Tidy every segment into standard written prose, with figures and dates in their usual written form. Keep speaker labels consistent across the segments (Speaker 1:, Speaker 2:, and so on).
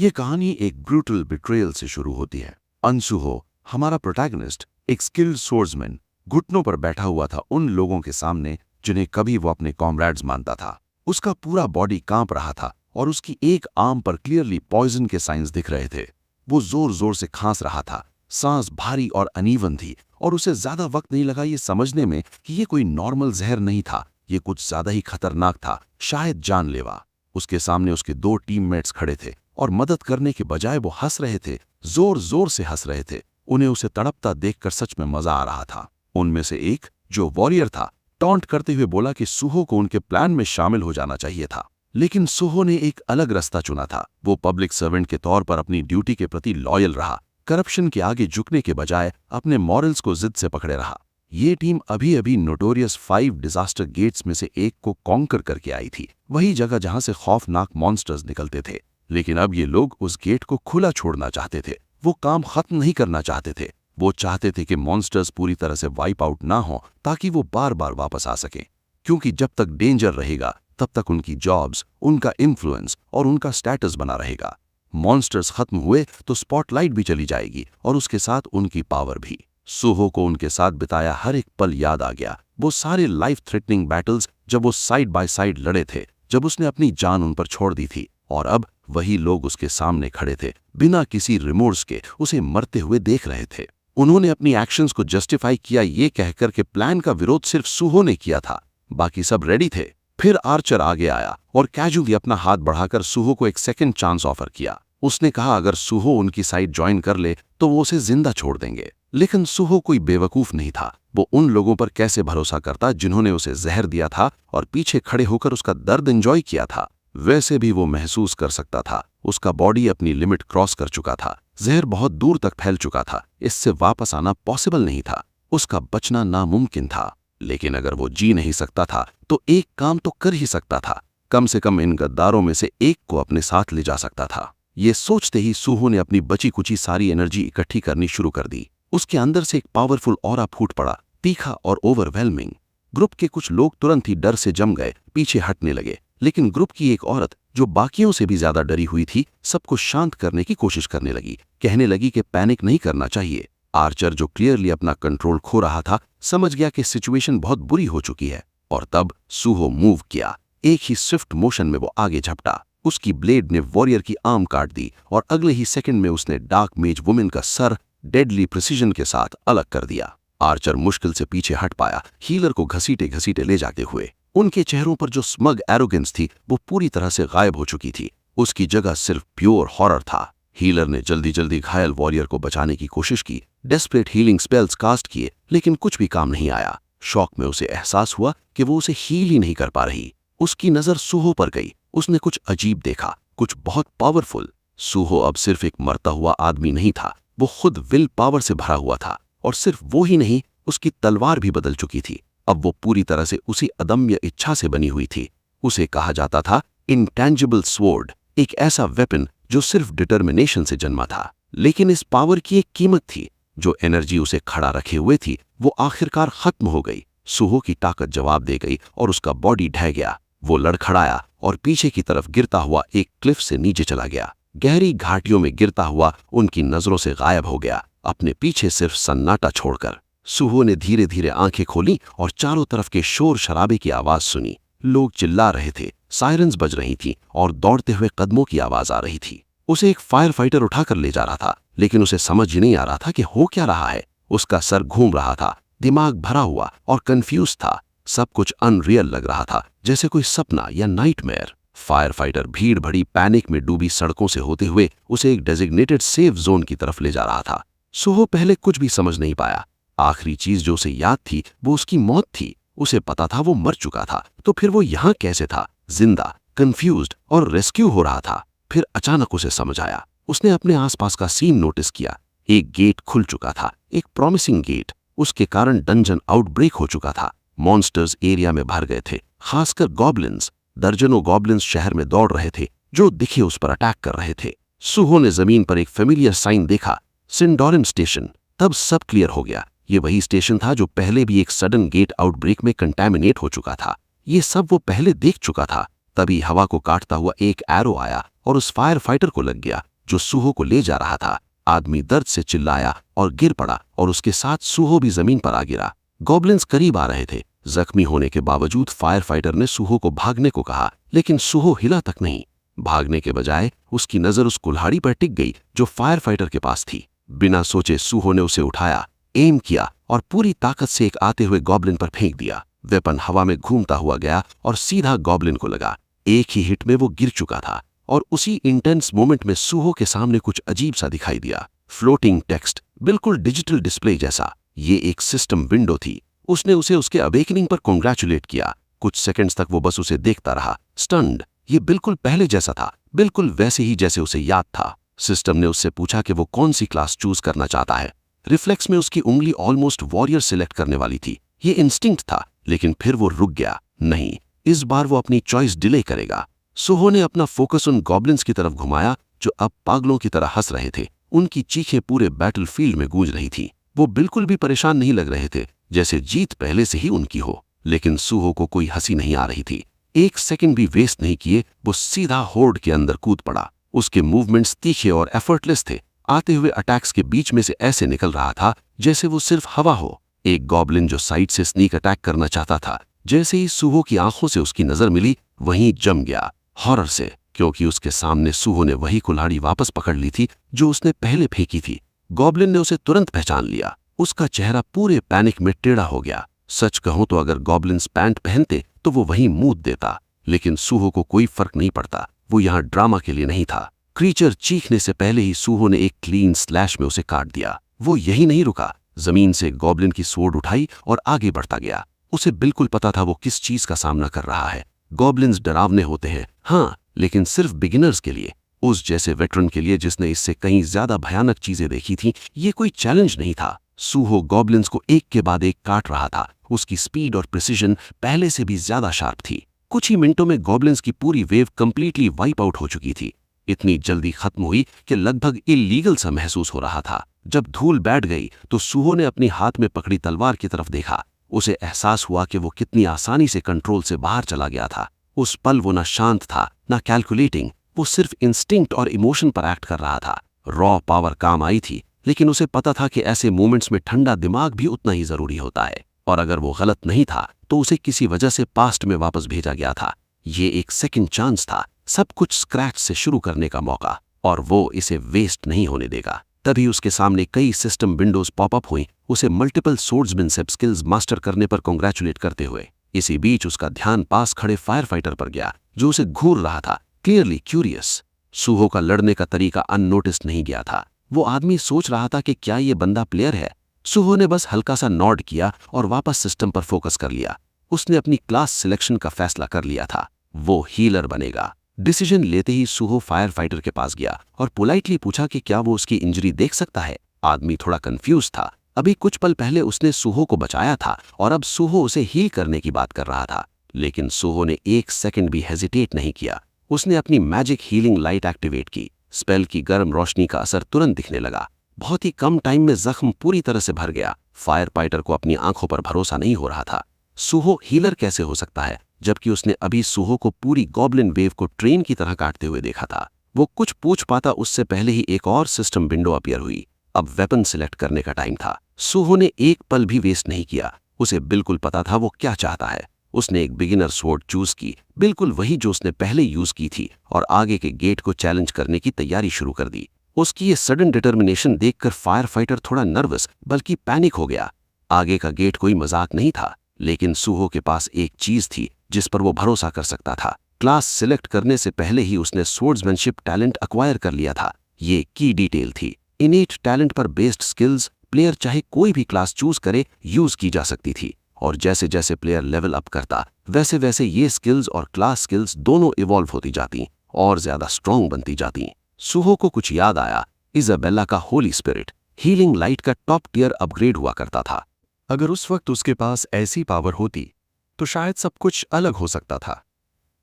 Speaker 1: ये कहानी एक ब्रूटल बिट्रेयल से शुरू होती है। अनसुहो, हमारा प्रोटैगनिस्ट, एक स्किल्ड सोर्समैन, घुटनों पर बैठा हुआ था उन लोगों के सामने जिन्हें कभी वो अपने कॉमरेड्स मानता था। उसका पूरा बॉडी कांप रहा था और उसकी एक आर्म पर क्लियरली पॉइजन के साइंस दिख रहे थे। वो जोर जोर से खांस रहा था, सांस भारी और अनइवन थी और उसे ज्यादा वक्त नहीं लगा ये समझने में कि ये कोई नॉर्मल जहर नहीं था, ये कुछ ज्यादा ही खतरनाक था, शायद जानलेवा। उसके सामने उसके दो टीममेट्स खड़े थे और मदद करने के बजाय वो हंस रहे थे, जोर जोर से हंस रहे थे। उन्हें उसे तड़पता देखकर सच में मजा आ रहा था। उनमें से एक, जो वॉरियर था, टॉन्ट करते हुए बोला कि सुहो को उनके प्लान में शामिल हो जाना चाहिए था। लेकिन सुहो ने एक अलग रास्ता चुना था। वो पब्लिक सर्वेंट के तौर पर अपनी ड्यूटी के प्रति लॉयल रहा, करप्शन के आगे झुकने के बजाय अपने मॉरल्स को जिद से पकड़े रहा। ये टीम अभी अभी नोटोरियस 5 डिजास्टर गेट्स में से एक को कॉन्कर करके आई थी, वही जगह जहां से खौफनाक मॉन्स्टर्स निकलते थे। लेकिन अब ये लोग उस गेट को खुला छोड़ना चाहते थे। वो काम खत्म नहीं करना चाहते थे। वो चाहते थे कि मॉन्स्टर्स पूरी तरह से वाइप आउट ना हो ताकि वो बार बार वापस आ सकें, क्योंकि जब तक डेंजर रहेगा तब तक उनकी जॉब्स, उनका इन्फ्लुएंस और उनका स्टेटस बना रहेगा। मॉन्स्टर्स खत्म हुए तो स्पॉटलाइट भी चली जाएगी और उसके साथ उनकी पावर भी। सुहो को उनके साथ बिताया हर एक पल याद आ गया। वो सारे लाइफ थ्रेटनिंग बैटल्स जब वो साइड बाय साइड लड़े थे, जब उसने अपनी जान उन पर छोड़ दी थी, और अब वही लोग उसके सामने खड़े थे, बिना किसी रिमोर्स के उसे मरते हुए देख रहे थे। उन्होंने अपनी एक्शंस को जस्टिफाई किया ये कहकर के प्लान का विरोध सिर्फ सुहो ने किया था, बाकी सब रेडी थे। फिर आर्चर आगे आया और कैजुअली अपना हाथ बढ़ाकर सुहो को एक सेकंड चांस ऑफर किया। उसने कहा अगर सुहो उनकी साइड ज्वाइन कर ले तो वो उसे जिंदा छोड़ देंगे। लेकिन सुहो कोई बेवकूफ नहीं था। वो उन लोगों पर कैसे भरोसा करता जिन्होंने उसे जहर दिया था और पीछे खड़े होकर उसका दर्द एंजॉय किया था। वैसे भी वो महसूस कर सकता था, उसका बॉडी अपनी लिमिट क्रॉस कर चुका था। जहर बहुत दूर तक फैल चुका था, इससे वापस आना पॉसिबल नहीं था। उसका बचना नामुमकिन था। लेकिन अगर वो जी नहीं सकता था तो एक काम तो कर ही सकता था। कम से कम इन गद्दारों में से एक को अपने साथ ले जा सकता था। ये सोचते ही सुहो ने अपनी बची कुची सारी एनर्जी इकट्ठी करनी शुरू कर दी। उसके अंदर से एक पावरफुल ऑरा फूट पड़ा, तीखा और ओवरवेलमिंग। ग्रुप के कुछ लोग तुरंत ही डर से जम गए, पीछे हटने लगे। लेकिन ग्रुप की एक औरत, जो बाकियों से भी ज्यादा डरी हुई थी, सबको शांत करने की कोशिश करने लगी। कहने लगी कि पैनिक नहीं करना चाहिए। आर्चर, जो क्लियरली अपना कंट्रोल खो रहा था, समझ गया कि सिचुएशन बहुत बुरी हो चुकी है। और तब सुहो मूव किया। एक ही स्विफ्ट मोशन में वो आगे झपटा। उसकी ब्लेड ने वॉरियर की आर्म काट दी और अगले ही सेकंड में उसने डार्क मेज वुमेन का सर डेडली प्रिसीजन के साथ अलग कर दिया। आर्चर मुश्किल से पीछे हट पाया, हीलर को घसीटे घसीटे ले जाते हुए। उनके चेहरों पर जो स्मग एरोगेंस थी वो पूरी तरह से गायब हो चुकी थी। उसकी जगह सिर्फ प्योर हॉरर था। हीलर ने जल्दी जल्दी घायल वॉरियर को बचाने की कोशिश की, डेस्परेट हीलिंग स्पेल्स कास्ट किए, लेकिन कुछ भी काम नहीं आया। शॉक में उसे एहसास हुआ कि वो उसे हील ही नहीं कर पा रही। उसकी नजर सुहो पर गई। उसने कुछ अजीब देखा, कुछ बहुत पावरफुल। सुहो अब सिर्फ एक मरता हुआ आदमी नहीं था, वो खुद विल पावर से भरा हुआ था। और सिर्फ वो ही नहीं, उसकी तलवार भी बदल चुकी थी। अब वो पूरी तरह से उसी अदम्य इच्छा से बनी हुई थी। उसे कहा जाता था इंटैंजिबल स्वॉर्ड, एक ऐसा वेपन जो सिर्फ डिटर्मिनेशन से जन्मा था। लेकिन इस पावर की एक कीमत थी। जो एनर्जी उसे खड़ा रखे हुए थी वो आखिरकार खत्म हो गई। सुहो की ताकत जवाब दे गई और उसका बॉडी ढह गया। वो लड़खड़ाया और पीछे की तरफ गिरता हुआ एक क्लिफ से नीचे चला गया। गहरी घाटियों में गिरता हुआ उनकी नजरों से गायब हो गया, अपने पीछे सिर्फ सन्नाटा छोड़कर। सुहो ने धीरे धीरे आंखें खोली और चारों तरफ के शोर शराबे की आवाज सुनी। लोग चिल्ला रहे थे, सायरन्स बज रही थी और दौड़ते हुए कदमों की आवाज आ रही थी। उसे एक फायर फाइटर उठाकर ले जा रहा था, लेकिन उसे समझ ही नहीं आ रहा था कि हो क्या रहा है। उसका सर घूम रहा था, दिमाग भरा हुआ और कंफ्यूज था। सब कुछ अनरियल लग रहा था, जैसे कोई सपना या नाइटमेयर। फायर फाइटर भीड़ भरी पैनिक में डूबी सड़कों से होते हुए उसे एक डेजिग्नेटेड सेफ जोन की तरफ ले जा रहा था। सुहो पहले कुछ भी समझ नहीं पाया। आखिरी चीज जो उसे याद थी वो उसकी मौत थी। उसे पता था वो मर चुका था, तो फिर वो यहाँ कैसे था, जिंदा, कंफ्यूज्ड और रेस्क्यू हो रहा था। फिर अचानक उसे समझ आया। उसने अपने आसपास का सीन नोटिस किया। एक गेट खुल चुका था, एक प्रॉमिसिंग गेट। उसके कारण डंजन आउटब्रेक हो चुका था। मॉन्स्टर्स एरिया में भर गए थे, खासकर गॉब्लिन्स। दर्जनों गॉब्लिन्स शहर में दौड़ रहे थे, जो दिखे उस पर अटैक कर रहे थे। सुहो ने जमीन पर एक फेमिलियर साइन देखा, सिंडोरिन स्टेशन। तब सब क्लियर हो गया। ये वही स्टेशन था जो पहले भी एक सडन गेट आउटब्रेक में कंटैमिनेट हो चुका था। ये सब वो पहले देख चुका था। तभी हवा को काटता हुआ एक एरो आया और उस फायर फाइटर को लग गया जो सूहो को ले जा रहा था। आदमी दर्द से चिल्लाया और गिर पड़ा और उसके साथ सूहो भी जमीन पर आ गिरा। गॉब्लिन्स करीब आ रहे थे। जख्मी होने के बावजूद फायर फाइटर ने सूहो को भागने को कहा, लेकिन सूहो हिला तक नहीं। भागने के बजाय उसकी नजर उस कुल्हाड़ी पर टिक गई जो फायर फाइटर के पास थी। बिना सोचे सूहो ने उसे उठाया, एम किया और पूरी ताकत से एक आते हुए गॉब्लिन पर फेंक दिया। वेपन हवा में घूमता हुआ गया और सीधा गॉब्लिन को लगा। एक ही हिट में वो गिर चुका था और उसी इंटेंस मोमेंट में सूहो के सामने कुछ अजीब सा दिखाई दिया। फ्लोटिंग टेक्स्ट, बिल्कुल डिजिटल डिस्प्ले जैसा। ये एक सिस्टम विंडो थी। उसने उसे उसके अवेकनिंग पर कॉन्ग्रेचुलेट किया। कुछ सेकंड्स तक वो बस उसे देखता रहा, स्टन्ड। ये बिल्कुल पहले जैसा था, बिल्कुल वैसे ही जैसे उसे याद था। सिस्टम ने उससे पूछा कि वो कौन सी क्लास चूज करना चाहता है। रिफ्लेक्स में उसकी उंगली ऑलमोस्ट वॉरियर सिलेक्ट करने वाली थी। ये इंस्टिंक्ट था, लेकिन फिर वो रुक गया। नहीं, इस बार वो अपनी चॉइस डिले करेगा। सूहो ने अपना फोकस उन गॉब्लिन्स की तरफ घुमाया जो अब पागलों की तरह हंस रहे थे। उनकी चीखें पूरे बैटलफील्ड में गूंज रही थी। वो बिल्कुल भी परेशान नहीं लग रहे थे, जैसे जीत पहले से ही उनकी हो। लेकिन सूहो को कोई हंसी नहीं आ रही थी। एक सेकंड भी वेस्ट नहीं किए वो सीधा होर्ड के अंदर कूद पड़ा। उसके मूवमेंट्स तीखे और एफर्टलेस थे। आते हुए अटैक्स के बीच में से ऐसे निकल रहा था जैसे वो सिर्फ हवा हो। एक गॉब्लिन जो साइड से स्नीक अटैक करना चाहता था, जैसे ही सूहो की आंखों से उसकी नजर मिली वहीं जम गया, हॉरर से, क्योंकि उसके सामने सूहो ने वही कुल्हाड़ी वापस पकड़ ली थी जो उसने पहले फेंकी थी। गॉब्लिन ने उसे तुरंत पहचान लिया। उसका चेहरा पूरे पैनिक में टेढ़ा हो गया। सच कहूं तो अगर गॉब्लिन्स पैंट पहनते तो वो वहीं मूत देता, लेकिन सूहो को कोई फर्क नहीं पड़ता। वो यहाँ ड्रामा के लिए नहीं था। क्रीचर चीखने से पहले ही सूहो ने एक क्लीन स्लैश में उसे काट दिया। वो यही नहीं रुका, जमीन से गॉब्लिन की स्वॉर्ड उठाई और आगे बढ़ता गया। उसे बिल्कुल पता था वो किस चीज का सामना कर रहा है। गॉब्लिन्स डरावने होते हैं, हाँ, लेकिन सिर्फ बिगिनर्स के लिए। उस जैसे वेटरन के लिए जिसने इससे कहीं ज्यादा भयानक चीजें देखी थी, ये कोई चैलेंज नहीं था। सूहो गॉब्लिन्स को एक के बाद एक काट रहा था। उसकी स्पीड और प्रिसीजन पहले से भी ज्यादा शार्प थी। कुछ ही मिनटों में गॉब्लिन्स की पूरी वेव कंप्लीटली वाइप आउट हो चुकी थी। इतनी जल्दी खत्म हुई कि लगभग इल्लीगल सा महसूस हो रहा था। जब धूल बैठ गई तो सूहो ने अपनी हाथ में पकड़ी तलवार की तरफ देखा। उसे एहसास हुआ कि वो कितनी आसानी से कंट्रोल से बाहर चला गया था। उस पल वो ना शांत था, ना कैलकुलेटिंग। वो सिर्फ इंस्टिंक्ट और इमोशन पर एक्ट कर रहा था। रॉ पावर काम आई थी, लेकिन उसे पता था कि ऐसे मोमेंट्स में ठंडा दिमाग भी उतना ही जरूरी होता है। और अगर वो गलत नहीं था तो उसे किसी वजह से पास्ट में वापस भेजा गया था। ये एक सेकंड चांस था, सब कुछ स्क्रैच से शुरू करने का मौका, और वो इसे वेस्ट नहीं होने देगा। तभी उसके सामने कई सिस्टम विंडोज पॉपअप हुई, उसे मल्टीपल सोर्ड्समैनशिप स्किल्स मास्टर करने पर कॉन्ग्रेचुलेट करते हुए। इसी बीच उसका ध्यान पास खड़े फायर फाइटर पर गया जो उसे घूर रहा था, क्लियरली क्यूरियस। सूहो का लड़ने का तरीका अननोटिस नहीं गया था। वो आदमी सोच रहा था कि क्या ये बंदा प्लेयर है। सूहो ने बस हल्का सा नॉड किया और वापस सिस्टम पर फोकस कर लिया। उसने अपनी क्लास सिलेक्शन का फैसला कर लिया था, वो हीलर बनेगा। डिसीजन लेते ही सूहो फायर फाइटर के पास गया और पोलाइटली पूछा कि क्या वो उसकी इंजरी देख सकता है। आदमी थोड़ा कंफ्यूज था। अभी कुछ पल पहले उसने सूहो को बचाया था और अब सूहो उसे हील करने की बात कर रहा था। लेकिन सूहो ने एक सेकंड भी हेजिटेट नहीं किया। उसने अपनी मैजिक हीलिंग लाइट एक्टिवेट की। स्पेल की गर्म रोशनी का असर तुरंत दिखने लगा। बहुत ही कम टाइम में जख्म पूरी तरह से भर गया। फायर फाइटर को अपनी आंखों पर भरोसा नहीं हो रहा था। सूहो हीलर कैसे हो सकता है, जबकि उसने अभी सूहो को पूरी गॉब्लिन वेव को ट्रेन की तरह काटते हुए देखा था। वो कुछ पूछ पाता उससे पहले ही एक और सिस्टम विंडो अपीयर हुई। अब वेपन सिलेक्ट करने का टाइम था। सूहो ने एक पल भी वेस्ट नहीं किया। उसे बिल्कुल पता था वो क्या चाहता है। उसने एक बिगिनर स्वॉर्ड चूज की, बिल्कुल वही जो उसने पहले यूज की थी, और आगे के गेट को चैलेंज करने की तैयारी शुरू कर दी। उसकी ये सडन डिटर्मिनेशन देखकर फायर फाइटर थोड़ा नर्वस बल्कि पैनिक हो गया। आगे का गेट कोई मजाक नहीं था, लेकिन सूहो के पास एक चीज थी जिस पर वो भरोसा कर सकता था। क्लास सिलेक्ट करने से पहले ही उसने स्वॉर्ड्समैनशिप टैलेंट अक्वायर कर लिया था। ये की डिटेल थी। इनेट टैलेंट पर बेस्ड स्किल्स प्लेयर चाहे कोई भी क्लास चूज करे यूज की जा सकती थी, और जैसे जैसे प्लेयर लेवल अप करता वैसे वैसे ये स्किल्स और क्लास स्किल्स दोनों इवॉल्व होती जाती और ज्यादा स्ट्रॉन्ग बनती जाती। सूहो को कुछ याद आया। इजाबेला का होली स्पिरिट हीलिंग लाइट का टॉप टियर अपग्रेड हुआ करता था।
Speaker 2: अगर उस वक्त उसके पास ऐसी पावर होती तो शायद सब कुछ अलग हो सकता था,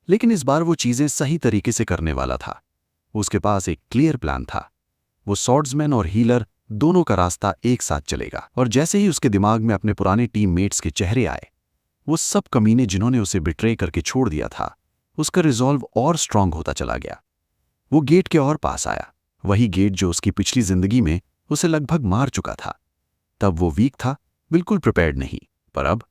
Speaker 2: लेकिन इस बार वो चीजें सही तरीके से करने वाला था। उसके पास एक क्लियर प्लान था। वो स्वॉर्ड्समैन और हीलर दोनों का रास्ता एक साथ चलेगा। और जैसे ही उसके दिमाग में अपने पुराने टीममेट्स के चेहरे आए, वो सब कमीने जिन्होंने उसे बिट्रे करके छोड़ दिया था, उसका रिजॉल्व और स्ट्रांग होता चला गया। वो गेट के और पास आया, वही गेट जो उसकी पिछली जिंदगी में उसे लगभग मार चुका था। तब वो वीक था, बिल्कुल प्रिपेयर्ड नहीं। पर अब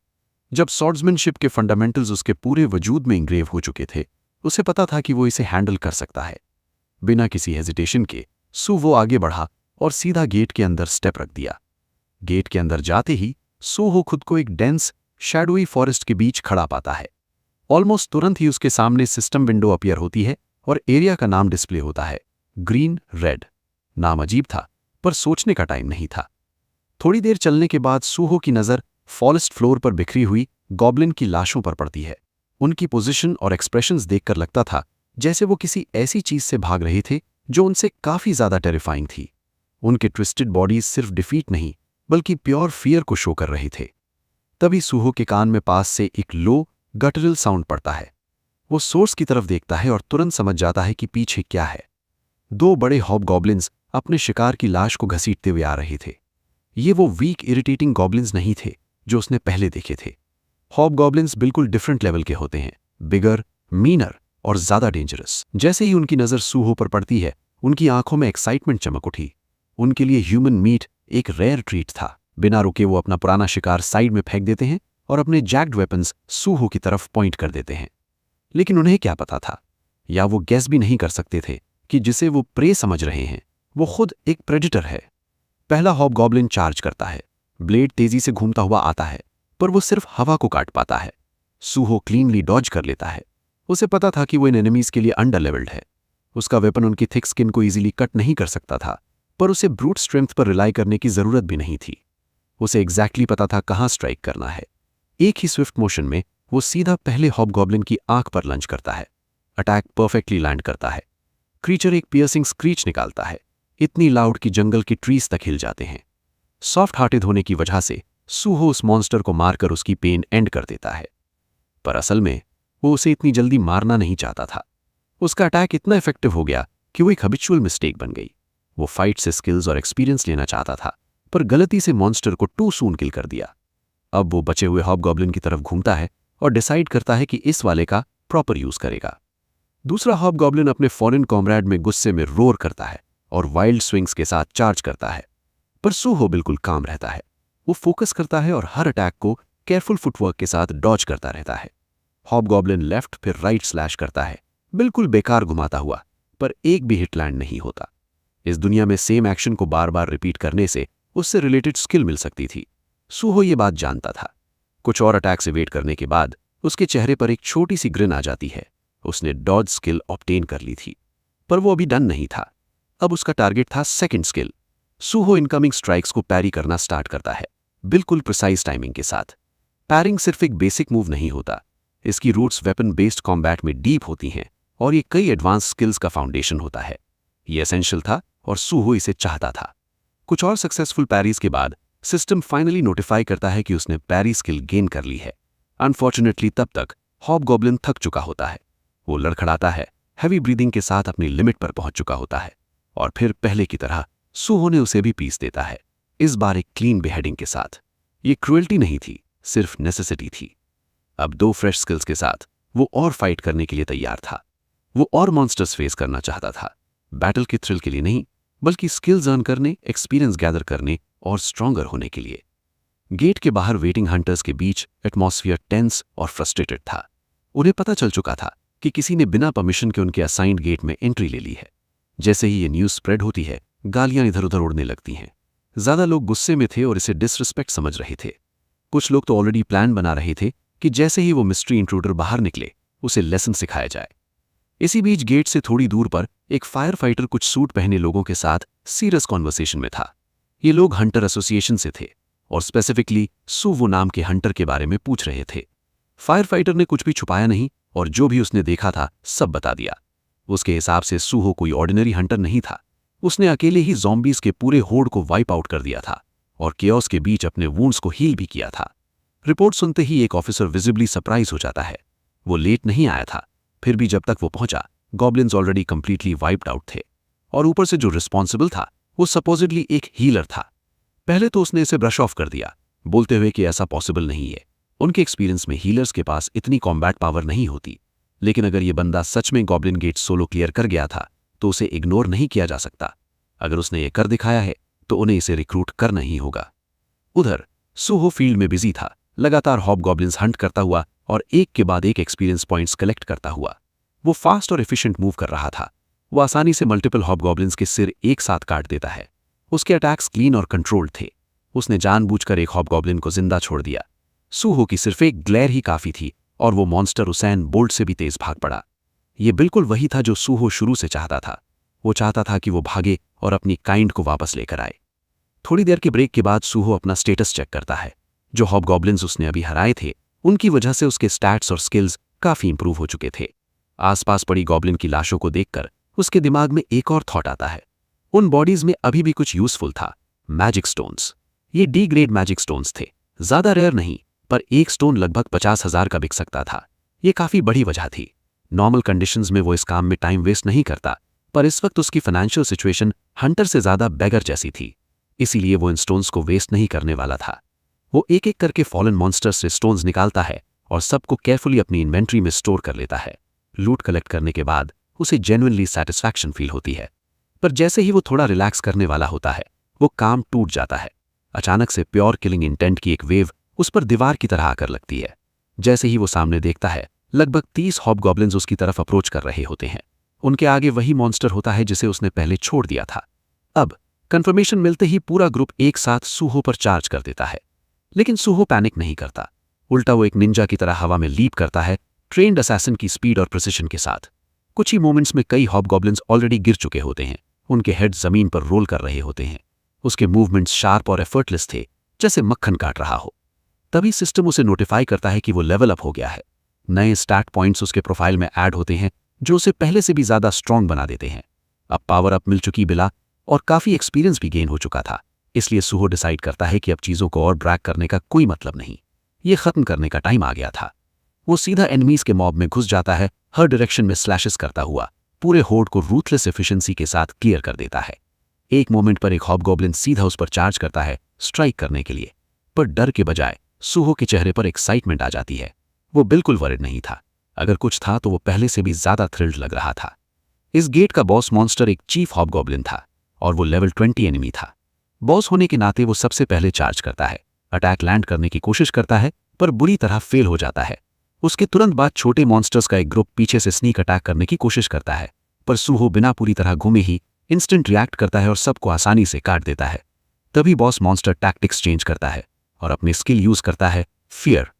Speaker 2: जब स्वॉर्ड्समैनशिप के फंडामेंटल्स उसके पूरे वजूद में इंग्रेव हो चुके थे, उसे पता था कि वो इसे हैंडल कर सकता है। बिना किसी हेजिटेशन के वो आगे बढ़ा और सीधा गेट के अंदर स्टेप रख दिया। गेट के अंदर जाते ही वो खुद को एक डेंस शैडोई फॉरेस्ट के बीच खड़ा पाता है। ऑलमोस्ट तुरंत ही उसके सामने सिस्टम विंडो अपीयर होती है और एरिया का नाम डिस्प्ले होता है, ग्रीन रेड। नाम अजीब था, पर सोचने का टाइम नहीं था। थोड़ी देर चलने के बाद सूहो की नज़र फॉरेस्ट फ्लोर पर बिखरी हुई गॉब्लिन की लाशों पर पड़ती है। उनकी पोजीशन और एक्सप्रेशंस देखकर लगता था जैसे वो किसी ऐसी चीज से भाग रहे थे जो उनसे काफी ज्यादा टेरिफाइंग थी। उनके ट्विस्टेड बॉडीज सिर्फ डिफीट नहीं बल्कि प्योर फियर को शो कर रहे थे। तभी सूहो के कान में पास से एक लो गटरल साउंड पड़ता है। वो सोर्स की तरफ देखता है और तुरंत समझ जाता है कि पीछे क्या है। दो बड़े हॉबगॉब्लिन्स अपने शिकार की लाश को घसीटते हुए आ रहे थे। ये वो वीक इरिटेटिंग गॉब्लिन्स नहीं थे जो उसने पहले देखे थे। हॉबगॉब्लिन्स बिल्कुल डिफरेंट लेवल के होते हैं, बिगर, मीनर और ज्यादा डेंजरस। जैसे ही उनकी नजर सूहो पर पड़ती है, उनकी आंखों में एक्साइटमेंट चमक उठी। उनके लिए ह्यूमन मीट एक रेयर ट्रीट था। बिना रुके वो अपना पुराना शिकार साइड में फेंक देते हैं और अपने जैक्ड वेपन्स सूहो की तरफ पॉइंट कर देते हैं। लेकिन उन्हें क्या पता था, या वो गैस भी नहीं कर सकते थे कि जिसे वो प्रे समझ रहे हैं वो खुद एक प्रेडिटर है। पहला हॉबगॉब्लिन चार्ज करता है। ब्लेड तेजी से घूमता हुआ आता है, पर वो सिर्फ हवा को काट पाता है। सूहो क्लीनली डॉज कर लेता है। उसे पता था कि वो इन एनिमीज के लिए अंडर लेवल्ड है। उसका वेपन उनकी थिक स्किन को इजीली कट नहीं कर सकता था, पर उसे ब्रूट स्ट्रेंथ पर रिलाई करने की जरूरत भी नहीं थी। उसे एग्जैक्टली पता था कहां स्ट्राइक करना है। एक ही स्विफ्ट मोशन में वो सीधा पहले हॉबगॉब्लिन की आंख पर लंच करता है। अटैक परफेक्टली लैंड करता है। क्रीचर एक पियर्सिंग स्क्रीच निकालता है, इतनी लाउड कि जंगल के ट्रीज तक हिल जाते हैं। सॉफ्ट हार्टेड होने की वजह से सूहो उस मॉन्स्टर को मारकर उसकी पेन एंड कर देता है, पर असल में वो उसे इतनी जल्दी मारना नहीं चाहता था। उसका अटैक इतना इफेक्टिव हो गया कि वो एक हैबिचुअल मिस्टेक बन गई। वो फाइट से स्किल्स और एक्सपीरियंस लेना चाहता था, पर गलती से मॉन्स्टर को टू सून किल कर दिया। अब वो बचे हुए हॉबगॉब्लिन की तरफ घूमता है और डिसाइड करता है कि इस वाले का प्रॉपर यूज करेगा। दूसरा हॉबगॉब्लिन अपने फॉरेन कॉमरेड में गुस्से में रोर करता है और वाइल्ड स्विंग्स के साथ चार्ज करता है, पर सूहो बिल्कुल काम रहता है। वो फोकस करता है और हर अटैक को केयरफुल फुटवर्क के साथ डॉज करता रहता है। हॉबगॉब्लिन लेफ्ट फिर राइट स्लैश करता है, बिल्कुल बेकार घुमाता हुआ, पर एक भी हिट लैंड नहीं होता। इस दुनिया में सेम एक्शन को बार बार रिपीट करने से उससे रिलेटेड स्किल मिल सकती थी। सूहो ये बात जानता था। कुछ और अटैक से वेट करने के बाद उसके चेहरे पर एक छोटी सी ग्रिन आ जाती है। उसने डॉज स्किल ऑब्टेन कर ली थी, पर वो अभी डन नहीं था। अब उसका टारगेट था सेकंड स्किल। सूहो इनकमिंग स्ट्राइक्स को पैरी करना स्टार्ट करता है, बिल्कुल प्रिसाइज टाइमिंग के साथ। पैरिंग सिर्फ एक बेसिक मूव नहीं होता, इसकी रूट्स वेपन बेस्ड कॉम्बैट में डीप होती हैं और ये कई एडवांस स्किल्स का फाउंडेशन होता है। ये एसेंशियल था और सूहो इसे चाहता था। कुछ और सक्सेसफुल पैरीज के बाद सिस्टम फाइनली नोटिफाई करता है कि उसने पैरी स्किल गेन कर ली है। अनफॉर्चुनेटली तब तक हॉबगॉब्लिन थक चुका होता है। वो लड़खड़ाता है, हैवी ब्रीदिंग के साथ अपनी लिमिट पर पहुंच चुका होता है, और फिर पहले की तरह सूहो ने उसे भी पीस देता है, इस बार एक क्लीन बिहेडिंग के साथ। ये क्रुएल्टी नहीं थी, सिर्फ नेसेसिटी थी। अब दो फ्रेश स्किल्स के साथ वो और फाइट करने के लिए तैयार था। वो और मॉन्स्टर्स फेस करना चाहता था, बैटल के थ्रिल के लिए नहीं, बल्कि स्किल्स अर्न करने, एक्सपीरियंस गैदर करने और स्ट्रॉन्गर होने के लिए। गेट के बाहर वेटिंग हंटर्स के बीच एटमॉस्फियर टेंस और फ्रस्ट्रेटेड था। उन्हें पता चल चुका था कि किसी ने बिना परमिशन के उनके असाइंड गेट में एंट्री ले ली है। जैसे ही ये न्यूज स्प्रेड होती है, गालियां इधर उधर उड़ने लगती हैं। ज्यादा लोग गुस्से में थे और इसे डिसरिस्पेक्ट समझ रहे थे। कुछ लोग तो ऑलरेडी प्लान बना रहे थे कि जैसे ही वो मिस्ट्री इंट्रूडर बाहर निकले, उसे लेसन सिखाया जाए। इसी बीच गेट से थोड़ी दूर पर एक फायर फाइटर कुछ सूट पहने लोगों के साथ सीरियस कॉन्वर्सेशन में था। ये लोग हंटर एसोसिएशन से थे और स्पेसिफिकली सूवो नाम के हंटर के बारे में पूछ रहे थे। फायर फाइटर ने कुछ भी छुपाया नहीं और जो भी उसने देखा था सब बता दिया। उसके हिसाब से सूहो कोई ऑर्डिनरी हंटर नहीं था। उसने अकेले ही ज़ॉम्बीज के पूरे होड़ को वाइप आउट कर दिया था और केओस के बीच अपने वुंड्स को हील भी किया था। रिपोर्ट सुनते ही एक ऑफिसर विजिबली सरप्राइज हो जाता है। वो लेट नहीं आया था, फिर भी जब तक वो पहुंचा, goblins already completely wiped out थे, और ऊपर से जो रिस्पॉन्सिबल था वो सपोजिटली एक हीलर था। पहले तो उसने इसे ब्रश ऑफ कर दिया, बोलते हुए कि ऐसा पॉसिबल नहीं है। उनके एक्सपीरियंस में हीलर्स के पास इतनी कॉम्बैट पावर नहीं होती। लेकिन अगर ये बंदा सच में गॉब्लिन गेट सोलो क्लियर कर गया था, तो उसे इग्नोर नहीं किया जा सकता। अगर उसने ये कर दिखाया है तो उन्हें इसे रिक्रूट करना ही होगा। उधर सूहो फील्ड में बिजी था, लगातार हॉबगॉब्लिन्स हंट करता हुआ और एक के बाद एक एक्सपीरियंस पॉइंट्स कलेक्ट करता हुआ। वो फास्ट और एफिशिएंट मूव कर रहा था। वो आसानी से मल्टीपल हॉबगॉब्लिन्स के सिर एक साथ काट देता है। उसके अटैक्स क्लीन और कंट्रोल्ड थे। उसने जानबूझकर एक हॉबगॉब्लिन को जिंदा छोड़ दिया। सूहो की सिर्फ एक ग्लेयर ही काफी थी और वो मॉन्स्टर उसैन बोल्ट से भी तेज भाग पड़ा। ये बिल्कुल वही था जो सूहो शुरू से चाहता था। वो चाहता था कि वो भागे और अपनी काइंड को वापस लेकर आए। थोड़ी देर के ब्रेक के बाद सूहो अपना स्टेटस चेक करता है। जो हॉबगॉब्लिन्स उसने अभी हराए थे उनकी वजह से उसके स्टैट्स और स्किल्स काफी इंप्रूव हो चुके थे। आसपास पड़ी गॉब्लिन की लाशों को देखकर उसके दिमाग में एक और थॉट आता है। उन बॉडीज में अभी भी कुछ यूजफुल था, मैजिक स्टोन्स। ये डी ग्रेड मैजिक स्टोन्स थे, ज्यादा रेयर नहीं, पर एक स्टोन लगभग 50,000 का बिक सकता था। ये काफी बड़ी वजह थी। नॉर्मल कंडीशंस में वो इस काम में टाइम वेस्ट नहीं करता, पर इस वक्त उसकी फाइनेंशियल सिचुएशन हंटर से ज्यादा बेगर जैसी थी, इसीलिए वो इन स्टोन्स को वेस्ट नहीं करने वाला था। वो एक एक करके फॉलन मॉन्स्टर्स से स्टोन्स निकालता है और सबको केयरफुली अपनी इन्वेंट्री में स्टोर कर लेता है। लूट कलेक्ट करने के बाद उसे जेन्युइनली सेटिस्फैक्शन फील होती है, पर जैसे ही वो थोड़ा रिलैक्स करने वाला होता है वो काम टूट जाता है। अचानक से प्योर किलिंग इंटेंट की एक वेव उस पर दीवार की तरह आकर लगती है। जैसे ही वो सामने देखता है लगभग 30 हॉबगॉब्लिन्स उसकी तरफ अप्रोच कर रहे होते हैं। उनके आगे वही मॉन्स्टर होता है जिसे उसने पहले छोड़ दिया था। अब कंफर्मेशन मिलते ही पूरा ग्रुप एक साथ सूहो पर चार्ज कर देता है, लेकिन सूहो पैनिक नहीं करता। उल्टा वो एक निंजा की तरह हवा में लीप करता है, ट्रेन्ड असैसिन की स्पीड और प्रिसिशन के साथ। कुछ ही मोमेंट्स में कई हॉबगॉब्लिन्स ऑलरेडी गिर चुके होते हैं, उनके हेड जमीन पर रोल कर रहे होते हैं। उसके मूवमेंट्स शार्प और एफर्टलेस थे, जैसे मक्खन काट रहा हो। तभी सिस्टम उसे नोटिफाई करता है कि वो लेवल अप हो गया है। नए स्टैट पॉइंट्स उसके प्रोफाइल में ऐड होते हैं जो उसे पहले से भी ज्यादा स्ट्रांग बना देते हैं। अब पावर अप मिल चुकी बिला और काफी एक्सपीरियंस भी गेन हो चुका था, इसलिए सूहो डिसाइड करता है कि अब चीजों को और ड्रैग करने का कोई मतलब नहीं, ये खत्म करने का टाइम आ गया था। वो सीधा एनिमीज के मॉब में घुस जाता है, हर डायरेक्शन में स्लैशेस करता हुआ पूरे होर्ड को रूथलेस एफिशिएंसी के साथ क्लियर कर देता है। एक मोमेंट पर एक हॉबगॉब्लिन सीधा उस पर चार्ज करता है स्ट्राइक करने के लिए, पर डर के बजाय सूहो के चेहरे पर एक्साइटमेंट आ जाती है। वो बिल्कुल वरिड नहीं था, अगर कुछ था तो वो पहले से भी ज्यादा थ्रिल्ड लग रहा था। इस गेट का बॉस मॉन्स्टर एक चीफ हॉबगॉब्लिन था और वो लेवल 20 एनिमी था। बॉस होने के नाते वो सबसे पहले चार्ज करता है, अटैक लैंड करने की कोशिश करता है पर बुरी तरह फेल हो जाता है। उसके तुरंत बाद छोटे मॉन्स्टर्स का एक ग्रुप पीछे से स्नीक अटैक करने की कोशिश करता है, पर सूहो बिना पूरी तरह घूमे ही इंस्टेंट रिएक्ट करता है और सबको आसानी से काट देता है। तभी बॉस मॉन्स्टर टैक्टिक्स चेंज करता है और अपनी स्किल यूज करता है, फियर।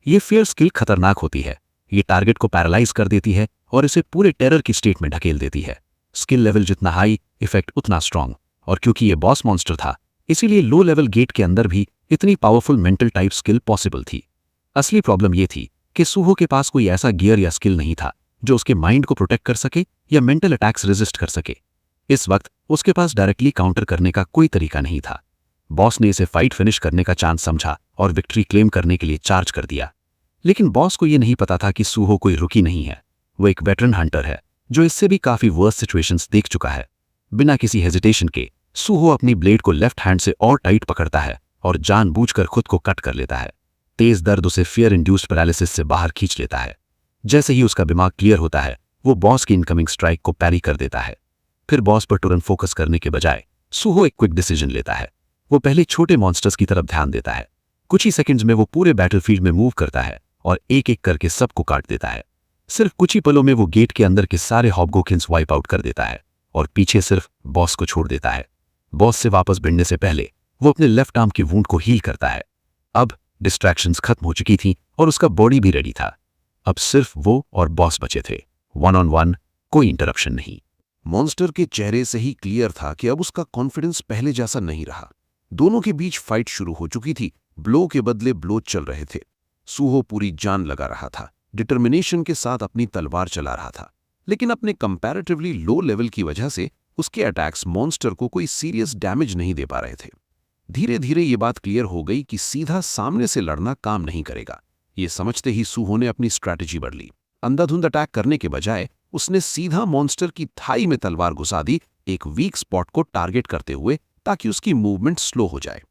Speaker 2: ये फियर स्किल खतरनाक होती है। ये टारगेट को पैरालाइज कर देती है और इसे पूरे टेरर की स्टेट में ढकेल देती है। स्किल लेवल जितना हाई, इफेक्ट उतना स्ट्रांग, और क्योंकि ये बॉस मॉन्स्टर था इसीलिए लो लेवल गेट के अंदर भी इतनी powerful mental type skill possible थी। असली प्रॉब्लम ये थी कि सूहो के पास कोई ऐसा गियर या स्किल नहीं था जो उसके माइंड को प्रोटेक्ट कर सके या मेंटल अटैक्स रेजिस्ट कर सके। इस वक्त उसके पास डायरेक्टली काउंटर करने का कोई तरीका नहीं था। बॉस ने इसे फाइट फिनिश करने का चांस समझा और विक्ट्री क्लेम करने के लिए चार्ज कर दिया, लेकिन बॉस को यह नहीं पता था कि सूहो कोई रुकी नहीं है। वो एक वेटरन हंटर है जो इससे भी काफी वर्स सिचुएशंस देख चुका है। बिना किसी हेजिटेशन के सूहो अपनी ब्लेड को लेफ्ट हैंड से और टाइट पकड़ता है और जानबूझकर खुद को कट कर लेता है। तेज दर्द उसे फियर इंड्यूस्ड पैरालिसिस से बाहर खींच लेता है। जैसे ही उसका दिमाग क्लियर होता है वो बॉस की इनकमिंग स्ट्राइक को पैरी कर देता है। फिर बॉस पर तुरंत फोकस करने के बजाय सूहो एक क्विक डिसीजन लेता है। वो पहले छोटे मॉन्स्टर्स की तरफ ध्यान देता है। कुछ ही सेकंड्स में वो पूरे बैटलफील्ड में मूव करता है और एक एक करके सबको काट देता है। सिर्फ कुछ ही पलों में वो गेट के अंदर के सारे हॉबगोब्लिन्स वाइप आउट कर देता है और पीछे सिर्फ बॉस को छोड़ देता है। बॉस से वापस भिड़ने से पहले वो अपने लेफ्ट आर्म की वूंड को हील करता है। अब डिस्ट्रैक्शंस खत्म हो चुकी थीं और उसका बॉडी भी रेडी था। अब सिर्फ वो और बॉस बचे थे, 1-on-1, कोई इंटरप्शन नहीं।
Speaker 1: मॉन्स्टर के चेहरे से ही क्लियर था कि अब उसका कॉन्फिडेंस पहले जैसा नहीं रहा। दोनों के बीच फाइट शुरू हो चुकी थी, ब्लो के बदले ब्लो चल रहे थे। सूहो पूरी जान लगा रहा था, डिटर्मिनेशन के साथ अपनी तलवार चला रहा था, लेकिन अपने कंपैरेटिवली लो लेवल की वजह से उसके अटैक्स मॉन्स्टर को कोई सीरियस डैमेज नहीं दे पा रहे थे। धीरे धीरे ये बात क्लियर हो गई कि सीधा सामने से लड़ना काम नहीं करेगा। ये समझते ही सूहो ने अपनी स्ट्रैटेजी बदली। अंधाधुंध अटैक करने के बजाय उसने सीधा मॉन्स्टर की थाई में तलवार घुसा दी, एक वीक स्पॉट को टारगेट करते हुए, ताकि उसकी मूवमेंट स्लो हो जाए।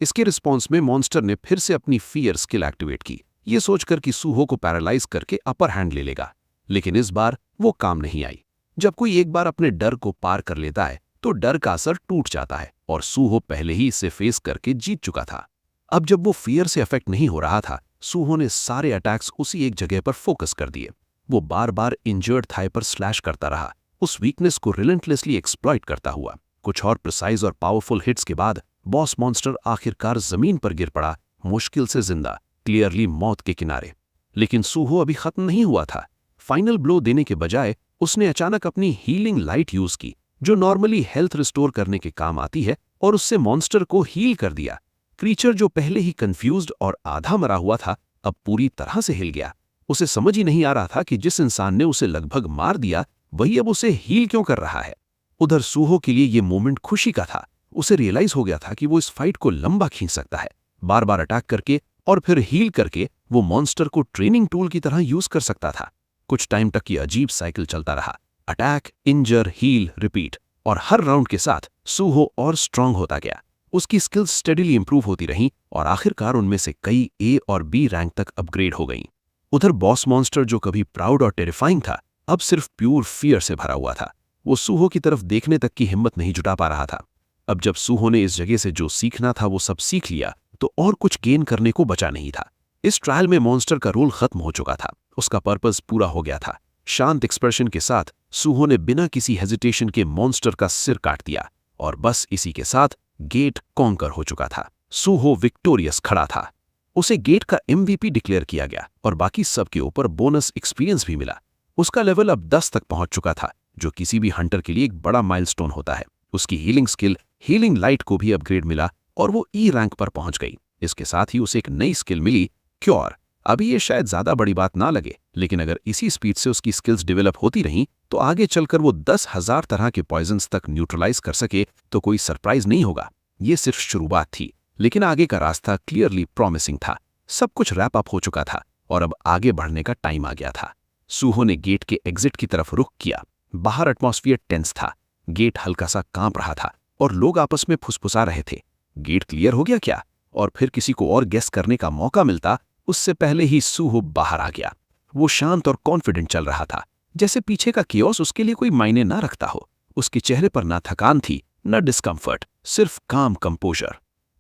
Speaker 1: इसके रिस्पॉन्स में मॉन्स्टर ने फिर से अपनी फियर स्किल एक्टिवेट की, ये सोचकर कि सूहो को पैरालाइज करके अपर हैंड ले लेगा, लेकिन इस बार वो काम नहीं आई।
Speaker 2: जब कोई एक बार अपने डर को पार कर लेता है तो डर का असर टूट जाता है, और सूहो पहले ही इसे फेस करके जीत चुका था। अब जब वो फियर से अफेक्ट नहीं हो रहा था, सूहो ने सारे अटैक्स उसी एक जगह पर फोकस कर दिए। वो बार बार इंजर्ड थाई पर स्लैश करता रहा, उस वीकनेस को रिलेंटलेसली एक्सप्लॉइट करता हुआ। कुछ और प्रिसाइज और पावरफुल हिट्स के बाद बॉस मॉन्स्टर आखिरकार जमीन पर गिर पड़ा, मुश्किल से जिंदा, क्लियरली मौत के किनारे। लेकिन सूहो अभी खत्म नहीं हुआ था। फाइनल ब्लो देने के बजाय उसने अचानक अपनी हीलिंग लाइट यूज की, जो नॉर्मली हेल्थ रिस्टोर करने के काम आती है, और उससे मॉन्स्टर को हील कर दिया। क्रीचर जो पहले ही कंफ्यूज्ड और आधा मरा हुआ था, अब पूरी तरह से हिल गया। उसे समझ ही नहीं आ रहा था कि जिस इंसान ने उसे लगभग मार दिया वही अब उसे हील क्यों कर रहा है। उधर सूहो के लिए ये मोमेंट खुशी का था। उसे रियलाइज हो गया था कि वो इस फाइट को लंबा खींच सकता है। बार बार अटैक करके और फिर हील करके वो मॉन्स्टर को ट्रेनिंग टूल की तरह यूज कर सकता था। कुछ टाइम तक ये अजीब साइकिल चलता रहा, अटैक, इंजर, हील, रिपीट, और हर राउंड के साथ सूहो और स्ट्रांग होता गया। उसकी स्किल्स स्टेडीली इंप्रूव होती रहीं और आखिरकार उनमें से कई ए और बी रैंक तक अपग्रेड हो गईं। उधर बॉस मॉन्स्टर, जो कभी प्राउड और टेरिफाइंग था, अब सिर्फ प्योर फियर से भरा हुआ था। वो सूहो की तरफ देखने तक की हिम्मत नहीं जुटा पा रहा था। अब जब सूहो ने इस जगह से जो सीखना था वो सब सीख लिया, तो और कुछ गेन करने को बचा नहीं था। इस ट्रायल में मॉन्स्टर का रोल खत्म हो चुका था, उसका पर्पस पूरा हो गया था। शांत एक्सप्रेशन के साथ सूहो ने बिना किसी हेजिटेशन के मॉन्स्टर का सिर काट दिया, और बस इसी के साथ गेट कॉन्कर हो चुका था। सूहो विक्टोरियस खड़ा था। उसे गेट का MVP डिक्लेयर किया गया और बाकी सबके ऊपर बोनस एक्सपीरियंस भी मिला। उसका लेवल अब 10 तक पहुंच चुका था, जो किसी भी हंटर के लिए एक बड़ा माइलस्टोन होता है। उसकी हीलिंग स्किल, हीलिंग लाइट को भी अपग्रेड मिला और वो E रैंक पर पहुंच गई। इसके साथ ही उसे एक नई स्किल मिली, क्योर। अभी ये शायद ज्यादा बड़ी बात ना लगे, लेकिन अगर इसी स्पीड से उसकी स्किल्स डेवलप होती रहीं तो आगे चलकर वो 10,000 तरह के पॉइजन्स तक न्यूट्रलाइज कर सके तो कोई सरप्राइज नहीं होगा। ये सिर्फ शुरुआत थी, लेकिन आगे का रास्ता क्लियरली प्रॉमिसिंग था। सब कुछ रैप अप हो चुका था और अब आगे बढ़ने का टाइम आ गया था। सूहो ने गेट के एग्जिट की तरफ रुख किया। बाहर एटमॉस्फेयर टेंस था, गेट हल्का सा कांप रहा था और लोग आपस में फुसफुसा रहे थे। गेट क्लियर हो गया क्या? और फिर किसी को और गेस करने का मौका मिलता उससे पहले ही सूहो बाहर आ गया। वो शांत और कॉन्फिडेंट चल रहा था, जैसे पीछे का कियोस उसके लिए कोई मायने ना रखता हो। उसके चेहरे पर ना थकान थी, न डिस्कम्फर्ट, सिर्फ काम कंपोजर।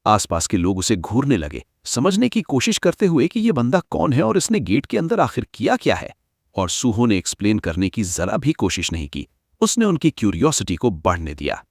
Speaker 2: आसपास के लोग उसे घूरने लगे, समझने की कोशिश करते हुए कि ये बंदा कौन है और इसने गेट के अंदर आखिर किया क्या है। और सूहो ने एक्सप्लेन करने की जरा भी कोशिश नहीं की। उसने उनकी क्यूरियोसिटी को बढ़ने दिया।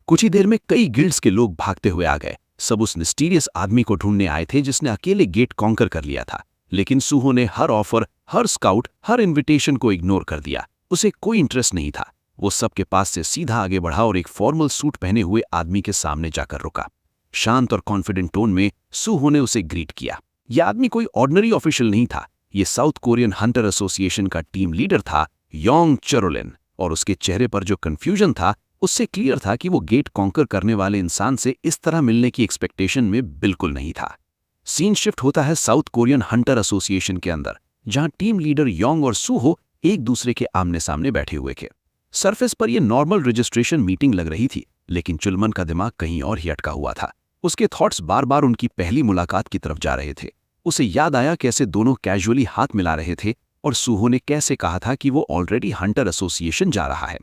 Speaker 2: कुछ ही देर में कई गिल्ड्स के लोग भागते हुए आ गए। सब उस मिस्टीरियस आदमी को ढूंढने आए थे जिसने अकेले गेट कॉन्कर कर लिया था। लेकिन सूहो ने हर ऑफर, हर स्काउट, हर इन्विटेशन को इग्नोर कर दिया। उसे कोई इंटरेस्ट नहीं था। वो सबके पास से सीधा आगे बढ़ा और एक फॉर्मल सूट पहने हुए आदमी के सामने जाकर रुका। शांत और कॉन्फिडेंट टोन में सूहो ने उसे ग्रीट किया। यह आदमी कोई ऑर्डिनरी ऑफिशियल नहीं था। ये साउथ कोरियन हंटर एसोसिएशन का टीम लीडर था, योंग चरोलिन। और उसके चेहरे पर जो कंफ्यूजन था, उससे क्लियर था कि वो गेट कॉन्कर करने वाले इंसान से इस तरह मिलने की एक्सपेक्टेशन में बिल्कुल नहीं था। सीन शिफ्ट होता है साउथ कोरियन हंटर एसोसिएशन के अंदर, जहां टीम लीडर योंग और सूहो एक दूसरे के आमने सामने बैठे हुए थे। सरफेस पर यह नॉर्मल रजिस्ट्रेशन मीटिंग लग रही थी, लेकिन चुलमन का दिमाग कहीं और ही अटका हुआ था। उसके थॉट्स बार बार उनकी पहली मुलाकात की तरफ जा रहे थे। उसे याद आया कैसे दोनों कैजुअली हाथ मिला रहे थे और सूहो ने कैसे कहा था कि वो ऑलरेडी हंटर एसोसिएशन जा रहा है।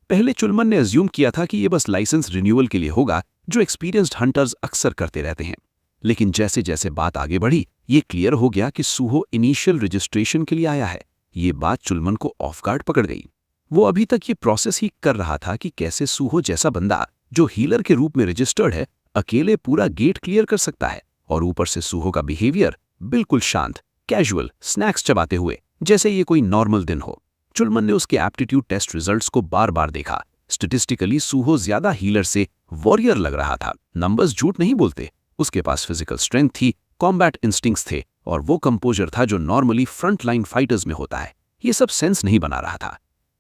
Speaker 2: पहले चुलमन ने अज्यूम किया था कि ये बस लाइसेंस रिन्यूअल के लिए होगा, जो एक्सपीरियंस्ड हंटर्स अक्सर करते रहते हैं। लेकिन जैसे जैसे बात आगे बढ़ी, ये क्लियर हो गया कि सूहो इनिशियल रजिस्ट्रेशन के लिए आया है। ये बात चुलमन को ऑफ गार्ड पकड़ गई। वो अभी तक ये प्रोसेस ही कर रहा था कि कैसे सूहो जैसा बंदा जो हीलर के रूप में रजिस्टर्ड है, अकेले पूरा गेट क्लियर कर सकता है। और ऊपर से सूहो का बिहेवियर बिल्कुल शांत, कैजुअल, स्नैक्स चबाते हुए, जैसे ये कोई नॉर्मल दिन हो। चुलमन ने उसके एप्टीट्यूड टेस्ट रिजल्ट्स को बार बार देखा। स्टेटिस्टिकली सूहो ज्यादा हीलर से वॉरियर लग रहा था। नंबर्स झूठ नहीं बोलते। उसके पास फिजिकल स्ट्रेंथ थी, कॉम्बैट इंस्टिंक्ट्स थे और वो कंपोजर था जो नॉर्मली फ्रंट लाइन फाइटर्स में होता है। ये सब सेंस नहीं बना रहा था।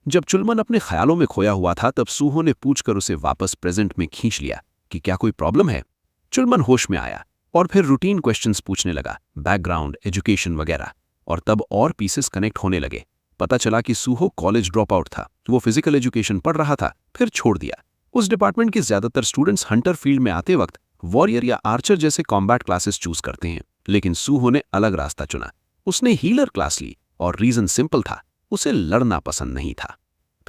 Speaker 2: जब चुलमन अपने ख्यालों में खोया हुआ था, तब सूहो ने पूछकर उसे वापस प्रेजेंट में खींच लिया कि क्या कोई प्रॉब्लम है। चुलमन होश में आया और फिर रूटीन क्वेश्चंस पूछने लगा, बैकग्राउंड, एजुकेशन वगैरह। और तब और पीसेस कनेक्ट होने लगे। पता चला कि सूहो कॉलेज ड्रॉप आउट था। वो फिजिकल एजुकेशन पढ़ रहा था, फिर छोड़ दिया। उस डिपार्टमेंट के ज्यादातर स्टूडेंट्स हंटर फील्ड में आते वक्त वॉरियर या आर्चर जैसे कॉम्बैट क्लासेस चूज करते हैं, लेकिन सूहो ने अलग रास्ता चुना। उसने हीलर क्लास ली और रीजन सिंपल था, उसे लड़ना पसंद नहीं था।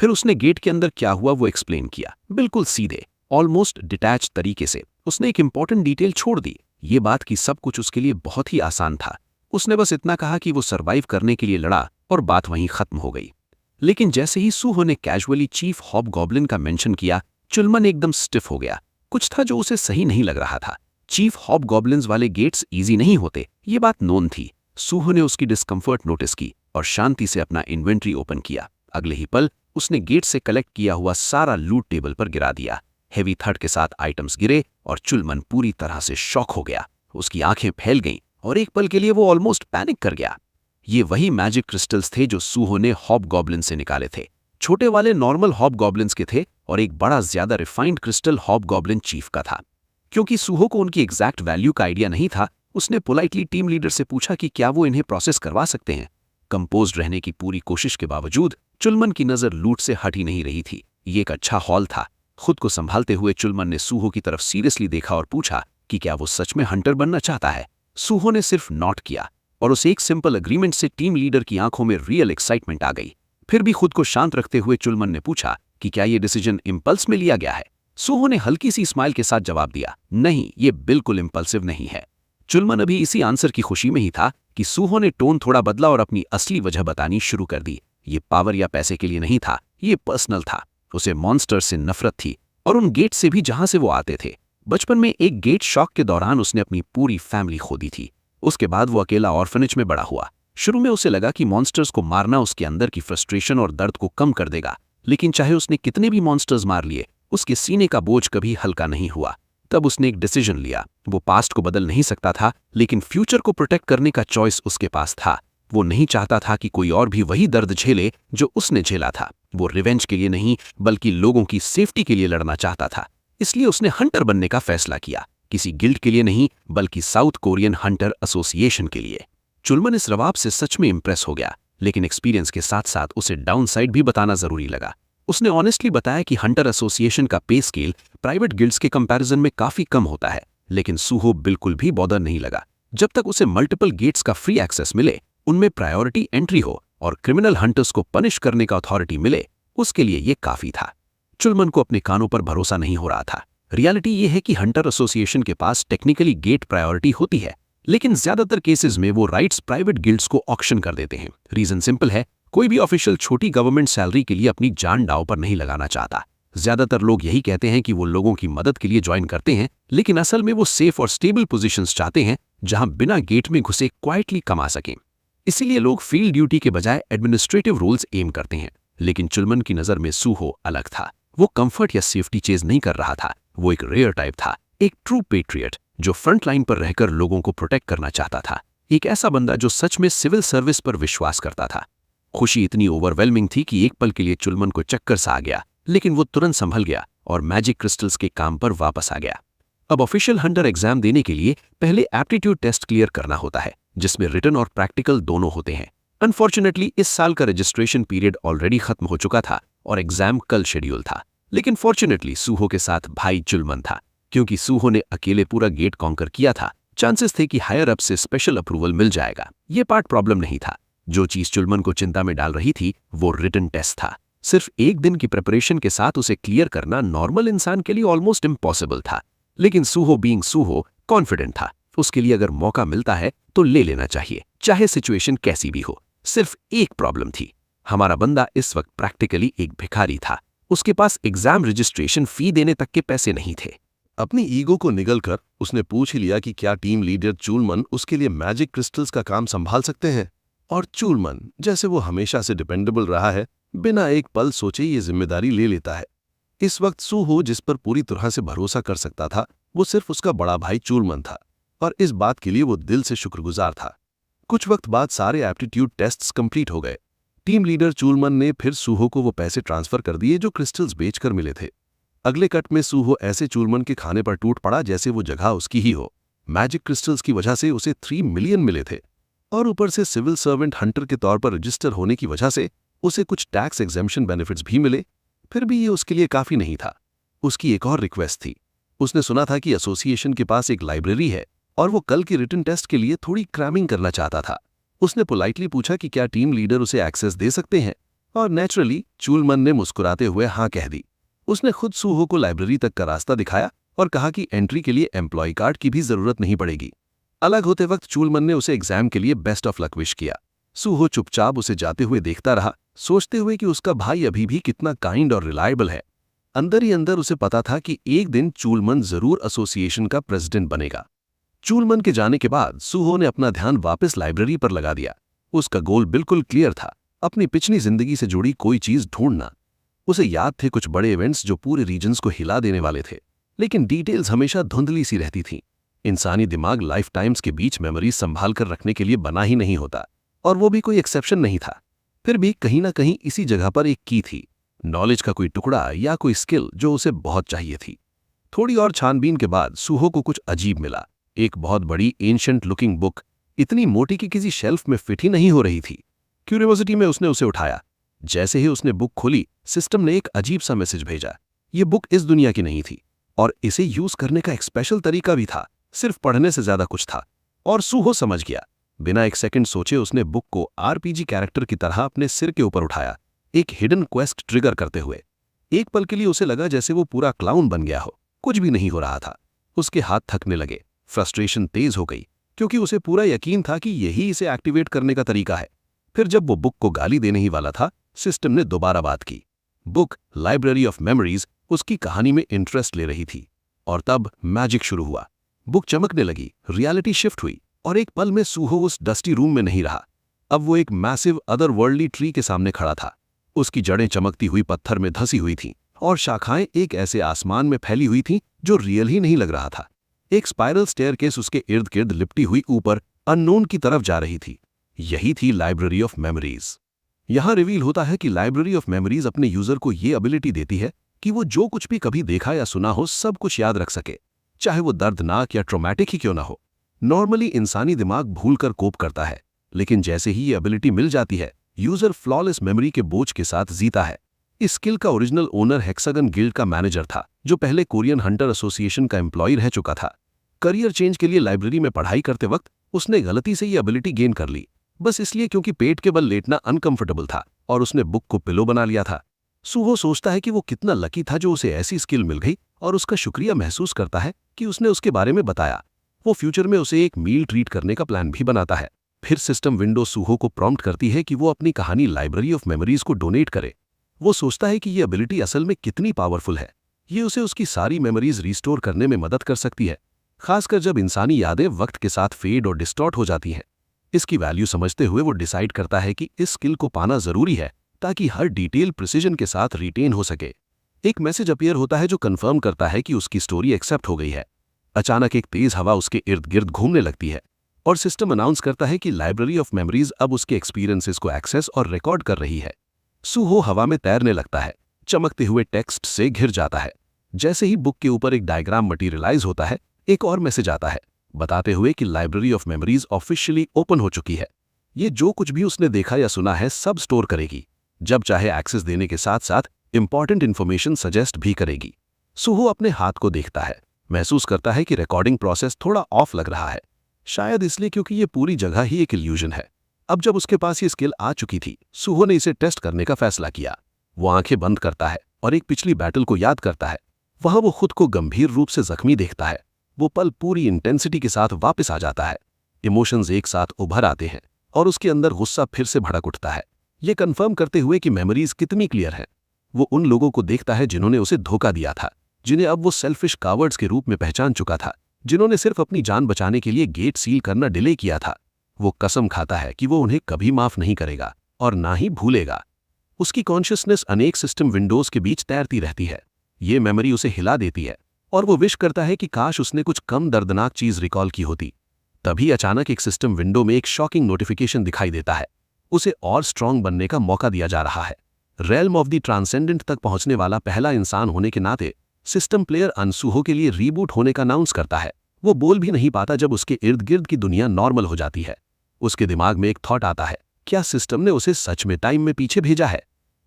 Speaker 2: फिर उसने गेट के अंदर क्या हुआ वो एक्सप्लेन किया, बिल्कुल सीधे, ऑलमोस्ट डिटैच तरीके से। उसने एक इंपॉर्टेंट डिटेल छोड़ दी, ये बात कि सब कुछ उसके लिए बहुत ही आसान था। उसने बस इतना कहा कि वो सरवाइव करने के लिए लड़ा और बात वहीं खत्म हो गई। लेकिन जैसे ही सूहो ने कैजुअली चीफ हॉबगॉब्लिन का मेंशन किया, चुलमन एकदम स्टिफ हो गया। कुछ था जो उसे सही नहीं लग रहा था। चीफ हॉबगॉब्लिन्स वाले गेट्स इजी नहीं होते, ये बात नोन थी। सूहो ने उसकी डिस्कम्फर्ट नोटिस की और शांति से अपना इन्वेंट्री ओपन किया। अगले ही पल उसने गेट से कलेक्ट किया हुआ सारा लूट टेबल पर गिरा दिया। हेवी थड के साथ आइटम्स गिरे और चुलमन पूरी तरह से शॉक हो गया। उसकी आंखें फैल गईं और एक पल के लिए वो ऑलमोस्ट पैनिक कर गया। ये वही मैजिक क्रिस्टल्स थे जो सूहो ने हॉबगॉब्लिन से निकाले थे। छोटे वाले नॉर्मल हॉबगॉब्लिन्स के थे और एक बड़ा ज्यादा रिफाइंड क्रिस्टल हॉबगॉब्लिन चीफ का था। क्योंकि सूहो को उनकी एग्जैक्ट वैल्यू का आइडिया नहीं था, उसने पोलाइटली टीम लीडर से पूछा कि क्या वो इन्हें प्रोसेस करवा सकते हैं। कंपोज्ड रहने की पूरी कोशिश के बावजूद चुलमन की नजर लूट से हट ही नहीं रही थी। ये एक अच्छा हॉल था। खुद को संभालते हुए चुलमन ने सूहो की तरफ सीरियसली देखा और पूछा कि क्या वो सच में हंटर बनना चाहता है। सूहो ने सिर्फ नॉट किया और उस एक सिंपल अग्रीमेंट से टीम लीडर की आंखों में रियल एक्साइटमेंट आ गई। फिर भी खुद को शांत रखते हुए चुलमन ने पूछा कि क्या ये डिसीजन इंपल्स में लिया गया है। सूहो ने हल्की सी स्माइल के साथ जवाब दिया, नहीं, ये बिल्कुल इंपल्सिव नहीं है। चुलमन अभी इसी आंसर की खुशी में ही था कि सूहो ने टोन थोड़ा बदला और अपनी असली वजह बतानी शुरू कर दी। ये पावर या पैसे के लिए नहीं था, ये पर्सनल था। उसे मॉन्स्टर्स से नफरत थी और उन गेट से भी जहां से वो आते थे। बचपन में एक गेट शॉक के दौरान उसने अपनी पूरी फैमिली खो दी थी। उसके बाद वो अकेला ऑर्फनेज में बड़ा हुआ। शुरू में उसे लगा कि मॉन्स्टर्स को मारना उसके अंदर की फ्रस्ट्रेशन और दर्द को कम कर देगा, लेकिन चाहे उसने कितने भी मॉन्स्टर्स मार लिए, उसके सीने का बोझ कभी हल्का नहीं हुआ। तब उसने एक डिसीजन लिया। वो पास्ट को बदल नहीं सकता था, लेकिन फ्यूचर को प्रोटेक्ट करने का चॉइस उसके पास था। वो नहीं चाहता था कि कोई और भी वही दर्द झेले जो उसने झेला था। वो रिवेंज के लिए नहीं, बल्कि लोगों की सेफ्टी के लिए लड़ना चाहता था। इसलिए उसने हंटर बनने का फैसला किया, किसी गिल्ड के लिए नहीं, बल्कि साउथ कोरियन हंटर एसोसिएशन के लिए। चुलमन इस रवाब से सच में इंप्रेस हो गया, लेकिन एक्सपीरियंस के साथ साथ उसे डाउन साइड भी बताना जरूरी लगा। उसने ऑनेस्टली बताया कि हंटर एसोसिएशन का पे स्केल प्राइवेट गिल्ड्स के कंपैरिजन में काफी कम होता है। लेकिन सूहो बिल्कुल भी बॉदर नहीं लगा। जब तक उसे मल्टीपल गेट्स का फ्री एक्सेस मिले, उनमें प्रायोरिटी एंट्री हो और क्रिमिनल हंटर्स को पनिश करने का अथॉरिटी मिले, उसके लिए ये काफी था। चुलमन को अपने कानों पर भरोसा नहीं हो रहा था। रियलिटी ये है कि हंटर एसोसिएशन के पास टेक्निकली गेट प्रायोरिटी होती है, लेकिन ज्यादातर केसेस में वो राइट्स प्राइवेट गिल्ड्स को ऑक्शन कर देते हैं। रीजन सिंपल है, कोई भी ऑफिशियल छोटी गवर्नमेंट सैलरी के लिए अपनी जान दांव पर नहीं लगाना चाहता। ज्यादातर लोग यही कहते हैं कि वो लोगों की मदद के लिए ज्वाइन करते हैं, लेकिन असल में वो सेफ और स्टेबल पोजीशंस चाहते हैं जहां बिना गेट में घुसे क्वाइटली कमा सकें। इसीलिए लोग फील्ड ड्यूटी के बजाय एडमिनिस्ट्रेटिव रोल्स एम करते हैं। लेकिन चुलमन की नजर में सूहो अलग था। वो कंफर्ट या सेफ्टी चेज नहीं कर रहा था। वो एक रेयर टाइप था, एक ट्रू पेट्रियट जो फ्रंट लाइन पर रहकर लोगों को प्रोटेक्ट करना चाहता था। एक ऐसा बंदा जो सच में सिविल सर्विस पर विश्वास करता था। खुशी इतनी ओवरवेलमिंग थी कि एक पल के लिए चुलमन को चक्कर सा आ गया, लेकिन वो तुरंत संभल गया और मैजिक क्रिस्टल्स के काम पर वापस आ गया। अब ऑफिशियल हंटर एग्जाम देने के लिए पहले एप्टीट्यूड टेस्ट क्लियर करना होता है, जिसमें रिटन और प्रैक्टिकल दोनों होते हैं। अनफॉर्चुनेटली इस साल का रजिस्ट्रेशन पीरियड ऑलरेडी खत्म हो चुका था और एग्जाम कल शेड्यूल था। लेकिन फॉर्चुनेटली सूहो के साथ भाई चुलमन था। क्योंकि सूहो ने अकेले पूरा गेट कॉन्कर किया था, चांसेस थे कि हायर अप से स्पेशल अप्रूवल मिल जाएगा। ये पार्ट प्रॉब्लम नहीं था। जो चीज चुलमन को चिंता में डाल रही थी वो रिटन टेस्ट था। सिर्फ एक दिन की प्रिपरेशन के साथ उसे क्लियर करना नॉर्मल इंसान के लिए ऑलमोस्ट इम्पॉसिबल था। लेकिन सूहो बीइंग सूहो कॉन्फिडेंट था। उसके लिए अगर मौका मिलता है तो ले लेना चाहिए, चाहे सिचुएशन कैसी भी हो। सिर्फ एक प्रॉब्लम थी, हमारा बंदा इस वक्त प्रैक्टिकली एक भिखारी था। उसके पास एग्जाम रजिस्ट्रेशन फी देने तक के पैसे नहीं थे।
Speaker 3: अपनी ईगो को निगलकर उसने पूछ ही लिया कि क्या टीम लीडर चुलमन उसके लिए मैजिक क्रिस्टल्स का काम संभाल सकते हैं। और चुलमन, जैसे वो हमेशा से डिपेंडेबल रहा है, बिना एक पल सोचे ये जिम्मेदारी ले लेता है। इस वक्त सूहो जिस पर पूरी तरह से भरोसा कर सकता था, वो सिर्फ उसका बड़ा भाई चुलमन था, और इस बात के लिए वो दिल से शुक्रगुजार था। कुछ वक्त बाद सारे एप्टीट्यूड टेस्ट्स कंप्लीट हो गए। टीम लीडर चुलमन ने फिर सूहो को वो पैसे ट्रांसफर कर दिए जो क्रिस्टल्स बेचकर मिले थे। अगले कट में सूहो ऐसे चुलमन के खाने पर टूट पड़ा जैसे वो जगह उसकी ही हो। मैजिक क्रिस्टल्स की वजह से उसे 3 मिलियन मिले थे, और ऊपर से सिविल सर्वेंट हंटर के तौर पर रजिस्टर होने की वजह से उसे कुछ टैक्स एग्जेम्पशन बेनिफिट्स भी मिले। फिर भी ये उसके लिए काफी नहीं था। उसकी एक और रिक्वेस्ट थी। उसने सुना था कि एसोसिएशन के पास एक लाइब्रेरी है और वो कल की रिटन टेस्ट के लिए थोड़ी क्रैमिंग करना चाहता था। उसने पोलाइटली पूछा कि क्या टीम लीडर उसे एक्सेस दे सकते हैं। और नेचुरली चूलमन ने मुस्कुराते हुए हाँ कह दी। उसने खुद सूहो को लाइब्रेरी तक का रास्ता दिखाया और कहा कि एंट्री के लिए एम्प्लॉय कार्ड की भी जरूरत नहीं पड़ेगी। अलग होते वक्त चूलमन ने उसे एग्जाम के लिए बेस्ट ऑफ लक विश किया। सूहो चुपचाप उसे जाते हुए देखता रहा, सोचते हुए कि उसका भाई अभी भी कितना काइंड और रिलायबल है। अंदर ही अंदर उसे पता था कि एक दिन चूलमन जरूर एसोसिएशन का प्रेसिडेंट बनेगा। चूलमन के जाने के बाद सूहो ने अपना ध्यान वापस लाइब्रेरी पर लगा दिया। उसका गोल बिल्कुल क्लियर था, अपनी पिछली जिंदगी से जुड़ी कोई चीज ढूंढना। उसे याद थे कुछ बड़े इवेंट्स जो पूरे रीजन्स को हिला देने वाले थे, लेकिन डिटेल्स हमेशा धुंधली सी रहती थीं। इंसानी दिमाग लाइफ टाइम्स के बीच मेमोरीज संभाल कर रखने के लिए बना ही नहीं होता, और वो भी कोई एक्सेप्शन नहीं था। फिर भी कहीं ना कहीं इसी जगह पर एक की थी, नॉलेज का कोई टुकड़ा या कोई स्किल जो उसे बहुत चाहिए थी। थोड़ी और छानबीन के बाद सूहो को कुछ अजीब मिला। एक बहुत बड़ी एंशिएंट लुकिंग बुक, इतनी मोटी कि किसी शेल्फ में फिट ही नहीं हो रही थी। क्यूरियोसिटी में उसने उसे उठाया। जैसे ही उसने बुक खोली, सिस्टम ने एक अजीब सा मैसेज भेजा। ये बुक इस दुनिया की नहीं थी और इसे यूज करने का एक स्पेशल तरीका भी था। सिर्फ पढ़ने से ज्यादा कुछ था, और सूहो समझ गया। बिना एक सेकंड सोचे उसने बुक को आरपीजी कैरेक्टर की तरह अपने सिर के ऊपर उठाया, एक हिडन क्वेस्ट ट्रिगर करते हुए। एक पल के लिए उसे लगा जैसे वो पूरा क्लाउन बन गया हो। कुछ भी नहीं हो रहा था। उसके हाथ थकने लगे, फ्रस्ट्रेशन तेज हो गई, क्योंकि उसे पूरा यकीन था कि यही इसे एक्टिवेट करने का तरीका है। फिर जब वो बुक को गाली देने ही वाला था, सिस्टम ने दोबारा बात की। बुक लाइब्रेरी ऑफ मेमोरीज उसकी कहानी में इंटरेस्ट ले रही थी, और तब मैजिक शुरू हुआ। बुक चमकने लगी, रियलिटी शिफ्ट हुई, और एक पल में सूहो उस डस्टी रूम में नहीं रहा। अब वो एक मैसिव अदरवर्ल्डली ट्री के सामने खड़ा था। उसकी जड़ें चमकती हुई पत्थर में धंसी हुई थीं, और शाखाएं एक ऐसे आसमान में फैली हुई थीं जो रियल ही नहीं लग रहा था। एक स्पाइरल स्टेयरकेस उसके इर्द गिर्द लिपटी हुई ऊपर अननोन की तरफ जा रही थी। यही थी लाइब्रेरी ऑफ मेमोरीज। यहां रिवील होता है कि लाइब्रेरी ऑफ मेमोरीज अपने यूजर को ये एबिलिटी देती है कि वो जो कुछ भी कभी देखा या सुना हो सब कुछ याद रख सके, चाहे वो दर्दनाक या ट्रॉमेटिक ही क्यों ना हो। नॉर्मली इंसानी दिमाग भूल कर कोप करता है, लेकिन जैसे ही ये एबिलिटी मिल जाती है, यूजर फ्लॉलेस मेमोरी के बोझ के साथ जीता है। इस स्किल का ओरिजिनल ओनर हेक्सागन गिल्ड का मैनेजर था, जो पहले कोरियन हंटर एसोसिएशन का एम्प्लॉय रह चुका था। करियर चेंज के लिए लाइब्रेरी में पढ़ाई करते वक्त उसने गलती से ये एबिलिटी गेन कर ली, बस इसलिए क्योंकि पेट के बल लेटना अनकंफर्टेबल था और उसने बुक को पिलो बना लिया था। सूहो सोचता है कि वो कितना लकी था जो उसे ऐसी स्किल मिल गई, और उसका शुक्रिया महसूस करता है कि उसने उसके बारे में बताया। वो फ्यूचर में उसे एक मील ट्रीट करने का प्लान भी बनाता है। फिर सिस्टम विंडो सूहो को प्रॉम्प्ट करती है कि वो अपनी कहानी लाइब्रेरी ऑफ मेमोरीज को डोनेट करे। वो सोचता है कि ये एबिलिटी असल में कितनी पावरफुल है। ये उसे उसकी सारी मेमोरीज रिस्टोर करने में मदद कर सकती है, खासकर जब इंसानी यादें वक्त के साथ फेड और डिस्टॉर्ट हो जाती हैं। इसकी वैल्यू समझते हुए वो डिसाइड करता है कि इस स्किल को पाना जरूरी है ताकि हर डिटेल प्रिसीजन के साथ रिटेन हो सके। एक मैसेज अपीयर होता है जो कंफर्म करता है कि उसकी स्टोरी एक्सेप्ट हो गई है। अचानक एक तेज हवा उसके इर्द गिर्द घूमने लगती है, और सिस्टम अनाउंस करता है कि लाइब्रेरी ऑफ मेमोरीज अब उसके एक्सपीरियंसेस को एक्सेस और रिकॉर्ड कर रही है। सूहो हवा में तैरने लगता है, चमकते हुए टेक्स्ट से घिर जाता है। जैसे ही बुक के ऊपर एक डायग्राम मटीरियलाइज होता है, एक और मैसेज आता है, बताते हुए कि library of memories officially open हो चुकी है। ये जो कुछ भी उसने देखा या सुना है सब स्टोर करेगी, जब चाहे एक्सेस देने के साथ साथ इंपॉर्टेंट इंफॉर्मेशन सजेस्ट भी करेगी। सूहो अपने हाथ को देखता है, महसूस करता है कि रिकॉर्डिंग प्रोसेस थोड़ा ऑफ लग रहा है, शायद इसलिए क्योंकि ये पूरी जगह ही एक इल्यूजन है। अब जब उसके पास ये स्किल आ चुकी थी, सूहो ने इसे टेस्ट करने का फैसला किया। वो आंखें बंद करता है और एक पिछली बैटल को याद करता है। वहां वो खुद को गंभीर रूप से जख्मी देखता है। वो पल पूरी इंटेंसिटी के साथ वापस आ जाता है। इमोशंस एक साथ उभर आते हैं और उसके अंदर गुस्सा फिर से भड़क उठता है, ये कंफर्म करते हुए कि मेमोरीज कितनी क्लियर हैं। वो उन लोगों को देखता है जिन्होंने उसे धोखा दिया था, जिन्हें अब वो सेल्फिश कावर्ड्स के रूप में पहचान चुका था, जिन्होंने सिर्फ अपनी जान बचाने के लिए गेट सील करना डिले किया था। वो कसम खाता है कि वो उन्हें कभी माफ नहीं करेगा और ना ही भूलेगा। उसकी कॉन्शियसनेस अनेक सिस्टम विंडोज के बीच तैरती रहती है। ये मेमोरी उसे हिला देती है और वो विश करता है कि काश उसने कुछ कम दर्दनाक चीज रिकॉल की होती। तभी अचानक एक सिस्टम विंडो में एक शॉकिंग नोटिफिकेशन दिखाई देता है। उसे और स्ट्रांग बनने का मौका दिया जा रहा है। रेल्म ऑफ द ट्रांसेंडेंट तक पहुंचने वाला पहला इंसान होने के नाते सिस्टम प्लेयर अनसूहो के लिए रीबूट होने का अनाउंस करता है। वो बोल भी नहीं पाता जब उसके इर्द गिर्द की दुनिया नॉर्मल हो जाती है। उसके दिमाग में एक थॉट आता है, क्या सिस्टम ने उसे सच में टाइम में पीछे भेजा है?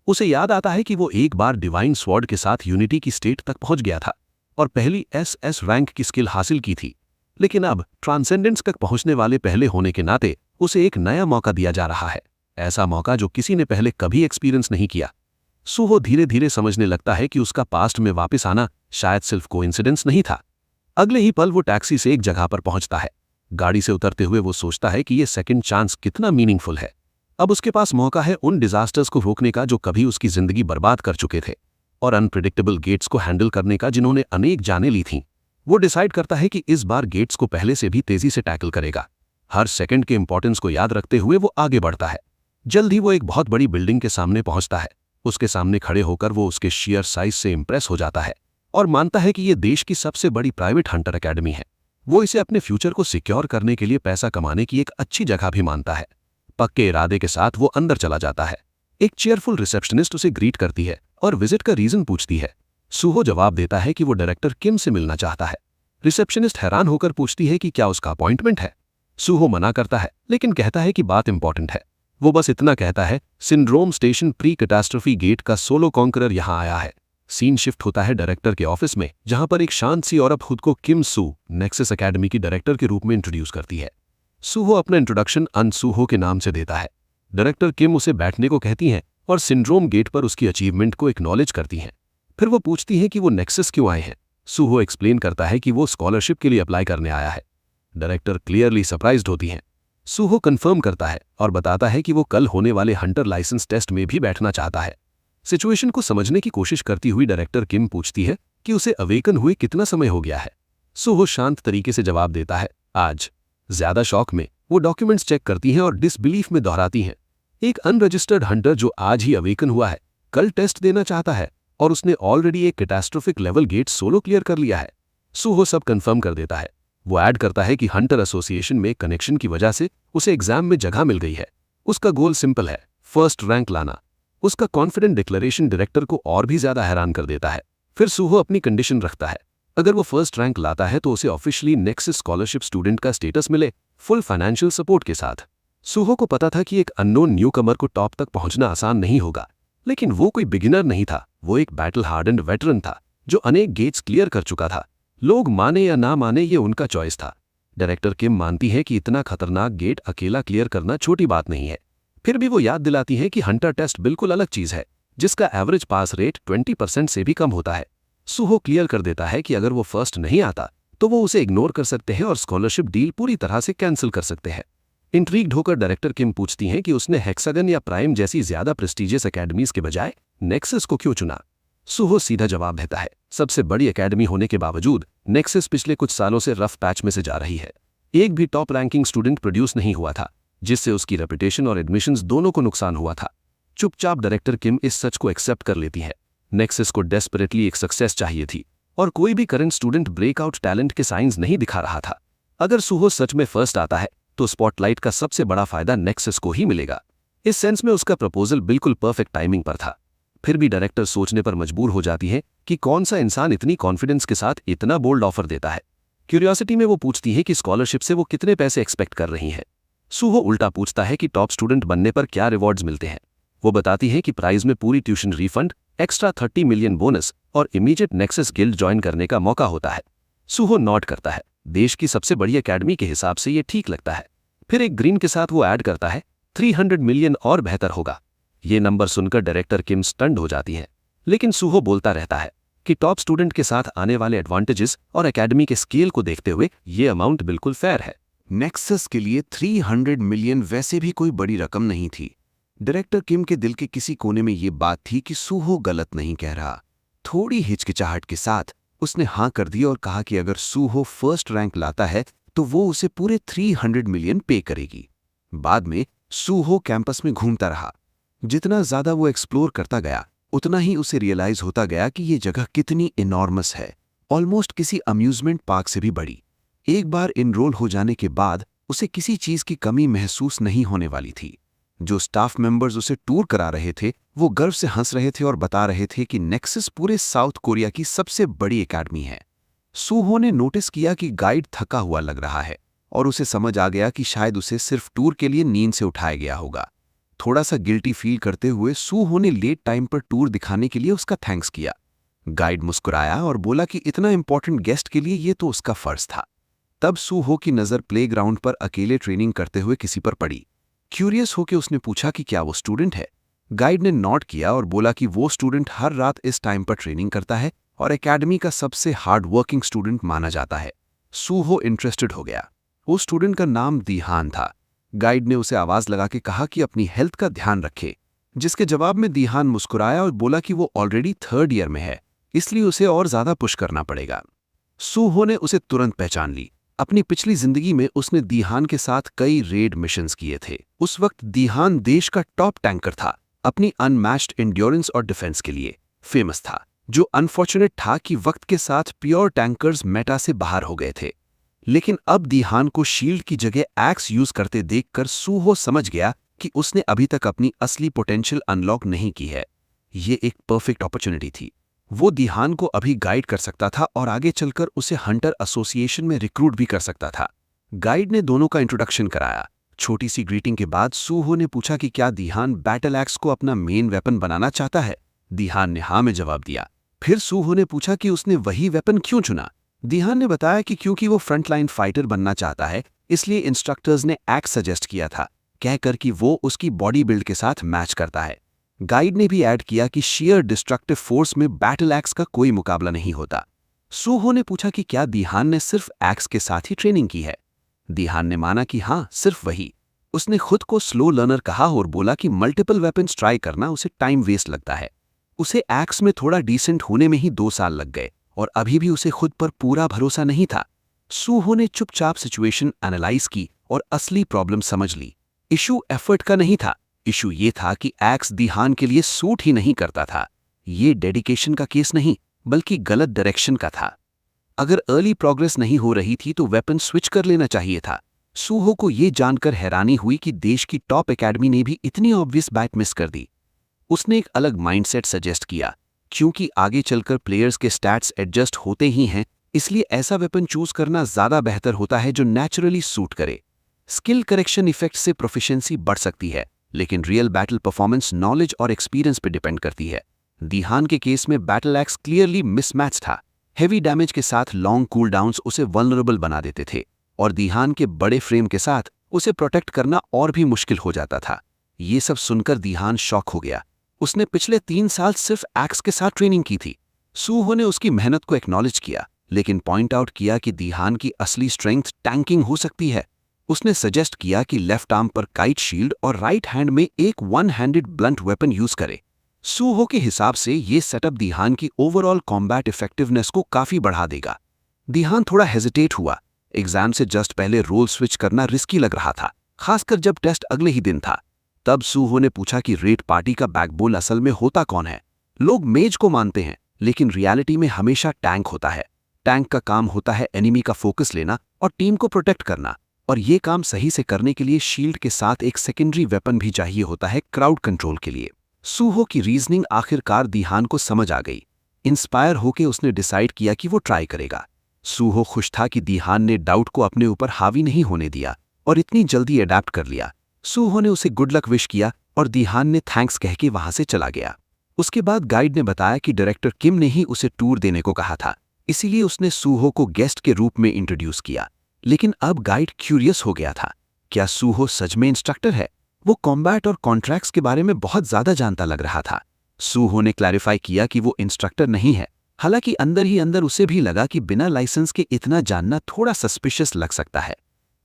Speaker 3: उसे याद आता है कि वो एक बार डिवाइन स्वॉर्ड के साथ यूनिटी की स्टेट तक पहुंच गया था और पहली SS रैंक की स्किल हासिल की थी, लेकिन अब ट्रांसेंडेंस तक पहुंचने वाले पहले होने के नाते उसे एक नया मौका दिया जा रहा है।
Speaker 2: ऐसा मौका जो किसी ने पहले कभी एक्सपीरियंस नहीं किया। सूहो धीरे धीरे समझने लगता है कि उसका पास्ट में वापस आना शायद सिर्फ कोइंसिडेंस नहीं था। अगले ही पल वो टैक्सी से एक जगह पर पहुंचता है। गाड़ी से उतरते हुए वो सोचता है कि ये सेकंड चांस कितना मीनिंगफुल है। अब उसके पास मौका है उन डिजास्टर्स को रोकने का जो कभी उसकी जिंदगी बर्बाद कर चुके थे, और अनप्रिडिक्टेबल गेट्स को हैंडल करने का जिन्होंने अनेक जानें ली थीं। वो डिसाइड करता है कि इस बार गेट्स को पहले से भी तेजी से टैकल करेगा। हर सेकंड के इंपॉर्टेंस को याद रखते हुए वो आगे बढ़ता है। जल्द ही वो एक बहुत बड़ी बिल्डिंग के सामने पहुंचता है। उसके सामने खड़े होकर वो उसके शेयर साइज से इंप्रेस हो जाता है और मानता है कि ये देश की सबसे बड़ी प्राइवेट हंटर एकेडमी है। वो इसे अपने फ्यूचर को सिक्योर करने के लिए पैसा कमाने की एक अच्छी जगह भी मानता है। पक्के इरादे के साथ वो अंदर चला जाता है। एक चेयरफुल रिसेप्शनिस्ट उसे ग्रीट करती है और विजिट का रीजन पूछती है। सूहो जवाब देता है कि वो डायरेक्टर किम से मिलना चाहता है। रिसेप्शनिस्ट हैरान होकर पूछती है कि क्या उसका अपॉइंटमेंट है। सूहो मना करता है, लेकिन कहता है कि बात इंपॉर्टेंट है। वो बस इतना कहता है, syndrome station pre catastrophe gate का सोलो कॉन्करर यहां आया है। सीन शिफ्ट होता है डायरेक्टर के ऑफिस में, जहां पर एक शांत सी औरत खुद को किम सू नेक्सस एकेडमी की डायरेक्टर के रूप में इंट्रोड्यूस करती है। सूहो अपना इंट्रोडक्शन अन सूहो के नाम से देता है। डायरेक्टर किम उसे बैठने को कहती हैं और सिंड्रोम गेट पर उसकी अचीवमेंट को एक्नॉलेज करती हैं। फिर वो पूछती हैं कि वो नेक्सस क्यों आए हैं। सूहो एक्सप्लेन करता है कि वो स्कॉलरशिप के लिए अप्लाई करने आया है। डायरेक्टर क्लियरली सरप्राइज्ड होती हैं। सूहो कंफर्म करता है और बताता है कि वो कल होने वाले हंटर लाइसेंस टेस्ट में भी बैठना चाहता है। सिचुएशन को समझने की कोशिश करती हुई डायरेक्टर किम पूछती है कि उसे अवेकन हुए कितना समय हो गया है। सूहो शांत तरीके से जवाब देता है, आज। ज्यादा शॉक में वो डॉक्यूमेंट्स चेक करती हैं और डिसबिलीफ में दोहराती हैं, एक अनरजिस्टर्ड हंटर जो आज ही अवेकन हुआ है, कल टेस्ट देना चाहता है और उसने ऑलरेडी एक catastrophic level gate solo clear कर लिया है। सूहो सब कंफर्म कर देता है। वो ऐड करता है कि हंटर एसोसिएशन में कनेक्शन की वजह से उसे एग्जाम में जगह मिल गई है। उसका गोल सिंपल है, फर्स्ट रैंक लाना। उसका कॉन्फिडेंट डिक्लेरेशन डायरेक्टर को और भी ज्यादा हैरान कर देता है। फिर सूहो अपनी कंडीशन रखता है, अगर वो फर्स्ट रैंक लाता है तो उसे ऑफिशियली नेक्सस स्कॉलरशिप स्टूडेंट का स्टेटस मिले, फुल फाइनेंशियल सपोर्ट के साथ। सूहो को पता था कि एक अननोन न्यूकमर को टॉप तक पहुंचना आसान नहीं होगा, लेकिन वो कोई बिगिनर नहीं था। वो एक बैटल हार्डन्ड वेटरन था जो अनेक गेट्स क्लियर कर चुका था। लोग माने या ना माने ये उनका चॉइस था। डायरेक्टर किम मानती है कि इतना खतरनाक गेट अकेला क्लियर करना छोटी बात नहीं है। फिर भी वो याद दिलाती है कि हंटर टेस्ट बिल्कुल अलग चीज है, जिसका एवरेज पास रेट 20% से भी कम होता है। सूहो क्लियर कर देता है कि अगर वो फर्स्ट नहीं आता तो वो उसे इग्नोर कर सकते हैं और स्कॉलरशिप डील पूरी तरह से कैंसिल कर सकते हैं। इंट्रीग्ड होकर डायरेक्टर किम पूछती हैं कि उसने हेक्सागन या प्राइम जैसी ज्यादा प्रेस्टीजियस एकेडमीज के बजाय नेक्सस को क्यों चुना। सूहो सीधा जवाब देता है, सबसे बड़ी एकेडमी होने के बावजूद नेक्सस पिछले कुछ सालों से रफ पैच में से जा रही है। एक भी टॉप रैंकिंग स्टूडेंट प्रोड्यूस नहीं हुआ था, जिससे उसकी रेपुटेशन और एडमिशंस दोनों को नुकसान हुआ था। चुपचाप डायरेक्टर किम इस सच को एक्सेप्ट कर लेती है। नेक्सस को डेस्परेटली एक सक्सेस चाहिए थी और कोई भी करंट स्टूडेंट ब्रेकआउट टैलेंट के साइंस नहीं दिखा रहा था। अगर सूहो सच में फर्स्ट आता है तो स्पॉटलाइट का सबसे बड़ा फायदा नेक्सस को ही मिलेगा। इस सेंस में उसका प्रपोजल बिल्कुल परफेक्ट टाइमिंग पर था। फिर भी डायरेक्टर सोचने पर मजबूर हो जाती है कि कौन सा इंसान इतनी कॉन्फिडेंस के साथ इतना बोल्ड ऑफर देता है। क्यूरियोसिटी में वो पूछती है कि स्कॉलरशिप से वो कितने पैसे एक्सपेक्ट कर रही हैं। सूहो उल्टा पूछता है कि टॉप स्टूडेंट बनने पर क्या रिवॉर्ड्स मिलते हैं। वो बताती है कि प्राइज में पूरी tuition refund, extra 30 million bonus और इमीडिएट नेक्सस गिल्ड ज्वाइन करने का मौका होता है। सूहो नॉट करता है, देश की सबसे बड़ी एकेडमी के हिसाब से ये ठीक लगता है। फिर एक ग्रीन के साथ वो ऐड करता है, 300 मिलियन और बेहतर होगा। ये नंबर सुनकर डायरेक्टर किम स्टन्ड हो जाती हैं, लेकिन सूहो बोलता रहता है कि टॉप स्टूडेंट के साथ आने वाले एडवांटेजेस और एकेडमी के स्केल को देखते हुए ये अमाउंट बिल्कुल फेयर है।
Speaker 1: नेक्सस के लिए 300 मिलियन वैसे भी कोई बड़ी रकम नहीं थी। डायरेक्टर किम के दिल के किसी कोने में ये बात थी कि सूहो गलत नहीं कह रहा। थोड़ी हिचकिचाहट के साथ उसने हाँ कर दी और कहा कि अगर सूहो फर्स्ट रैंक लाता है तो वो उसे पूरे 300 मिलियन पे करेगी। बाद में सूहो कैंपस में घूमता रहा। जितना ज्यादा वो एक्सप्लोर करता गया उतना ही उसे रियलाइज होता गया कि ये जगह कितनी इनॉर्मस है, ऑलमोस्ट किसी अम्यूजमेंट पार्क से भी बड़ी। एक बार इनरोल हो जाने के बाद उसे किसी चीज की कमी महसूस नहीं होने वाली थी। जो स्टाफ मेंबर्स उसे टूर करा रहे थे वो गर्व से हंस रहे थे और बता रहे थे कि नेक्सस पूरे साउथ कोरिया की सबसे बड़ी एकेडमी है। सूहो ने नोटिस किया कि गाइड थका हुआ लग रहा है और उसे समझ आ गया कि शायद उसे सिर्फ टूर के लिए नींद से उठाया गया होगा। थोड़ा सा गिल्टी फील करते हुए सूहो ने लेट टाइम पर टूर दिखाने के लिए उसका थैंक्स किया। गाइड मुस्कुराया और बोला कि इतना इंपॉर्टेंट गेस्ट के लिए ये तो उसका फर्ज था। तब सूहो की नज़र प्लेग्राउंड पर अकेले ट्रेनिंग करते हुए किसी पर पड़ी।
Speaker 2: क्यूरियस होकर उसने पूछा कि क्या वो स्टूडेंट है। गाइड ने नोट किया और बोला कि वो स्टूडेंट हर रात इस टाइम पर ट्रेनिंग करता है और एकेडमी का सबसे हार्ड वर्किंग स्टूडेंट माना जाता है। सूहो इंटरेस्टेड हो गया। वो स्टूडेंट का नाम दीहान था। गाइड ने उसे आवाज लगा के कहा कि अपनी हेल्थ का ध्यान रखे, जिसके जवाब में दीहान मुस्कुराया और बोला कि वो ऑलरेडी 3rd ईयर में है, इसलिए उसे और ज्यादा पुश करना पड़ेगा। सूहो ने उसे तुरंत पहचान ली। अपनी पिछली जिंदगी में उसने दीहान के साथ कई रेड मिशंस किए थे। उस वक्त दीहान देश का टॉप टैंकर था, अपनी अनमैच्ड एंड्योरेंस और डिफेंस के लिए फेमस था। जो अनफॉर्चुनेट था कि वक्त के साथ प्योर टैंकर्स मेटा से बाहर हो गए थे। लेकिन अब दीहान को शील्ड की जगह एक्स यूज करते देखकर सूहो समझ गया कि उसने अभी तक अपनी असली पोटेंशियल अनलॉक नहीं की है। ये एक परफेक्ट अपॉर्चुनिटी थी। वो दीहान को अभी गाइड कर सकता था और आगे चलकर उसे हंटर एसोसिएशन में रिक्रूट भी कर सकता था। गाइड ने दोनों का इंट्रोडक्शन कराया। छोटी सी ग्रीटिंग के बाद सूहो ने पूछा कि क्या दीहान बैटल एक्स को अपना मेन वेपन बनाना चाहता है। दीहान ने हाँ में जवाब दिया। फिर सूहो ने पूछा कि उसने वही वेपन क्यों चुना। दीहान ने बताया कि क्योंकि वो फ्रंटलाइन फाइटर बनना चाहता है, इसलिए इंस्ट्रक्टर्स ने एक्स सजेस्ट किया था, कहकर कि वो उसकी बॉडी बिल्ड के साथ मैच करता है। गाइड ने भी ऐड किया कि शेयर डिस्ट्रक्टिव फोर्स में बैटल एक्स का कोई मुकाबला नहीं होता। सूहो ने पूछा कि क्या दीहान ने सिर्फ एक्स के साथ ही ट्रेनिंग की है। दीहान ने माना कि हाँ, सिर्फ वही। उसने खुद को स्लो लर्नर कहा और बोला कि मल्टीपल वेपन्स ट्राई करना उसे टाइम वेस्ट लगता है। उसे एक्स में थोड़ा डिसेंट होने में ही 2 साल लग गए और अभी भी उसे खुद पर पूरा भरोसा नहीं था। सूहो ने चुपचाप सिचुएशन एनालाइज की और असली प्रॉब्लम समझ ली। इशू एफर्ट का नहीं था, इशू ये था कि एक्स दीहान के लिए सूट ही नहीं करता था। ये डेडिकेशन का केस नहीं, बल्कि गलत डायरेक्शन का था। अगर अर्ली प्रोग्रेस नहीं हो रही थी तो वेपन स्विच कर लेना चाहिए था। सूहो को यह जानकर हैरानी हुई कि देश की टॉप एकेडमी ने भी इतनी ऑब्वियस बैट मिस कर दी। उसने एक अलग माइंडसेट सजेस्ट किया। क्योंकि आगे चलकर प्लेयर्स के स्टैट्स एडजस्ट होते ही हैं, इसलिए ऐसा वेपन चूज करना ज्यादा बेहतर होता है जो नेचुरली सूट करे। स्किल करेक्शन इफेक्ट से प्रोफिशिएंसी बढ़ सकती है, लेकिन रियल बैटल परफॉर्मेंस नॉलेज और एक्सपीरियंस पर डिपेंड करती है। दीहान के केस में बैटल एक्स क्लियरली मिसमैच था। हेवी डैमेज के साथ लॉन्ग कूल डाउन्स उसे वल्नरेबल बना देते थे और दीहान के बड़े फ्रेम के साथ उसे प्रोटेक्ट करना और भी मुश्किल हो जाता था। ये सब सुनकर दीहान शॉक हो गया। उसने पिछले 3 साल सिर्फ एक्स के साथ ट्रेनिंग की थी। सूहो ने उसकी मेहनत को एक्नॉलेज किया, लेकिन पॉइंट आउट किया कि दीहान की असली स्ट्रेंथ टैंकिंग हो सकती है। उसने सजेस्ट किया कि लेफ्ट आर्म पर काइट शील्ड और राइट हैंड में एक 1-हैंडेड ब्लंट वेपन यूज करे। सूहो के हिसाब से ये सेटअप दीहान की ओवरऑल कॉम्बैट इफेक्टिवनेस को काफी बढ़ा देगा। दीहान थोड़ा हेजिटेट हुआ। एग्जाम से जस्ट पहले रोल स्विच करना रिस्की लग रहा था, खासकर जब टेस्ट अगले ही दिन था। तब सूहो ने पूछा कि रेड पार्टी का बैकबोन असल में होता कौन है। लोग मेज को मानते हैं, लेकिन रियलिटी में हमेशा टैंक होता है। टैंक का काम होता है एनिमी का फोकस लेना और टीम को प्रोटेक्ट करना, और ये काम सही से करने के लिए शील्ड के साथ एक सेकेंडरी वेपन भी चाहिए होता है क्राउड कंट्रोल के लिए। सूहो की रीजनिंग आखिरकार दीहान को समझ आ गई। इंस्पायर होके उसने डिसाइड किया कि वो ट्राई करेगा। सूहो खुश था कि दीहान ने डाउट को अपने ऊपर हावी नहीं होने दिया और इतनी जल्दी अडैप्ट कर लिया। सूहो ने उसे गुड लक विश किया और दीहान ने थैंक्स कह के वहां से चला गया। उसके बाद गाइड ने बताया कि डायरेक्टर किम ने ही उसे टूर देने को कहा था, इसीलिए उसने सूहो को गेस्ट के रूप में इंट्रोड्यूस किया। लेकिन अब गाइड क्यूरियस हो गया था, क्या सूहो सच में इंस्ट्रक्टर है? वो कॉम्बैट और कॉन्ट्रैक्ट्स के बारे में बहुत ज्यादा जानता लग रहा था। सूहो ने क्लैरिफाई किया कि वो इंस्ट्रक्टर नहीं है, हालांकि अंदर ही अंदर उसे भी लगा कि बिना लाइसेंस के इतना जानना थोड़ा सस्पिशियस लग सकता है।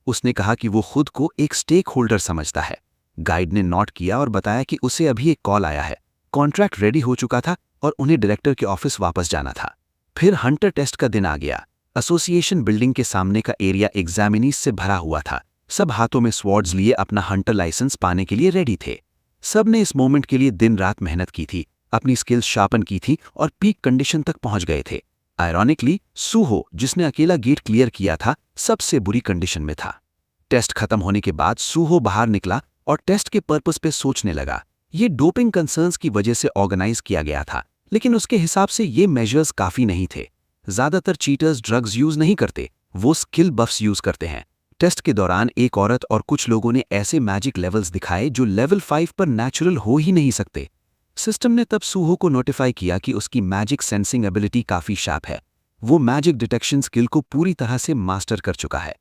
Speaker 2: उसने कहा कि वो खुद को एक स्टेक होल्डर समझता है। गाइड ने नोट किया और बताया कि उसे अभी एक कॉल आया है। कॉन्ट्रैक्ट रेडी हो चुका था और उन्हें डायरेक्टर के ऑफिस वापस जाना था। फिर हंटर टेस्ट का दिन आ गया। एसोसिएशन बिल्डिंग के सामने का एरिया एग्जामिनीज से भरा हुआ था। सब हाथों में स्वॉर्ड्स लिए अपना हंटर लाइसेंस पाने के लिए रेडी थे। सब ने इस मोमेंट के लिए दिन रात मेहनत की थी, अपनी स्किल्स शार्पन की थी और पीक कंडीशन तक पहुंच गए थे। आयरॉनिकली सूहो, जिसने अकेला गेट क्लियर किया था, सबसे बुरी कंडीशन में था। टेस्ट खत्म होने के बाद सूहो बाहर निकला और टेस्ट के पर्पस पे सोचने लगा। ये डोपिंग कंसर्न्स की वजह से ऑर्गेनाइज किया गया था, लेकिन उसके हिसाब से ये मेजर्स काफी नहीं थे। ज्यादातर चीटर्स ड्रग्स यूज नहीं करते, वो स्किल बफ्स यूज करते हैं। टेस्ट के दौरान एक औरत और कुछ लोगों ने ऐसे मैजिक लेवल्स दिखाए जो लेवल 5 पर नेचुरल हो ही नहीं सकते। सिस्टम ने तब सूहो को नोटिफाई किया कि उसकी मैजिक सेंसिंग एबिलिटी काफी शार्प है। वो मैजिक डिटेक्शन स्किल को पूरी तरह से मास्टर कर चुका है।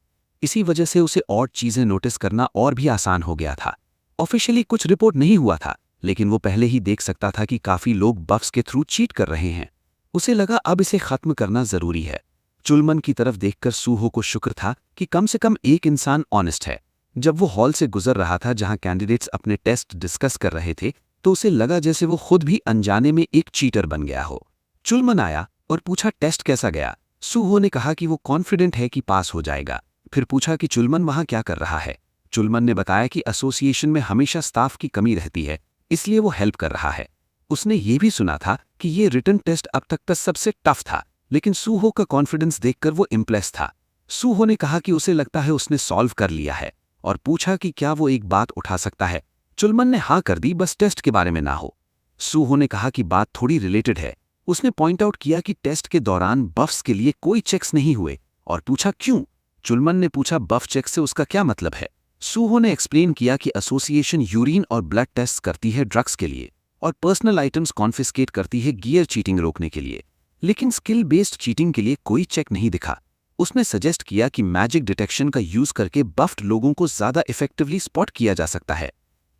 Speaker 2: इसी वजह से उसे और चीजें नोटिस करना और भी आसान हो गया था। ऑफिशियली कुछ रिपोर्ट नहीं हुआ था, लेकिन वो पहले ही देख सकता था कि काफी लोग बफ्स के थ्रू चीट कर रहे हैं। उसे लगा अब इसे खत्म करना जरूरी है। चुलमन की तरफ देखकर सूहो को शुक्र था कि कम से कम एक इंसान ऑनेस्ट है। जब वो हॉल से गुजर रहा था जहां कैंडिडेट्स अपने टेस्ट डिस्कस कर रहे थे, तो उसे लगा जैसे वो खुद भी अनजाने में एक चीटर बन गया हो। चुलमन आया और पूछा टेस्ट कैसा गया। सूहो ने कहा कि वो कॉन्फिडेंट है कि पास हो जाएगा। फिर पूछा कि चुलमन वहां क्या कर रहा है। चुलमन ने बताया कि एसोसिएशन में हमेशा स्टाफ की कमी रहती है, इसलिए वो हेल्प कर रहा है। उसने ये भी सुना था कि ये रिटन टेस्ट अब तक का सबसे टफ था, लेकिन सूहो का कॉन्फिडेंस देखकर वो इम्प्रेस था। सूहो ने कहा कि उसे लगता है उसने सॉल्व कर लिया है और पूछा कि क्या वो एक बात उठा सकता है। चुलमन ने हाँ कर दी, बस टेस्ट के बारे में ना हो। सूहो ने कहा कि बात थोड़ी रिलेटेड है। उसने पॉइंट आउट किया कि टेस्ट के दौरान बफ्स के लिए कोई चेक्स नहीं हुए और पूछा क्यों। चुलमन ने पूछा बफ चेक से उसका क्या मतलब है। सूहो ने एक्सप्लेन किया कि एसोसिएशन यूरिन और ब्लड टेस्ट करती है ड्रग्स के लिए और पर्सनल आइटम्स कॉन्फिस्केट करती है गियर चीटिंग रोकने के लिए, लेकिन स्किल बेस्ड चीटिंग के लिए कोई चेक नहीं दिखा। उसने सजेस्ट किया कि मैजिक डिटेक्शन का यूज करके बफ्ड लोगों को ज्यादा इफेक्टिवली स्पॉट किया जा सकता है।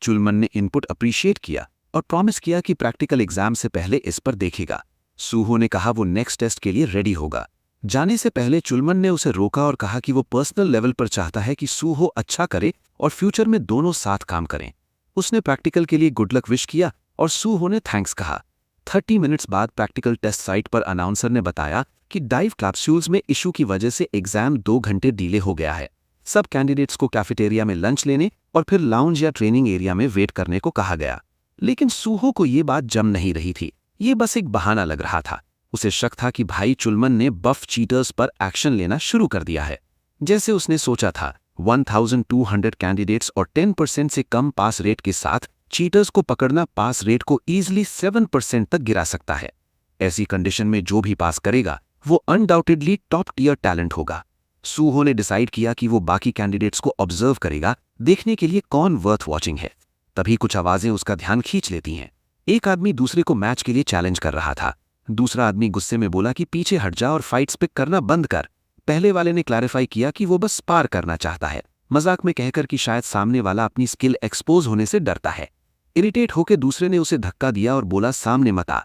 Speaker 2: चुलमन ने इनपुट अप्रिशिएट किया और प्रॉमिस किया कि प्रैक्टिकल एग्जाम से पहले इस पर देखेगा। सूहो ने कहा वो नेक्स्ट टेस्ट के लिए रेडी होगा। जाने से पहले चुलमन ने उसे रोका और कहा कि वो पर्सनल लेवल पर चाहता है कि सूहो अच्छा करे और फ्यूचर में दोनों साथ काम करें। उसने प्रैक्टिकल के लिए गुड लक विश किया और सूहो ने थैंक्स कहा। 30 मिनट्स बाद प्रैक्टिकल टेस्ट साइट पर अनाउंसर ने बताया कि डाइव कैप्सूल्स में इशू की वजह से एग्जाम 2 घंटे डिले हो गया है। सब कैंडिडेट्स को कैफेटेरिया में लंच लेने और फिर लाउंज या ट्रेनिंग एरिया में वेट करने को कहा गया, लेकिन सूहो को ये बात जम नहीं रही थी। ये बस एक बहाना लग रहा था। उसे शक था कि भाई चुलमन ने बफ चीटर्स पर एक्शन लेना शुरू कर दिया है। जैसे उसने सोचा था, 1200 कैंडिडेट्स और 10% से कम पास रेट के साथ चीटर्स को पकड़ना पास रेट को ईजिली 7% तक गिरा सकता है। ऐसी कंडीशन में जो भी पास करेगा वो अनडाउटेडली टॉप टियर टैलेंट होगा। सूहो ने डिसाइड किया कि वो बाकी कैंडिडेट्स को ऑब्जर्व करेगा, देखने के लिए कौन वर्थ वॉचिंग है। तभी कुछ आवाजें उसका ध्यान खींच लेती हैं। एक आदमी दूसरे को मैच के लिए चैलेंज कर रहा था। दूसरा आदमी गुस्से में बोला कि पीछे हट जा और फाइट्स पिक करना बंद कर। पहले वाले ने क्लैरिफाई किया कि वो बस स्पार करना चाहता है, मजाक में कहकर कि शायद सामने वाला अपनी स्किल एक्सपोज होने से डरता है। इरिटेट होकर दूसरे ने उसे धक्का दिया और बोला सामने मत आ।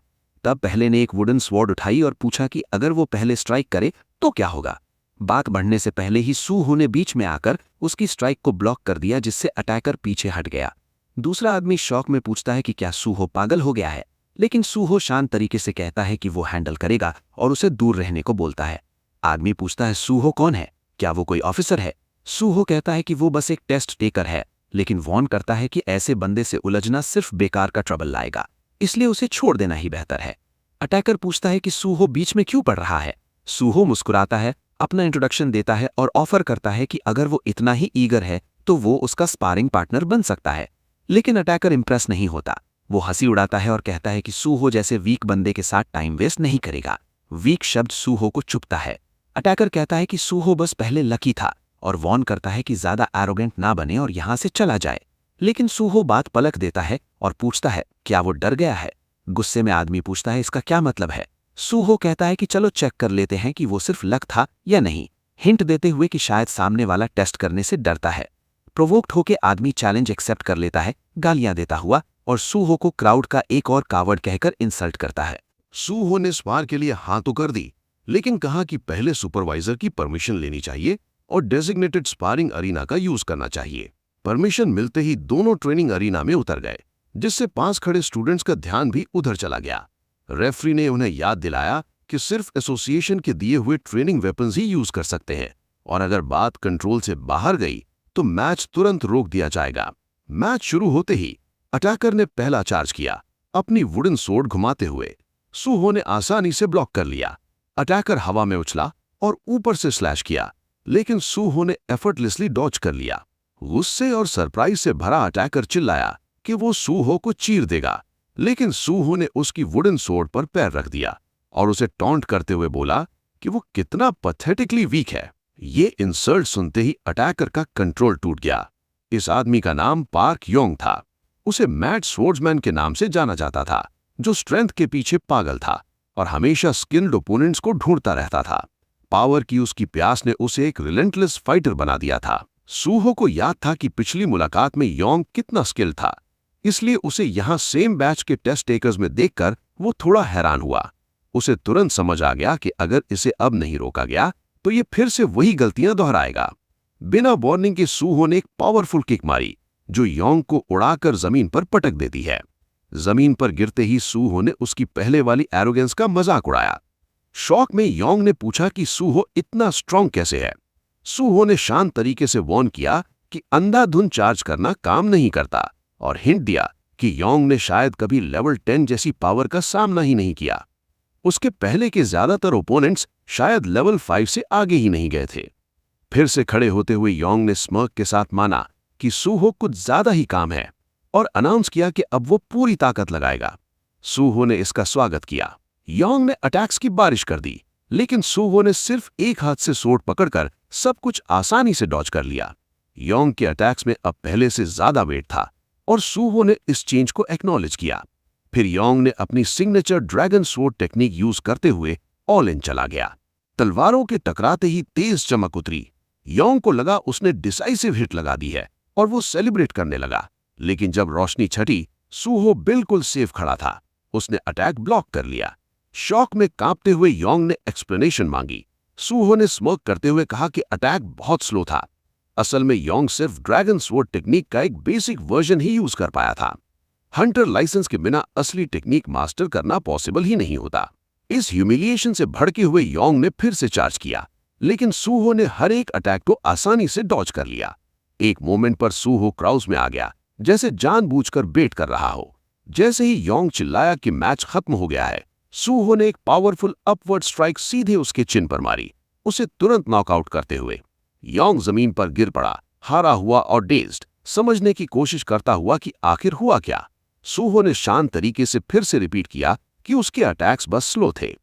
Speaker 2: तब पहले ने एक वुडन स्वॉर्ड उठाई और पूछा कि अगर वो पहले स्ट्राइक करे तो क्या होगा। बात बढ़ने से पहले ही सूहो ने बीच में आकर उसकी स्ट्राइक को ब्लॉक कर दिया, जिससे अटैकर पीछे हट गया। दूसरा आदमी शॉक में पूछता है कि क्या सूहो पागल हो गया है, लेकिन सूहो शांत तरीके से कहता है कि वो हैंडल करेगा और उसे दूर रहने को बोलता है। आदमी पूछता है सूहो कौन है, क्या वो कोई ऑफिसर है। सूहो कहता है कि वो बस एक टेस्ट टेकर है, लेकिन वॉर्न करता है कि ऐसे बंदे से उलझना सिर्फ बेकार का ट्रबल लाएगा, इसलिए उसे छोड़ देना ही बेहतर है। अटैकर पूछता है कि सूहो बीच में क्यों पड़ रहा है। सूहो मुस्कुराता है, अपना इंट्रोडक्शन देता है और ऑफर करता है कि अगर वो इतना ही ईगर है तो वो उसका स्पारिंग पार्टनर बन सकता है। लेकिन अटैकर इंप्रेस नहीं होता। वो हंसी उड़ाता है और कहता है कि सूहो जैसे वीक बंदे के साथ टाइम वेस्ट नहीं करेगा। वीक शब्द सूहो को चुभता है। अटैकर कहता है कि सूहो बस पहले लकी था और वॉर्न करता है कि ज्यादा एरोगेंट ना बने और यहां से चला जाए। लेकिन सूहो बात पलट देता है और पूछता है क्या वो डर गया है। गुस्से में आदमी पूछता है इसका क्या मतलब है। सूहो कहता है कि चलो चेक कर लेते हैं कि वो सिर्फ लक था या नहीं, हिंट देते हुए कि शायद सामने वाला टेस्ट करने से डरता है। प्रोवोक्ड होके आदमी चैलेंज एक्सेप्ट कर लेता है, गालियां देता हुआ, और सूहो को क्राउड का एक और कावर्ड कहकर इंसल्ट करता है।
Speaker 3: सूहो ने स्पार के लिए हाँ तो कर दी, लेकिन कहा कि पहले सुपरवाइजर की परमिशन लेनी चाहिए और डेजिग्नेटेड स्पारिंग अरीना का यूज करना चाहिए। परमिशन मिलते ही दोनों ट्रेनिंग अरीना में उतर गए, जिससे पास खड़े स्टूडेंट्स का ध्यान भी उधर चला गया। रेफरी ने उन्हें याद दिलाया कि सिर्फ एसोसिएशन के दिए हुए ट्रेनिंग वेपन्स ही यूज कर सकते हैं और अगर बात कंट्रोल से बाहर गई तो मैच तुरंत रोक दिया जाएगा। मैच शुरू होते ही अटैकर ने पहला चार्ज किया, अपनी वुडन सोर्ड घुमाते हुए। सूहो ने आसानी से ब्लॉक कर लिया। अटैकर हवा में उछला और ऊपर से स्लैश किया, लेकिन सूहो ने एफर्टलेसली डॉज कर लिया। गुस्से और सरप्राइज से भरा अटैकर चिल्लाया कि वो सूहो को चीर देगा, लेकिन सूहो ने उसकी वुडन सोर्ड पर पैर रख दिया और उसे टॉन्ट करते हुए बोला कि वो कितना पैथेटिकली वीक है। ये इंसल्ट सुनते ही अटैकर का कंट्रोल टूट गया। इस आदमी का नाम पार्क योंग था। उसे मैड स्वॉर्ड्समैन के नाम से जाना जाता था, जो स्ट्रेंथ के पीछे पागल था और हमेशा स्किल्ड ओपोनेंट्स को ढूंढता रहता था। पावर की उसकी प्यास ने उसे एक रिलेंटलेस फाइटर बना दिया था। सूहो को याद था कि पिछली मुलाकात में योंग कितना स्किल था, इसलिए उसे यहां सेम बैच के टेस्ट टेकर्स में देखकर वो थोड़ा हैरान हुआ। उसे तुरंत समझ आ गया कि अगर इसे अब नहीं रोका गया तो ये फिर से वही गलतियां दोहराएगा। बिना वार्निंग के सूहो ने एक पावरफुल किक मारी जो योंग को उड़ाकर जमीन पर पटक देती है। जमीन पर गिरते ही सूहो ने उसकी पहले वाली एरोगेंस का मजाक उड़ाया। शॉक में योंग ने पूछा कि सूहो इतना स्ट्रांग कैसे है। सूहो ने शांत तरीके से वार्न किया कि अंधाधुंध चार्ज करना काम नहीं करता और हिंट दिया कि योंग ने शायद कभी लेवल 10 जैसी पावर का सामना ही नहीं किया। उसके पहले के ज्यादातर ओपोनेंट्स शायद लेवल 5 से आगे ही नहीं गए थे। फिर से खड़े होते हुए योंग ने स्मर्क के साथ माना कि सूहो कुछ ज्यादा ही काम है और अनाउंस किया कि अब वो पूरी ताकत लगाएगा। सूहो ने इसका स्वागत किया। योंग ने अटैक्स की बारिश कर दी, लेकिन सूहो ने सिर्फ एक हाथ से सोर्ड पकड़कर सब कुछ आसानी से डॉज कर लिया। योंग के अटैक्स में अब पहले से ज्यादा वेट था और सूहो ने इस चेंज को एक्नॉलेज किया। फिर योंग ने अपनी signature dragon sword technique use करते हुए ऑल इन चला गया। तलवारों के टकराते ही तेज चमक उतरी। योंग को लगा उसने डिसाइसिव हिट लगा दी है और वो सेलिब्रेट करने लगा, लेकिन जब रोशनी छटी सूहो बिल्कुल सेफ खड़ा था। उसने अटैक ब्लॉक कर लिया। शॉक में कांपते हुए योंग ने एक्सप्लेनेशन मांगी। सूहो ने स्मर्क करते हुए कहा कि अटैक बहुत स्लो था। असल में योंग सिर्फ ड्रैगन स्वॉर्ड टेक्निक का एक बेसिक वर्जन ही यूज कर पाया था। हंटर लाइसेंस के बिना असली टेक्निक मास्टर करना पॉसिबल ही नहीं होता। इस ह्यूमिलिएशन से भड़के हुए योंग ने फिर से चार्ज किया, लेकिन सूहो ने हर एक अटैक को आसानी से डॉज कर लिया। एक मोमेंट पर सूहो क्राउज में आ गया, जैसे जानबूझकर बेट कर रहा हो। जैसे ही योंग चिल्लाया कि मैच खत्म हो गया है, सूहो ने एक पावरफुल अपवर्ड स्ट्राइक सीधे उसके चिन पर मारी, उसे तुरंत नॉकआउट करते हुए। योंग जमीन पर गिर पड़ा, हारा हुआ और डेज्ड, समझने की कोशिश करता हुआ कि आखिर हुआ क्या। सूहो ने शांत तरीके से फिर से रिपीट किया कि उसके अटैक्स बस स्लो थे।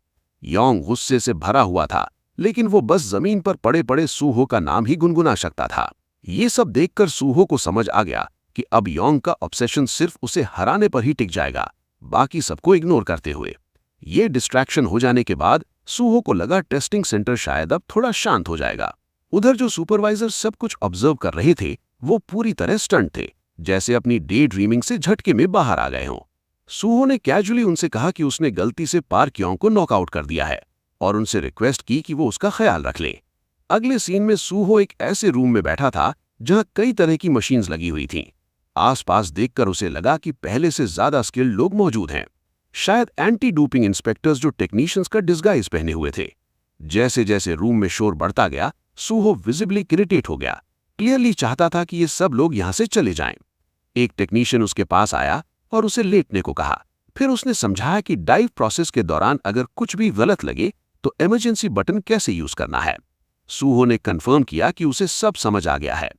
Speaker 3: योंग गुस्से से भरा हुआ था, लेकिन वो बस जमीन पर पड़े पड़े सूहो का नाम ही गुनगुना सकता था। ये सब देखकर सूहो को समझ आ गया कि अब योंग का ऑब्सेशन सिर्फ उसे हराने पर ही टिक जाएगा, बाकी सबको इग्नोर करते हुए। ये डिस्ट्रैक्शन हो जाने के बाद सूहो को लगा टेस्टिंग सेंटर शायद अब थोड़ा शांत हो जाएगा। उधर जो सुपरवाइजर सब कुछ ऑब्जर्व कर रहे थे वो पूरी तरह स्टंट थे, जैसे अपनी डे ड्रीमिंग से झटके में बाहर आ गए हों। सूहो ने कैजुअली उनसे कहा कि उसने गलती से पार्क योंग को नॉकआउट कर दिया है और उनसे रिक्वेस्ट की कि वो उसका ख्याल रख ले। अगले सीन में सूहो एक ऐसे रूम में बैठा था जहां कई तरह की मशीन्स लगी हुई थीं। आसपास देखकर उसे लगा कि पहले से ज्यादा स्किल्ड लोग मौजूद हैं, शायद एंटी डोपिंग इंस्पेक्टर्स जो टेक्नीशियंस का डिस्गाइज पहने हुए थे। जैसे जैसे रूम में शोर बढ़ता गया, सूहो विजिबली इरिटेट हो गया, क्लियरली चाहता था कि ये सब लोग यहां से चले जाएं। एक टेक्नीशियन उसके पास आया और उसे लेटने को कहा। फिर उसने समझाया कि डाइव प्रोसेस के दौरान अगर कुछ भी गलत लगे तो इमरजेंसी बटन कैसे यूज करना है। सूहो ने कंफर्म किया कि उसे सब समझ आ गया है।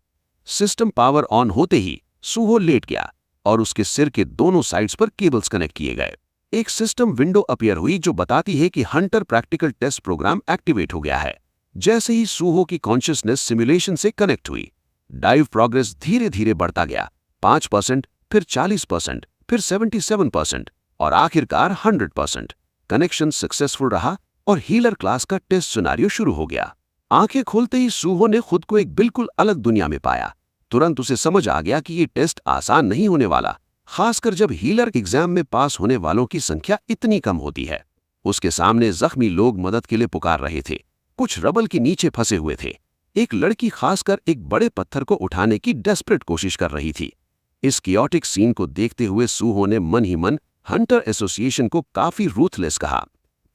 Speaker 3: सिस्टम पावर ऑन होते ही सूहो लेट गया और उसके सिर के दोनों साइड्स पर केबल्स कनेक्ट किए गए। एक सिस्टम विंडो अपीयर हुई जो बताती है कि hunter practical test program activate हो गया है। जैसे ही सूहो की कॉन्शियसनेस सिमुलेशन से कनेक्ट हुई, डाइव प्रोग्रेस धीरे धीरे बढ़ता गया। 5%, फिर 40%, फिर 77% और आखिरकार 100%। कनेक्शन सक्सेसफुल रहा और हीलर क्लास का टेस्ट सिनेरियो शुरू हो गया। आंखें खोलते ही सूहो ने खुद को एक बिल्कुल अलग दुनिया में पाया। तुरंत उसे समझ आ गया कि ये टेस्ट आसान नहीं होने वाला, खासकर जब हीलर एग्जाम में पास होने वालों की संख्या इतनी कम होती है। उसके सामने जख्मी लोग मदद के लिए पुकार रहे थे, कुछ रबल के नीचे फंसे हुए थे। एक लड़की खासकर एक बड़े पत्थर को उठाने की डेस्परेट कोशिश कर रही थी। इस कियोटिक सीन को देखते हुए सूहो ने मन ही मन हंटर एसोसिएशन को काफी रूथलेस कहा।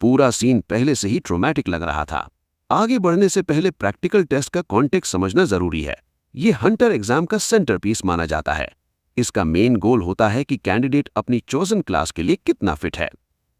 Speaker 3: पूरा सीन पहले से ही ट्रोमैटिक लग रहा था। आगे बढ़ने से पहले प्रैक्टिकल टेस्ट का कॉन्टेक्स्ट समझना जरूरी है। ये हंटर एग्जाम का सेंटरपीस माना जाता है। इसका मेन गोल होता है कि कैंडिडेट अपनी चोजन क्लास के लिए कितना फिट है।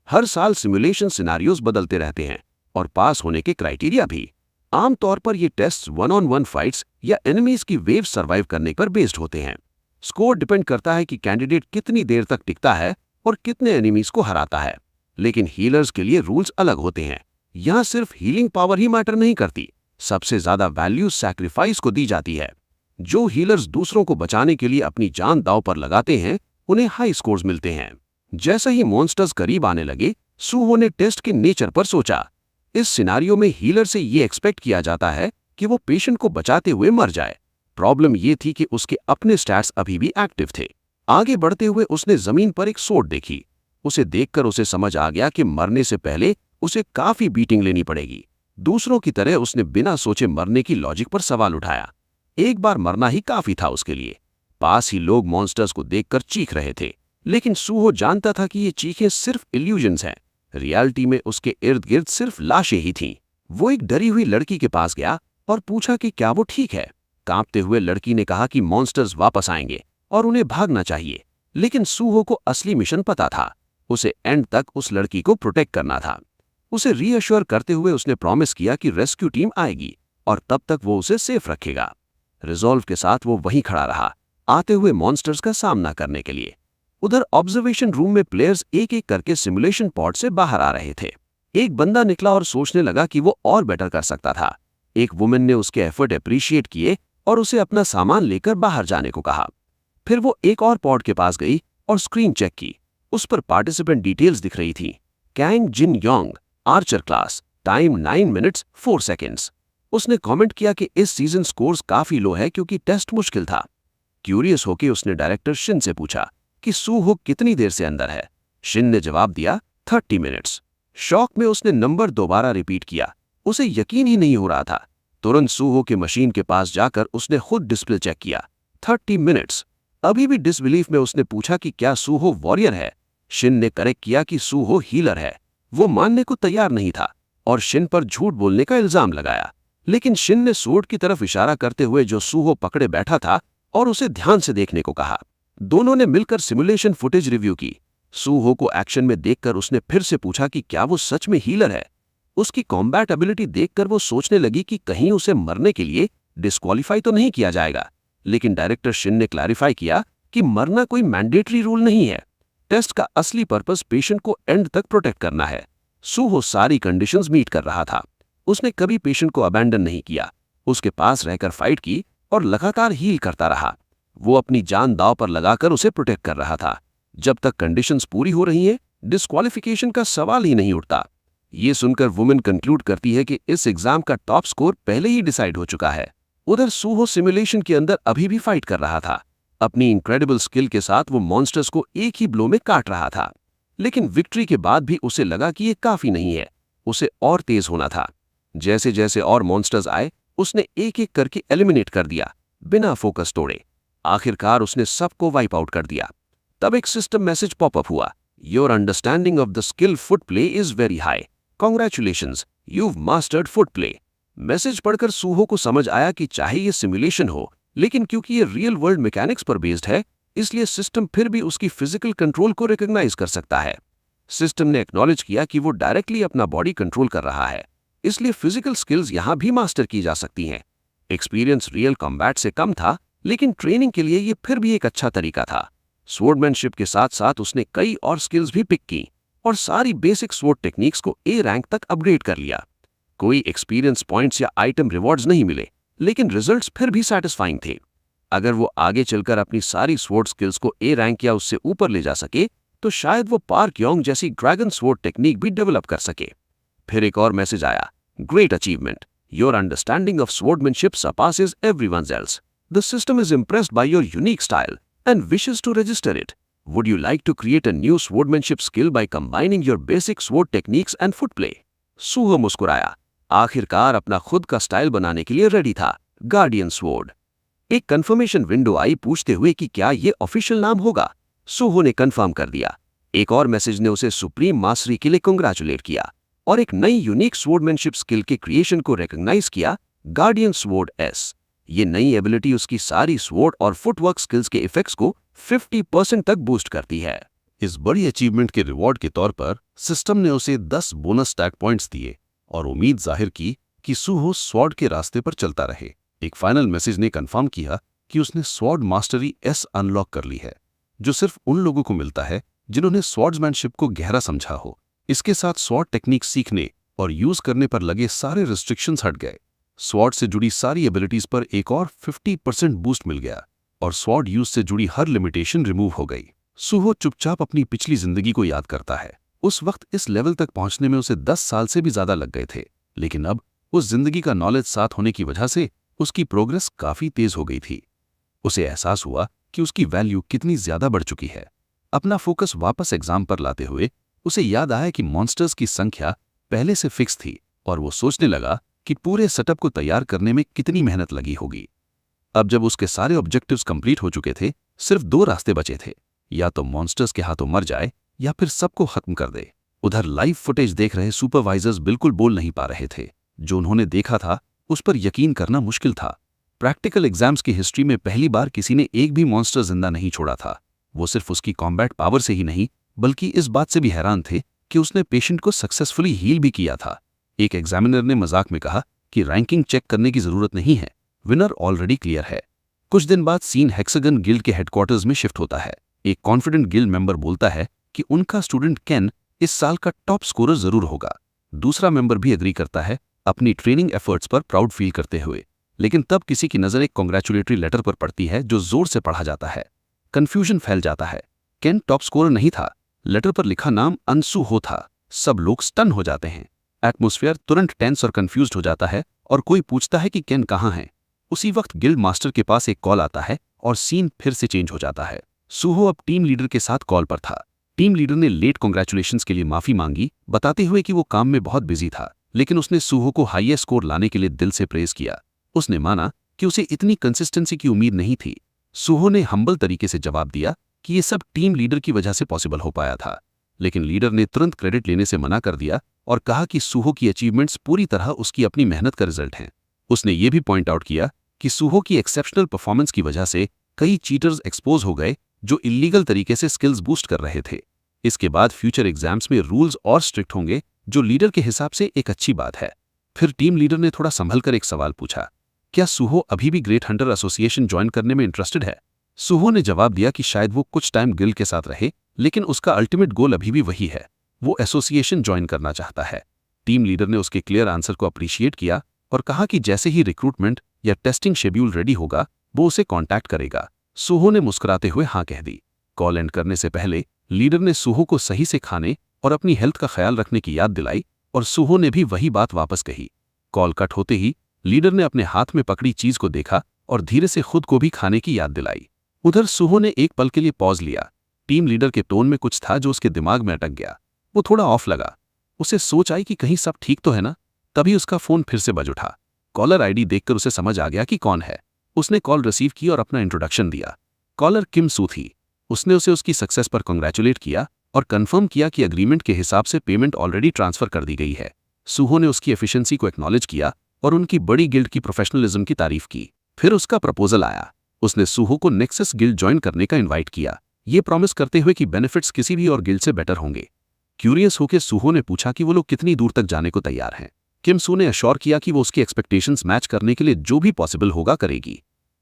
Speaker 3: हर साल सिमुलेशन सिनारियोज बदलते रहते हैं और पास होने के क्राइटेरिया भी। आमतौर पर ये टेस्ट 1-on-1 फाइट्स या एनिमीज की वेव सर्वाइव करने पर बेस्ड होते हैं। स्कोर डिपेंड करता है कि कैंडिडेट कितनी देर तक टिकता है और कितने एनिमीज को हराता है। लेकिन हीलर्स के लिए रूल्स अलग होते हैं। यहां सिर्फ हीलिंग पावर ही मैटर नहीं करती, सबसे ज्यादा वैल्यू सैक्रिफाइस को दी जाती है। जो हीलर्स दूसरों को बचाने के लिए अपनी जान दांव पर लगाते हैं उन्हें हाई स्कोर्स मिलते हैं। जैसे ही मॉन्स्टर्स करीब आने लगे, सूहो ने टेस्ट के नेचर पर सोचा। इस सिनारियो में हीलर से ये एक्सपेक्ट किया जाता है कि वो पेशेंट को बचाते हुए मर जाए,
Speaker 2: प्रॉब्लम ये थी कि उसके अपने स्टैट्स अभी भी एक्टिव थे। आगे बढ़ते हुए उसने जमीन पर एक सोट देखी। उसे देखकर उसे समझ आ गया कि मरने से पहले उसे काफी बीटिंग लेनी पड़ेगी। दूसरों की तरह उसने बिना सोचे मरने की लॉजिक पर सवाल उठाया। एक बार मरना ही काफी था उसके लिए। पास ही लोग मॉन्स्टर्स को देखकर चीख रहे थे, लेकिन सूहो जानता था कि ये चीखें सिर्फ इल्यूजन्स हैं। रियलिटी में उसके इर्द गिर्द सिर्फ लाशें ही थीं। वो एक डरी हुई लड़की के पास गया और पूछा कि क्या वो ठीक है। कांपते हुए लड़की ने कहा कि मॉन्स्टर्स वापस आएंगे और उन्हें भागना चाहिए। लेकिन सूहो को असली मिशन पता था। उसे एंड तक उस लड़की को प्रोटेक्ट करना था। उसे रीअश्योर करते हुए उसने प्रॉमिस किया कि रेस्क्यू टीम आएगी और तब तक वो उसे सेफ रखेगा। रिजॉल्व के साथ वो वहीं खड़ा रहा, आते हुए मॉन्स्टर्स का सामना करने के लिए। उधर ऑब्जर्वेशन रूम में प्लेयर्स एक एक करके सिमुलेशन पॉड से बाहर आ रहे थे। एक बंदा निकला और सोचने लगा कि वो और बेटर कर सकता था। एक वुमेन ने उसके एफर्ट अप्रिशिएट किए और उसे अपना सामान लेकर बाहर जाने को कहा। फिर वो एक और पॉड के पास गई और स्क्रीन चेक की। उस पर पार्टिसिपेंट डिटेल्स दिख रही थी। Kang Jin Yong, archer class, time 9 minutes 4 seconds. उसने कमेंट किया कि इस सीजन स्कोर्स काफी लो है क्योंकि टेस्ट मुश्किल था। क्यूरियस होकर उसने डायरेक्टर शिन से पूछा कि सूहो कितनी देर से अंदर है। शिन ने जवाब दिया 30 मिनट्स। शॉक में उसने नंबर दोबारा रिपीट किया। उसे यकीन ही नहीं हो रहा था। तुरंत सूहो के मशीन के पास जाकर उसने खुद डिस्प्ले चेक किया। 30 मिनट्स। अभी भी डिसबिलीफ में उसने पूछा कि क्या सूहो वॉरियर है। शिन ने करेक्ट किया कि सूहो हीलर है। वो मानने को तैयार नहीं था और शिन पर झूठ बोलने का इल्जाम लगाया। लेकिन शिन ने सूट की तरफ इशारा करते हुए जो सूहो पकड़े बैठा था और उसे ध्यान से देखने को कहा। दोनों ने मिलकर सिमुलेशन फुटेज रिव्यू की। सूहो को एक्शन में देखकर उसने फिर से पूछा कि क्या वो सच में हीलर है। उसकी कॉम्बैट एबिलिटी देखकर वो सोचने लगी कि कहीं उसे मरने के लिए डिस्क्वालीफाई तो नहीं किया जाएगा। लेकिन डायरेक्टर शिन ने क्लैरिफाई किया कि मरना कोई मैंडेटरी रूल नहीं है। टेस्ट का असली पर्पस पेशेंट को एंड तक प्रोटेक्ट करना है। सूहो सारी कंडीशंस मीट कर रहा था। उसने कभी पेशेंट को अबैंडन नहीं किया। उसके पास रहकर फाइट की और लगातार हील करता रहा। वो अपनी जान दांव पर लगाकर उसे प्रोटेक्ट कर रहा था। जब तक कंडीशंस पूरी हो रही हैं, डिस्क्वालिफिकेशन का सवाल ही नहीं उठता। ये सुनकर वुमेन कंक्लूड करती है कि इस एग्जाम का टॉप स्कोर पहले ही डिसाइड हो चुका है। उधर सूहो सिमुलेशन के अंदर अभी भी फाइट कर रहा था। अपनी इनक्रेडिबल स्किल के साथ वो मॉन्स्टर्स को एक ही ब्लो में काट रहा था। लेकिन विक्ट्री के बाद भी उसे लगा कि ये काफी नहीं है। उसे और तेज होना था। जैसे जैसे और मॉन्स्टर्स आए, उसने एक एक करके एलिमिनेट कर दिया, बिना फोकस तोड़े। आखिरकार उसने सबको वाइप आउट कर दिया। तब एक सिस्टम मैसेज पॉपअप हुआ। Your understanding of the skill foot play is very high. Congratulations, you've mastered foot play. Message पढ़कर सूहो को समझ आया कि चाहे ये सिमुलेशन हो, लेकिन क्योंकि ये रियल वर्ल्ड मैकेनिक्स पर बेस्ड है, इसलिए सिस्टम फिर भी उसकी फिजिकल कंट्रोल को रिकॉग्नाइज कर सकता है। सिस्टम ने एक्नॉलेज किया कि वो डायरेक्टली अपना बॉडी कंट्रोल कर रहा है, इसलिए फिजिकल स्किल्स यहां भी मास्टर की जा सकती हैं। एक्सपीरियंस रियल कॉम्बैट से कम था, लेकिन ट्रेनिंग के लिए ये फिर भी एक अच्छा तरीका था। स्वॉर्डमैनशिप के साथ साथ उसने कई और स्किल्स भी पिक की और सारी बेसिक स्वॉर्ड टेक्निक्स को ए रैंक तक अपग्रेड कर लिया। कोई एक्सपीरियंस पॉइंट्स या आइटम रिवॉर्ड्स नहीं मिले, लेकिन रिजल्ट्स फिर भी सैटिस्फाइंग थे। अगर वो आगे चलकर अपनी सारी स्वॉर्ड स्किल्स को ए रैंक या उससे ऊपर ले जा सके, तो शायद वो पार्क योंग जैसी ड्रैगन स्वॉर्ड टेक्निक भी डेवलप कर सके। फिर एक और मैसेज आया, great achievement, your understanding of swordsmanship surpasses everyone else. The system is impressed by your unique style and wishes to register it. Would you like to create a new swordmanship skill by combining your basic sword techniques and foot play? सूहो मुस्कुराया। आखिरकार अपना खुद का style बनाने के लिए ready था, guardian sword. एक कंफर्मेशन विंडो आई पूछते हुए कि क्या ये ऑफिशियल नाम होगा। सूहो ने कंफर्म कर दिया। एक और मैसेज ने उसे सुप्रीम मास्टरी के लिए कंग्रेचुलेट किया और एक नई यूनिक स्वॉर्डमैनशिप स्किल के क्रिएशन को रिकॉग्नाइज किया, गार्डियन स्वॉर्ड एस। ये नई एबिलिटी उसकी सारी स्वॉर्ड और फुटवर्क स्किल्स के इफेक्ट्स को 50% तक बूस्ट करती है।
Speaker 3: इस बड़ी अचीवमेंट के रिवॉर्ड के तौर पर सिस्टम ने उसे 10 बोनस स्टैक पॉइंट्स दिए और उम्मीद जाहिर की कि सूहो स्वॉर्ड के रास्ते पर चलता रहे। एक फाइनल मैसेज ने कंफर्म किया कि उसने स्वॉर्ड मास्टरी एस अनलॉक कर ली है, जो सिर्फ उन लोगों को मिलता है जिन्होंने स्वॉर्ड्समैनशिप को गहरा समझा हो। इसके साथ स्वॉर्ड टेक्निक सीखने और यूज करने पर लगे सारे रिस्ट्रिक्शंस हट गए। स्वॉर्ड से जुड़ी सारी एबिलिटीज पर एक और 50% बूस्ट मिल गया और स्वॉर्ड यूज से जुड़ी हर लिमिटेशन रिमूव हो गई। सूहो चुपचाप अपनी पिछली जिंदगी को याद करता है। उस वक्त इस लेवल तक पहुंचने में उसे 10 साल से भी ज्यादा लग गए थे, लेकिन अब उस जिंदगी का नॉलेज साथ होने की वजह से
Speaker 2: उसकी प्रोग्रेस काफी तेज हो गई थी। उसे एहसास हुआ कि उसकी वैल्यू कितनी ज्यादा बढ़ चुकी है। अपना फोकस वापस एग्जाम पर लाते हुए उसे याद आया कि मॉन्स्टर्स की संख्या पहले से फिक्स थी और वो सोचने लगा कि पूरे सेटअप को तैयार करने में कितनी मेहनत लगी होगी। अब जब उसके सारे ऑब्जेक्टिव्स कंप्लीट हो चुके थे, सिर्फ 2 रास्ते बचे थे, या तो मॉन्स्टर्स के हाथों मर जाए या फिर सबको खत्म कर दे। उधर लाइव फुटेज देख रहे सुपरवाइजर्स बिल्कुल बोल नहीं पा रहे थे। जो उन्होंने देखा था उस पर यकीन करना मुश्किल था। प्रैक्टिकल एग्जाम्स की हिस्ट्री में पहली बार किसी ने एक भी मॉन्स्टर जिंदा नहीं छोड़ा था। वो सिर्फ उसकी कॉम्बैट पावर से ही नहीं बल्कि इस बात से भी हैरान थे कि उसने पेशेंट को सक्सेसफुली हील भी किया था। एक एग्जामिनर ने मजाक में कहा कि रैंकिंग चेक करने की जरूरत नहीं है, विनर ऑलरेडी क्लियर है। कुछ दिन बाद सीन हेक्सागन गिल्ड के हेडक्वार्टर्स में शिफ्ट होता है। एक कॉन्फिडेंट गिल्ड मेंबर बोलता है कि उनका स्टूडेंट केन इस साल का टॉप स्कोरर जरूर होगा। दूसरा मेंबर भी एग्री करता है, अपनी ट्रेनिंग एफर्ट्स पर प्राउड फील करते हुए। लेकिन तब किसी की नजर एक कॉन्ग्रेचुलेटरी लेटर पर पड़ती है जो जोर से पढ़ा जाता है। कंफ्यूजन फैल जाता है। केन टॉप स्कोरर नहीं था, लेटर पर लिखा नाम अंशु हो था। सब लोग स्टन हो जाते हैं। एटमॉस्फेयर तुरंत टेंस और कंफ्यूज्ड हो जाता है और कोई पूछता है कि केन कहाँ है। उसी वक्त गिल्ड मास्टर के पास एक कॉल आता है और सीन फिर से चेंज हो जाता है। सुहो अब टीम लीडर के साथ कॉल पर था। टीम लीडर ने लेट कॉन्ग्रेचुलेशंस के लिए माफी मांगी, बताते हुए कि वो काम में बहुत बिजी था, लेकिन उसने सुहो को हाईएस्ट स्कोर लाने के लिए दिल से प्रेज किया। उसने माना कि उसे इतनी कंसिस्टेंसी की उम्मीद नहीं थी। सुहो ने हम्बल तरीके से जवाब दिया कि ये सब टीम लीडर की वजह से पॉसिबल हो पाया था, लेकिन लीडर ने तुरंत क्रेडिट लेने से मना कर दिया और कहा कि सुहो की अचीवमेंट्स पूरी तरह उसकी अपनी मेहनत का रिजल्ट हैं। उसने ये भी पॉइंट आउट किया कि सुहो की एक्सेप्शनल परफॉर्मेंस की वजह से कई चीटर्स एक्सपोज हो गए जो इल्लीगल तरीके से स्किल्स बूस्ट कर रहे थे। इसके बाद फ्यूचर एग्जाम्स में रूल्स और स्ट्रिक्ट होंगे, जो लीडर के हिसाब से एक अच्छी बात है। फिर टीम लीडर ने थोड़ा संभल कर एक सवाल पूछा, क्या सुहो अभी भी ग्रेट हंटर एसोसिएशन ज्वाइन करने में इंटरेस्टेड है? सुहो ने जवाब दिया कि शायद वो कुछ टाइम गिल्ड के साथ रहे, लेकिन उसका अल्टीमेट गोल अभी भी वही है, वो एसोसिएशन ज्वाइन करना चाहता है। टीम लीडर ने उसके क्लियर आंसर को अप्रिशिएट किया और कहा कि जैसे ही रिक्रूटमेंट या टेस्टिंग शेड्यूल रेडी होगा वो उसे कॉन्टैक्ट करेगा। सुहो ने मुस्कुराते हुए हाँ कह दी। कॉल एंड करने से पहले लीडर ने सुहो को सही से खाने और अपनी हेल्थ का ख्याल रखने की याद दिलाई और सुहो ने भी वही बात वापस कही। कॉल कट होते ही लीडर ने अपने हाथ में पकड़ी चीज को देखा और धीरे से खुद को भी खाने की याद दिलाई। उधर सुहो ने एक पल के लिए पॉज लिया। टीम लीडर के टोन में कुछ था जो उसके दिमाग में अटक गया। वो थोड़ा ऑफ लगा। उसे सोच आई कि कहीं सब ठीक तो है ना। तभी उसका फोन फिर से बज उठा। कॉलर आईडी देखकर उसे समझ आ गया कि कौन है। उसने कॉल रिसीव की और अपना इंट्रोडक्शन दिया। कॉलर किम सू थी। उसने उसे उसकी सक्सेस पर कांग्रेचुलेट किया और कंफर्म किया कि एग्रीमेंट के हिसाब से पेमेंट ऑलरेडी ट्रांसफर कर दी गई है। सुहो ने उसकी एफिशिएंसी को एक्नॉलेज किया और उनकी बड़ी गिल्ड की प्रोफेशनलिज्म की तारीफ की। फिर उसका प्रपोजल आया। उसने सुहो को नेक्सस गिल्ड ज्वाइन करने का इनवाइट किया, ये प्रॉमिस करते हुए कि बेनिफिट्स किसी भी और गिल्ड से बेटर होंगे। क्यूरियस होकर सुहो ने पूछा कि वो लोग कितनी दूर तक जाने को तैयार हैं। किम सू ने अश्योर किया कि वो उसकी एक्सपेक्टेशंस मैच करने के लिए जो भी पॉसिबल होगा करेगी।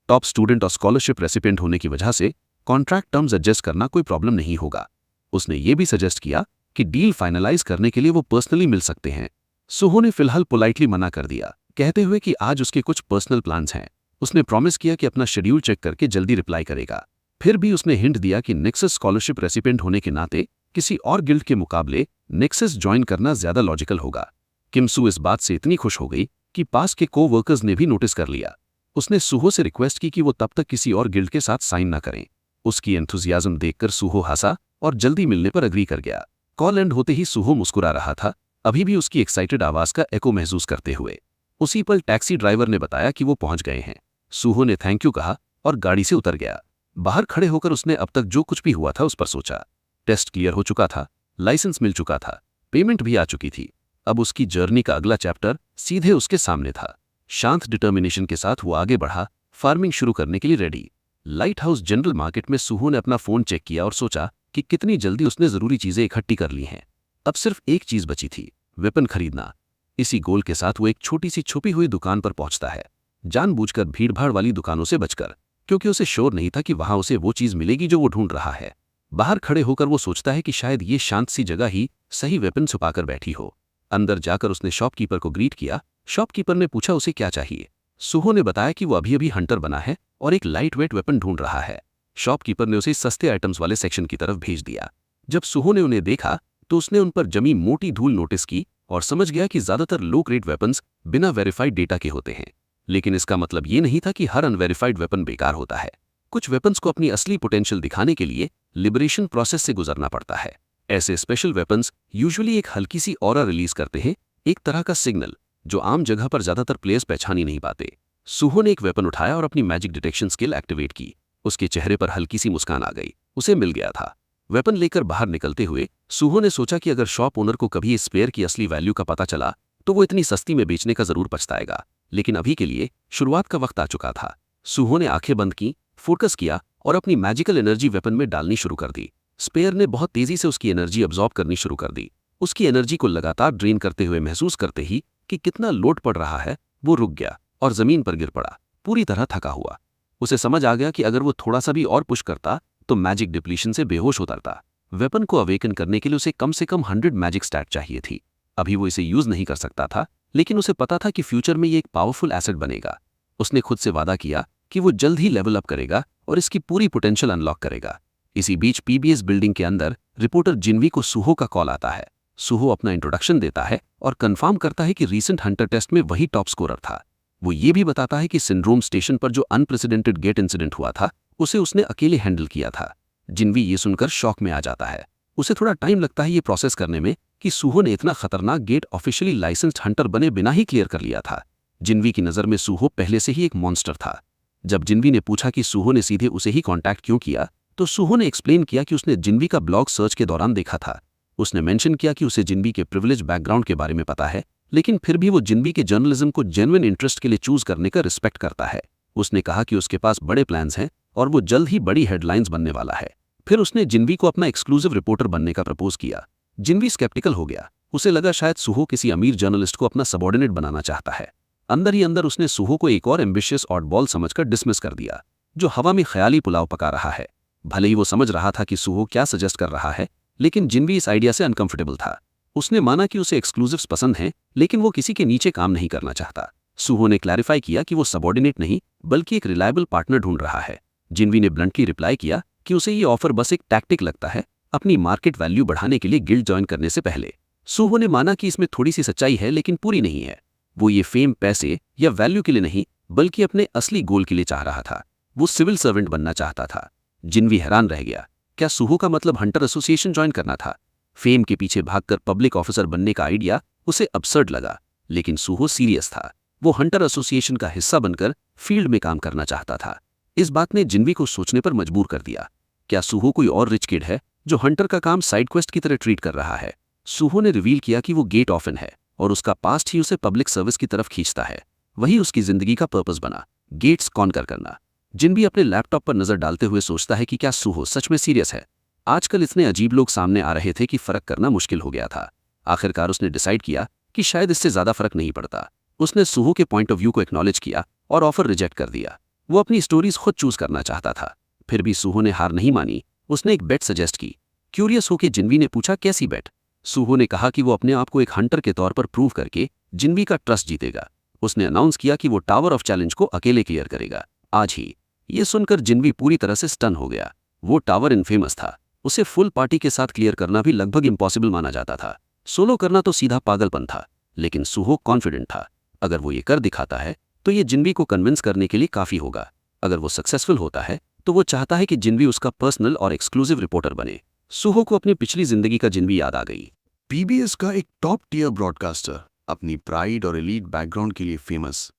Speaker 2: टॉप स्टूडेंट और स्कॉलरशिप रेसिपिएंट होने की वजह से कॉन्ट्रैक्ट टर्म्स एडजस्ट करना कोई प्रॉब्लम नहीं होगा। उसने ये भी सजेस्ट किया कि डील फाइनलाइज करने के लिए वो पर्सनली मिल सकते हैं। सुहो ने फिलहाल पोलाइटली मना कर दिया, कहते हुए कि आज उसके कुछ पर्सनल प्लान्स हैं। उसने प्रॉमिस किया कि अपना शेड्यूल चेक करके जल्दी रिप्लाई करेगा। फिर भी उसने हिंट दिया कि नेक्सस स्कॉलरशिप रेसिपिएंट होने के नाते किसी और गिल्ड के मुकाबले नेक्सस ज्वाइन करना ज्यादा लॉजिकल होगा। किम सू इस बात से इतनी खुश हो गई कि पास के को-वर्कर्स ने भी नोटिस कर लिया। उसने सुहो से रिक्वेस्ट की कि वो तब तक किसी और गिल्ड के साथ साइन न करें। उसकी एंथुजियाज्म देखकर सुहो हंसा और जल्दी मिलने पर अग्री कर गया। कॉल एंड होते ही सुहो मुस्कुरा रहा था, अभी भी उसकी एक्साइटेड आवाज का एको महसूस करते हुए। उसी पल टैक्सी ड्राइवर ने बताया कि वो पहुंच गए हैं। सुहो ने थैंक यू कहा और गाड़ी से उतर गया। बाहर खड़े होकर उसने अब तक जो कुछ भी हुआ था उस पर सोचा। टेस्ट क्लियर हो चुका था, लाइसेंस मिल चुका था, पेमेंट भी आ चुकी थी। अब उसकी जर्नी का अगला चैप्टर सीधे उसके सामने था। शांत डिटर्मिनेशन के साथ वो आगे बढ़ा, फार्मिंग शुरू करने के लिए ready. Light house general market में सुहो ने अपना फोन चेक किया और सोचा कि कितनी जल्दी उसने जरूरी चीजें इकट्ठी कर ली हैं। अब सिर्फ एक चीज बची थी, वेपन खरीदना। इसी गोल के साथ वो एक छोटी सी छुपी हुई दुकान पर पहुंचता है, जानबूझकर भीड़भाड़ वाली दुकानों से बचकर, क्योंकि उसे श्योर नहीं था कि वहां उसे वो चीज मिलेगी जो वो ढूंढ रहा है। बाहर खड़े होकर वो सोचता है कि शायद ये शांत सी जगह ही सही वेपन छुपाकर बैठी हो। अंदर जाकर उसने शॉपकीपर को ग्रीट किया। शॉपकीपर ने पूछा उसे क्या चाहिए। सुहो ने बताया कि वो अभी अभी हंटर बना है और एक लाइट वेट वेपन ढूंढ रहा है। शॉपकीपर ने उसे सस्ते आइटम्स वाले सेक्शन की तरफ भेज दिया। जब सुहो ने उन्हें देखा तो उसने उन पर जमी मोटी धूल नोटिस की और समझ गया कि ज्यादातर लो ग्रेड वेपन्स बिना वेरीफाइड डेटा के होते हैं। लेकिन इसका मतलब ये नहीं था कि हर अनवेरिफाइड वेपन बेकार होता है। कुछ वेपन्स को अपनी असली पोटेंशियल दिखाने के लिए लिबरेशन प्रोसेस से गुजरना पड़ता है। ऐसे स्पेशल वेपन्स यूजुअली एक हल्की सी ऑरा रिलीज करते हैं, एक तरह का सिग्नल जो आम जगह पर ज्यादातर प्लेयर्स पहचान ही नहीं पाते। सूहो ने एक वेपन उठाया और अपनी मैजिक डिटेक्शन स्किल एक्टिवेट की। उसके चेहरे पर हल्की सी मुस्कान आ गई, उसे मिल गया था। वेपन लेकर बाहर निकलते हुए सूहो ने सोचा कि अगर शॉप ओनर को कभी इस स्पेयर की असली वैल्यू का पता चला तो वो इतनी सस्ती में बेचने का जरूर पछताएगा। लेकिन अभी के लिए शुरुआत का वक्त आ चुका था। सूहो ने आंखें बंद की, फोकस किया और अपनी मैजिकल एनर्जी वेपन में डालनी शुरू कर दी। स्पेयर ने बहुत तेजी से उसकी एनर्जी अब्सॉर्ब करनी शुरू कर दी। उसकी एनर्जी को लगातार ड्रेन करते हुए महसूस करते ही कि कितना लोड पड़ रहा है, वो रुक गया और जमीन पर गिर पड़ा, पूरी तरह थका हुआ। उसे समझ आ गया कि अगर वो थोड़ा सा भी और पुश करता तो मैजिक डिप्लीशन से बेहोश होता था। वेपन को अवेकन करने के लिए उसे कम से कम 100 मैजिक स्टैट चाहिए थी। अभी वो इसे यूज नहीं कर सकता था, लेकिन उसे पता था कि फ्यूचर में ये एक पावरफुल एसेट बनेगा। उसने खुद से वादा किया कि वो जल्द ही लेवल अप करेगा और इसकी पूरी पोटेंशियल अनलॉक करेगा। इसी बीच पीबीएस बिल्डिंग के अंदर रिपोर्टर जिन्वी को सूहो का कॉल आता है। सूहो अपना इंट्रोडक्शन देता है और कंफर्म करता है कि रीसेंट हंटर टेस्ट में वही टॉप स्कोरर था। वो ये भी बताता है कि सिंड्रोम स्टेशन पर जो अनप्रेसिडेंटेड गेट इंसिडेंट हुआ था उसे उसने अकेले हैंडल किया था। जिन्वी ये सुनकर शॉक में आ जाता है। उसे थोड़ा टाइम लगता है ये प्रोसेस करने में कि सूहो ने इतना खतरनाक गेट ऑफिशियली लाइसेंस्ड हंटर बने बिना ही क्लियर कर लिया था। जिन्वी की नज़र में सूहो पहले से ही एक मॉन्स्टर था। जब जिन्वी ने पूछा कि सूहो ने सीधे उसे ही कॉन्टैक्ट क्यों किया तो सूहो ने एक्सप्लेन किया कि उसने जिन्वी का ब्लॉग सर्च के दौरान देखा था। उसने मेंशन किया कि उसे जिन्वी के प्रिविलेज बैकग्राउंड के बारे में पता है, लेकिन फिर भी वो जिन्वी के जर्नलिज्म को जेन्युइन इंटरेस्ट के लिए चूज करने का रिस्पेक्ट करता है। उसने कहा कि उसके पास बड़े प्लान्स हैं और वो जल्द ही बड़ी हेडलाइंस बनने वाला है। फिर उसने जिन्वी को अपना एक्सक्लूसिव रिपोर्टर बनने का प्रपोज किया। जिन्वी स्केप्टिकल हो गया। उसे लगा शायद सूहो किसी अमीर जर्नलिस्ट को अपना सबऑर्डिनेट बनाना चाहता है। अंदर ही अंदर उसने सूहो को एक और एम्बिशियस ऑडबॉल समझकर डिसमिस कर दिया, जो हवा में ख्याली पुलाव पका रहा है। भले ही वो समझ रहा था कि सूहो क्या सजेस्ट कर रहा है, लेकिन जिन्वी इस आइडिया से अनकंफर्टेबल था। उसने माना कि उसे एक्सक्लूसिव्स पसंद हैं, लेकिन वो किसी के नीचे काम नहीं करना चाहता। सूहो ने क्लैरिफाई किया कि वो सबऑर्डिनेट नहीं बल्कि एक रिलायबल पार्टनर ढूंढ रहा है। जिन्वी ने ब्लंटली रिप्लाई किया कि उसे ये ऑफर बस एक टैक्टिक लगता है, अपनी मार्केट वैल्यू बढ़ाने के लिए गिल्ड ज्वाइन करने से पहले। सूहो ने माना कि इसमें थोड़ी सी सच्चाई है, लेकिन पूरी नहीं है। वो ये फेम, पैसे या वैल्यू के लिए नहीं बल्कि अपने असली गोल के लिए चाह रहा था। वो सिविल सर्वेंट बनना चाहता था। जिन्वी हैरान रह गया। क्या सूहो का मतलब हंटर एसोसिएशन ज्वाइन करना था? फेम के पीछे भागकर पब्लिक ऑफिसर बनने का आइडिया उसे अब्सर्ड लगा, लेकिन सूहो सीरियस था। वो हंटर एसोसिएशन का हिस्सा बनकर फील्ड में काम करना चाहता था। इस बात ने जिन्वी को सोचने पर मजबूर कर दिया। क्या सूहो कोई और रिच किड है जो हंटर का काम साइड क्वेस्ट की तरह ट्रीट कर रहा है? सूहो ने रिवील किया कि वो गेट ऑफन है और उसका पास्ट ही उसे पब्लिक सर्विस की तरफ खींचता है। वही उसकी जिंदगी का पर्पस बना, गेट्स कॉन्कर करना। जिन्वी अपने लैपटॉप पर नजर डालते हुए सोचता है कि क्या सूहो सच में सीरियस है। आजकल इतने अजीब लोग सामने आ रहे थे कि फर्क करना मुश्किल हो गया था। आखिरकार उसने डिसाइड किया कि शायद इससे ज्यादा फर्क नहीं पड़ता। उसने सूहो के पॉइंट ऑफ व्यू को एक्नॉलेज किया और ऑफर रिजेक्ट कर दिया। वो अपनी स्टोरीज खुद चूज करना चाहता था। फिर भी सूहो ने हार नहीं मानी। उसने एक बेट सजेस्ट की। क्यूरियस होकर जिन्वी ने पूछा, कैसी बेट? सूहो ने कहा कि वो अपने आप को एक हंटर के तौर पर प्रूव करके जिन्वी का ट्रस्ट जीतेगा। उसने अनाउंस किया कि वो टावर ऑफ चैलेंज को अकेले क्लियर करेगा, आज ही। ये सुनकर जिन्वी पूरी तरह से स्टन हो गया। वो टावर इनफेमस था। उसे फुल पार्टी के साथ क्लियर करना भी लगभग इम्पॉसिबल माना जाता था। सोलो करना तो सीधा पागलपन था, लेकिन सूहो कॉन्फिडेंट था। अगर वो ये कर दिखाता है तो ये जिन्वी को कन्विंस करने के लिए काफी होगा। अगर वो सक्सेसफुल होता है तो वो चाहता है कि जिन्वी उसका पर्सनल और एक्सक्लूसिव रिपोर्टर बने। सूहो को अपनी पिछली जिंदगी का जिन्वी याद आ गई।
Speaker 1: पीबीएस का एक टॉप टियर ब्रॉडकास्टर, अपनी प्राइड और एलीट बैकग्राउंड के लिए फेमस।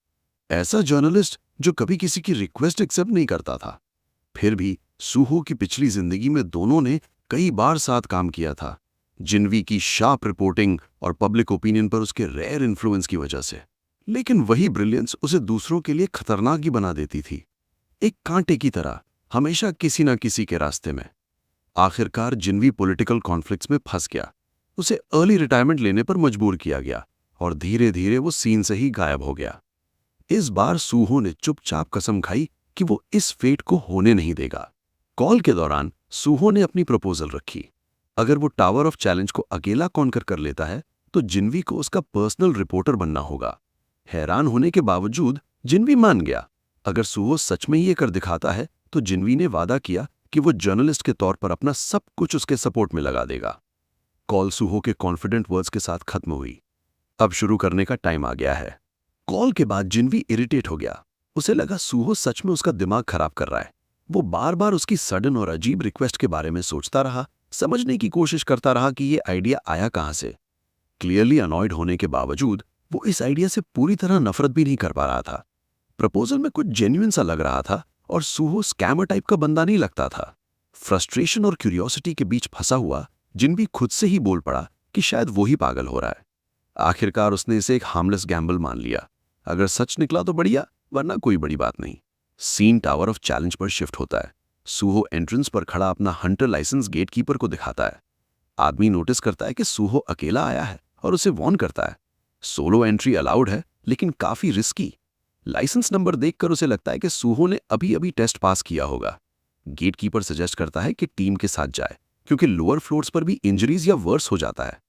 Speaker 1: ऐसा जर्नलिस्ट जो कभी किसी की रिक्वेस्ट एक्सेप्ट नहीं करता था। फिर भी सूहो की पिछली जिंदगी में दोनों ने कई बार साथ काम किया था, जिन्वी की शार्प रिपोर्टिंग और पब्लिक ओपिनियन पर उसके रेयर इन्फ्लुएंस की वजह से। लेकिन वही ब्रिलियंस उसे दूसरों के लिए खतरनाक ही बना देती थी, एक कांटे की तरह, हमेशा किसी न किसी के रास्ते में। आखिरकार जिन्वी पॉलिटिकल कॉन्फ्लिक्ट्स में फंस गया। उसे अर्ली रिटायरमेंट लेने पर मजबूर किया गया और धीरे धीरे वो सीन से ही गायब हो गया। इस बार सूहो ने चुपचाप कसम खाई कि वो इस फेट को होने नहीं देगा। कॉल के दौरान सूहो ने अपनी प्रपोजल रखी। अगर वो टावर ऑफ चैलेंज को अकेला कॉन्कर कर लेता है तो जिन्वी को उसका पर्सनल रिपोर्टर बनना होगा। हैरान होने के बावजूद जिन्वी मान गया। अगर सूहो सच में ही ये कर दिखाता है तो जिन्वी ने वादा किया कि वो जर्नलिस्ट के तौर पर अपना सब कुछ उसके सपोर्ट में लगा देगा। कॉल सूहो के कॉन्फिडेंट वर्ड्स के साथ खत्म हुई। अब शुरू करने का टाइम आ गया है।
Speaker 2: कॉल के बाद जिन्वी इरिटेट हो गया। उसे लगा सूहो सच में उसका दिमाग खराब कर रहा है। वो बार बार उसकी सडन और अजीब रिक्वेस्ट के बारे में सोचता रहा, समझने की कोशिश करता रहा कि ये आइडिया आया कहां से। क्लियरली अनॉयड होने के बावजूद वो इस आइडिया से पूरी तरह नफरत भी नहीं कर पा रहा था। प्रपोजल में कुछ जेन्युइन सा लग रहा था और सूहो स्कैमर टाइप का बंदा नहीं लगता था। फ्रस्ट्रेशन और क्यूरियोसिटी के बीच फंसा हुआ जिन्वी खुद से ही बोल पड़ा कि शायद वो ही पागल हो रहा है। आखिरकार उसने इसे एक हार्मलेस गैम्बल मान लिया। अगर सच निकला तो बढ़िया, वरना कोई बड़ी बात नहीं। सीन टावर ऑफ चैलेंज पर शिफ्ट होता है। सूहो एंट्रेंस पर खड़ा अपना हंटर लाइसेंस गेटकीपर को दिखाता है। आदमी नोटिस करता है कि सूहो अकेला आया है और उसे वॉर्न करता है। सोलो एंट्री अलाउड है, लेकिन काफी रिस्की। लाइसेंस नंबर देखकर उसे लगता है कि सूहो ने अभी अभी टेस्ट पास किया होगा। गेटकीपर सजेस्ट करता है कि टीम के साथ जाए, क्योंकि लोअर फ्लोर्स पर भी इंजरीज या वर्स हो जाता है।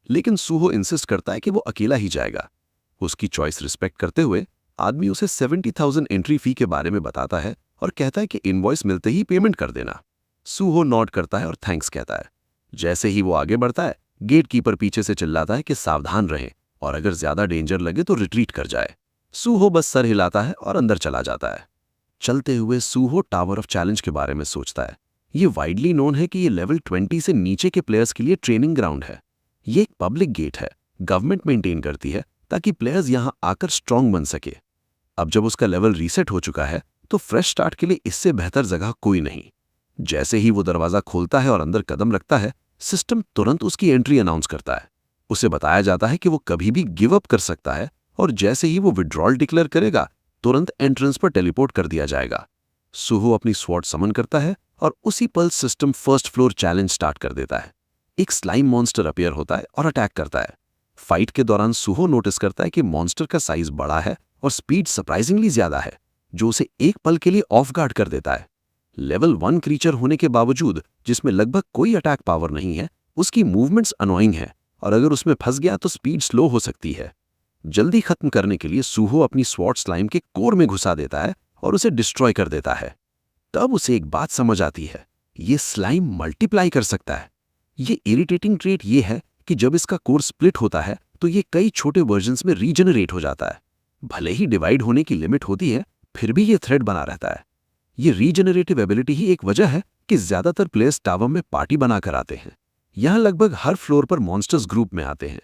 Speaker 2: लेकिन सूहो इंसिस्ट करता है कि वो अकेला ही जाएगा। उसकी चॉइस रिस्पेक्ट करते हुए आदमी उसे 70,000 एंट्री फी के बारे में बताता है और कहता है कि इनवॉइस मिलते ही पेमेंट कर देना। सूहो नॉट करता है और थैंक्स कहता है। जैसे ही वो आगे बढ़ता है, गेटकीपर पीछे से चिल्लाता है कि सावधान रहें और अगर ज्यादा डेंजर लगे तो रिट्रीट कर जाए। सूहो बस सर हिलाता है और अंदर चला जाता है। चलते हुए सूहो टावर ऑफ चैलेंज के बारे में सोचता है। ये वाइडली नोन है कि ये लेवल 20 से नीचे के प्लेयर्स के लिए ट्रेनिंग ग्राउंड है। ये एक पब्लिक गेट है, गवर्नमेंट मेंटेन करती है ताकि प्लेयर्स यहां आकर स्ट्रांग बन सके। अब जब उसका लेवल रीसेट हो चुका है तो फ्रेश स्टार्ट के लिए इससे बेहतर जगह कोई नहीं। जैसे ही वो दरवाजा खोलता है और अंदर कदम रखता है, सिस्टम तुरंत उसकी एंट्री अनाउंस करता है। उसे बताया जाता है कि वो कभी भी गिव अप कर सकता है और जैसे ही वो विड्रॉल डिक्लेयर करेगा, तुरंत एंट्रेंस पर टेलीपोर्ट कर दिया जाएगा। सूहो अपनी स्वॉर्ड समन करता है और उसी पल system first floor challenge start कर देता है। एक स्लाइम मॉन्स्टर अपीयर होता है और अटैक करता है। फाइट के दौरान सूहो नोटिस करता है कि मॉन्स्टर का साइज बड़ा है और स्पीड सरप्राइजिंगली ज्यादा है, जो उसे एक पल के लिए ऑफ गार्ड कर देता है। लेवल 1 क्रीचर होने के बावजूद, जिसमें लगभग कोई अटैक पावर नहीं है, उसकी मूवमेंट्स अनोइंग है और अगर उसमें फंस गया तो स्पीड स्लो हो सकती है। जल्दी खत्म करने के लिए सूहो अपनी स्वॉर्ड स्लाइम के कोर में घुसा देता है और उसे डिस्ट्रॉय कर देता है। तब उसे एक बात समझ आती है, ये स्लाइम मल्टीप्लाई कर सकता है। ये इरिटेटिंग ट्रेट ये है कि जब इसका कोर स्प्लिट होता है तो ये कई छोटे वर्जन्स में रीजनरेट हो जाता है। भले ही डिवाइड होने की लिमिट होती है, फिर भी ये थ्रेड बना रहता है। ये रीजनरेटिव एबिलिटी ही एक वजह है कि ज्यादातर प्लेयर्स टावर में पार्टी बनाकर आते हैं। यहां लगभग हर फ्लोर पर मॉन्स्टर्स ग्रुप में आते हैं।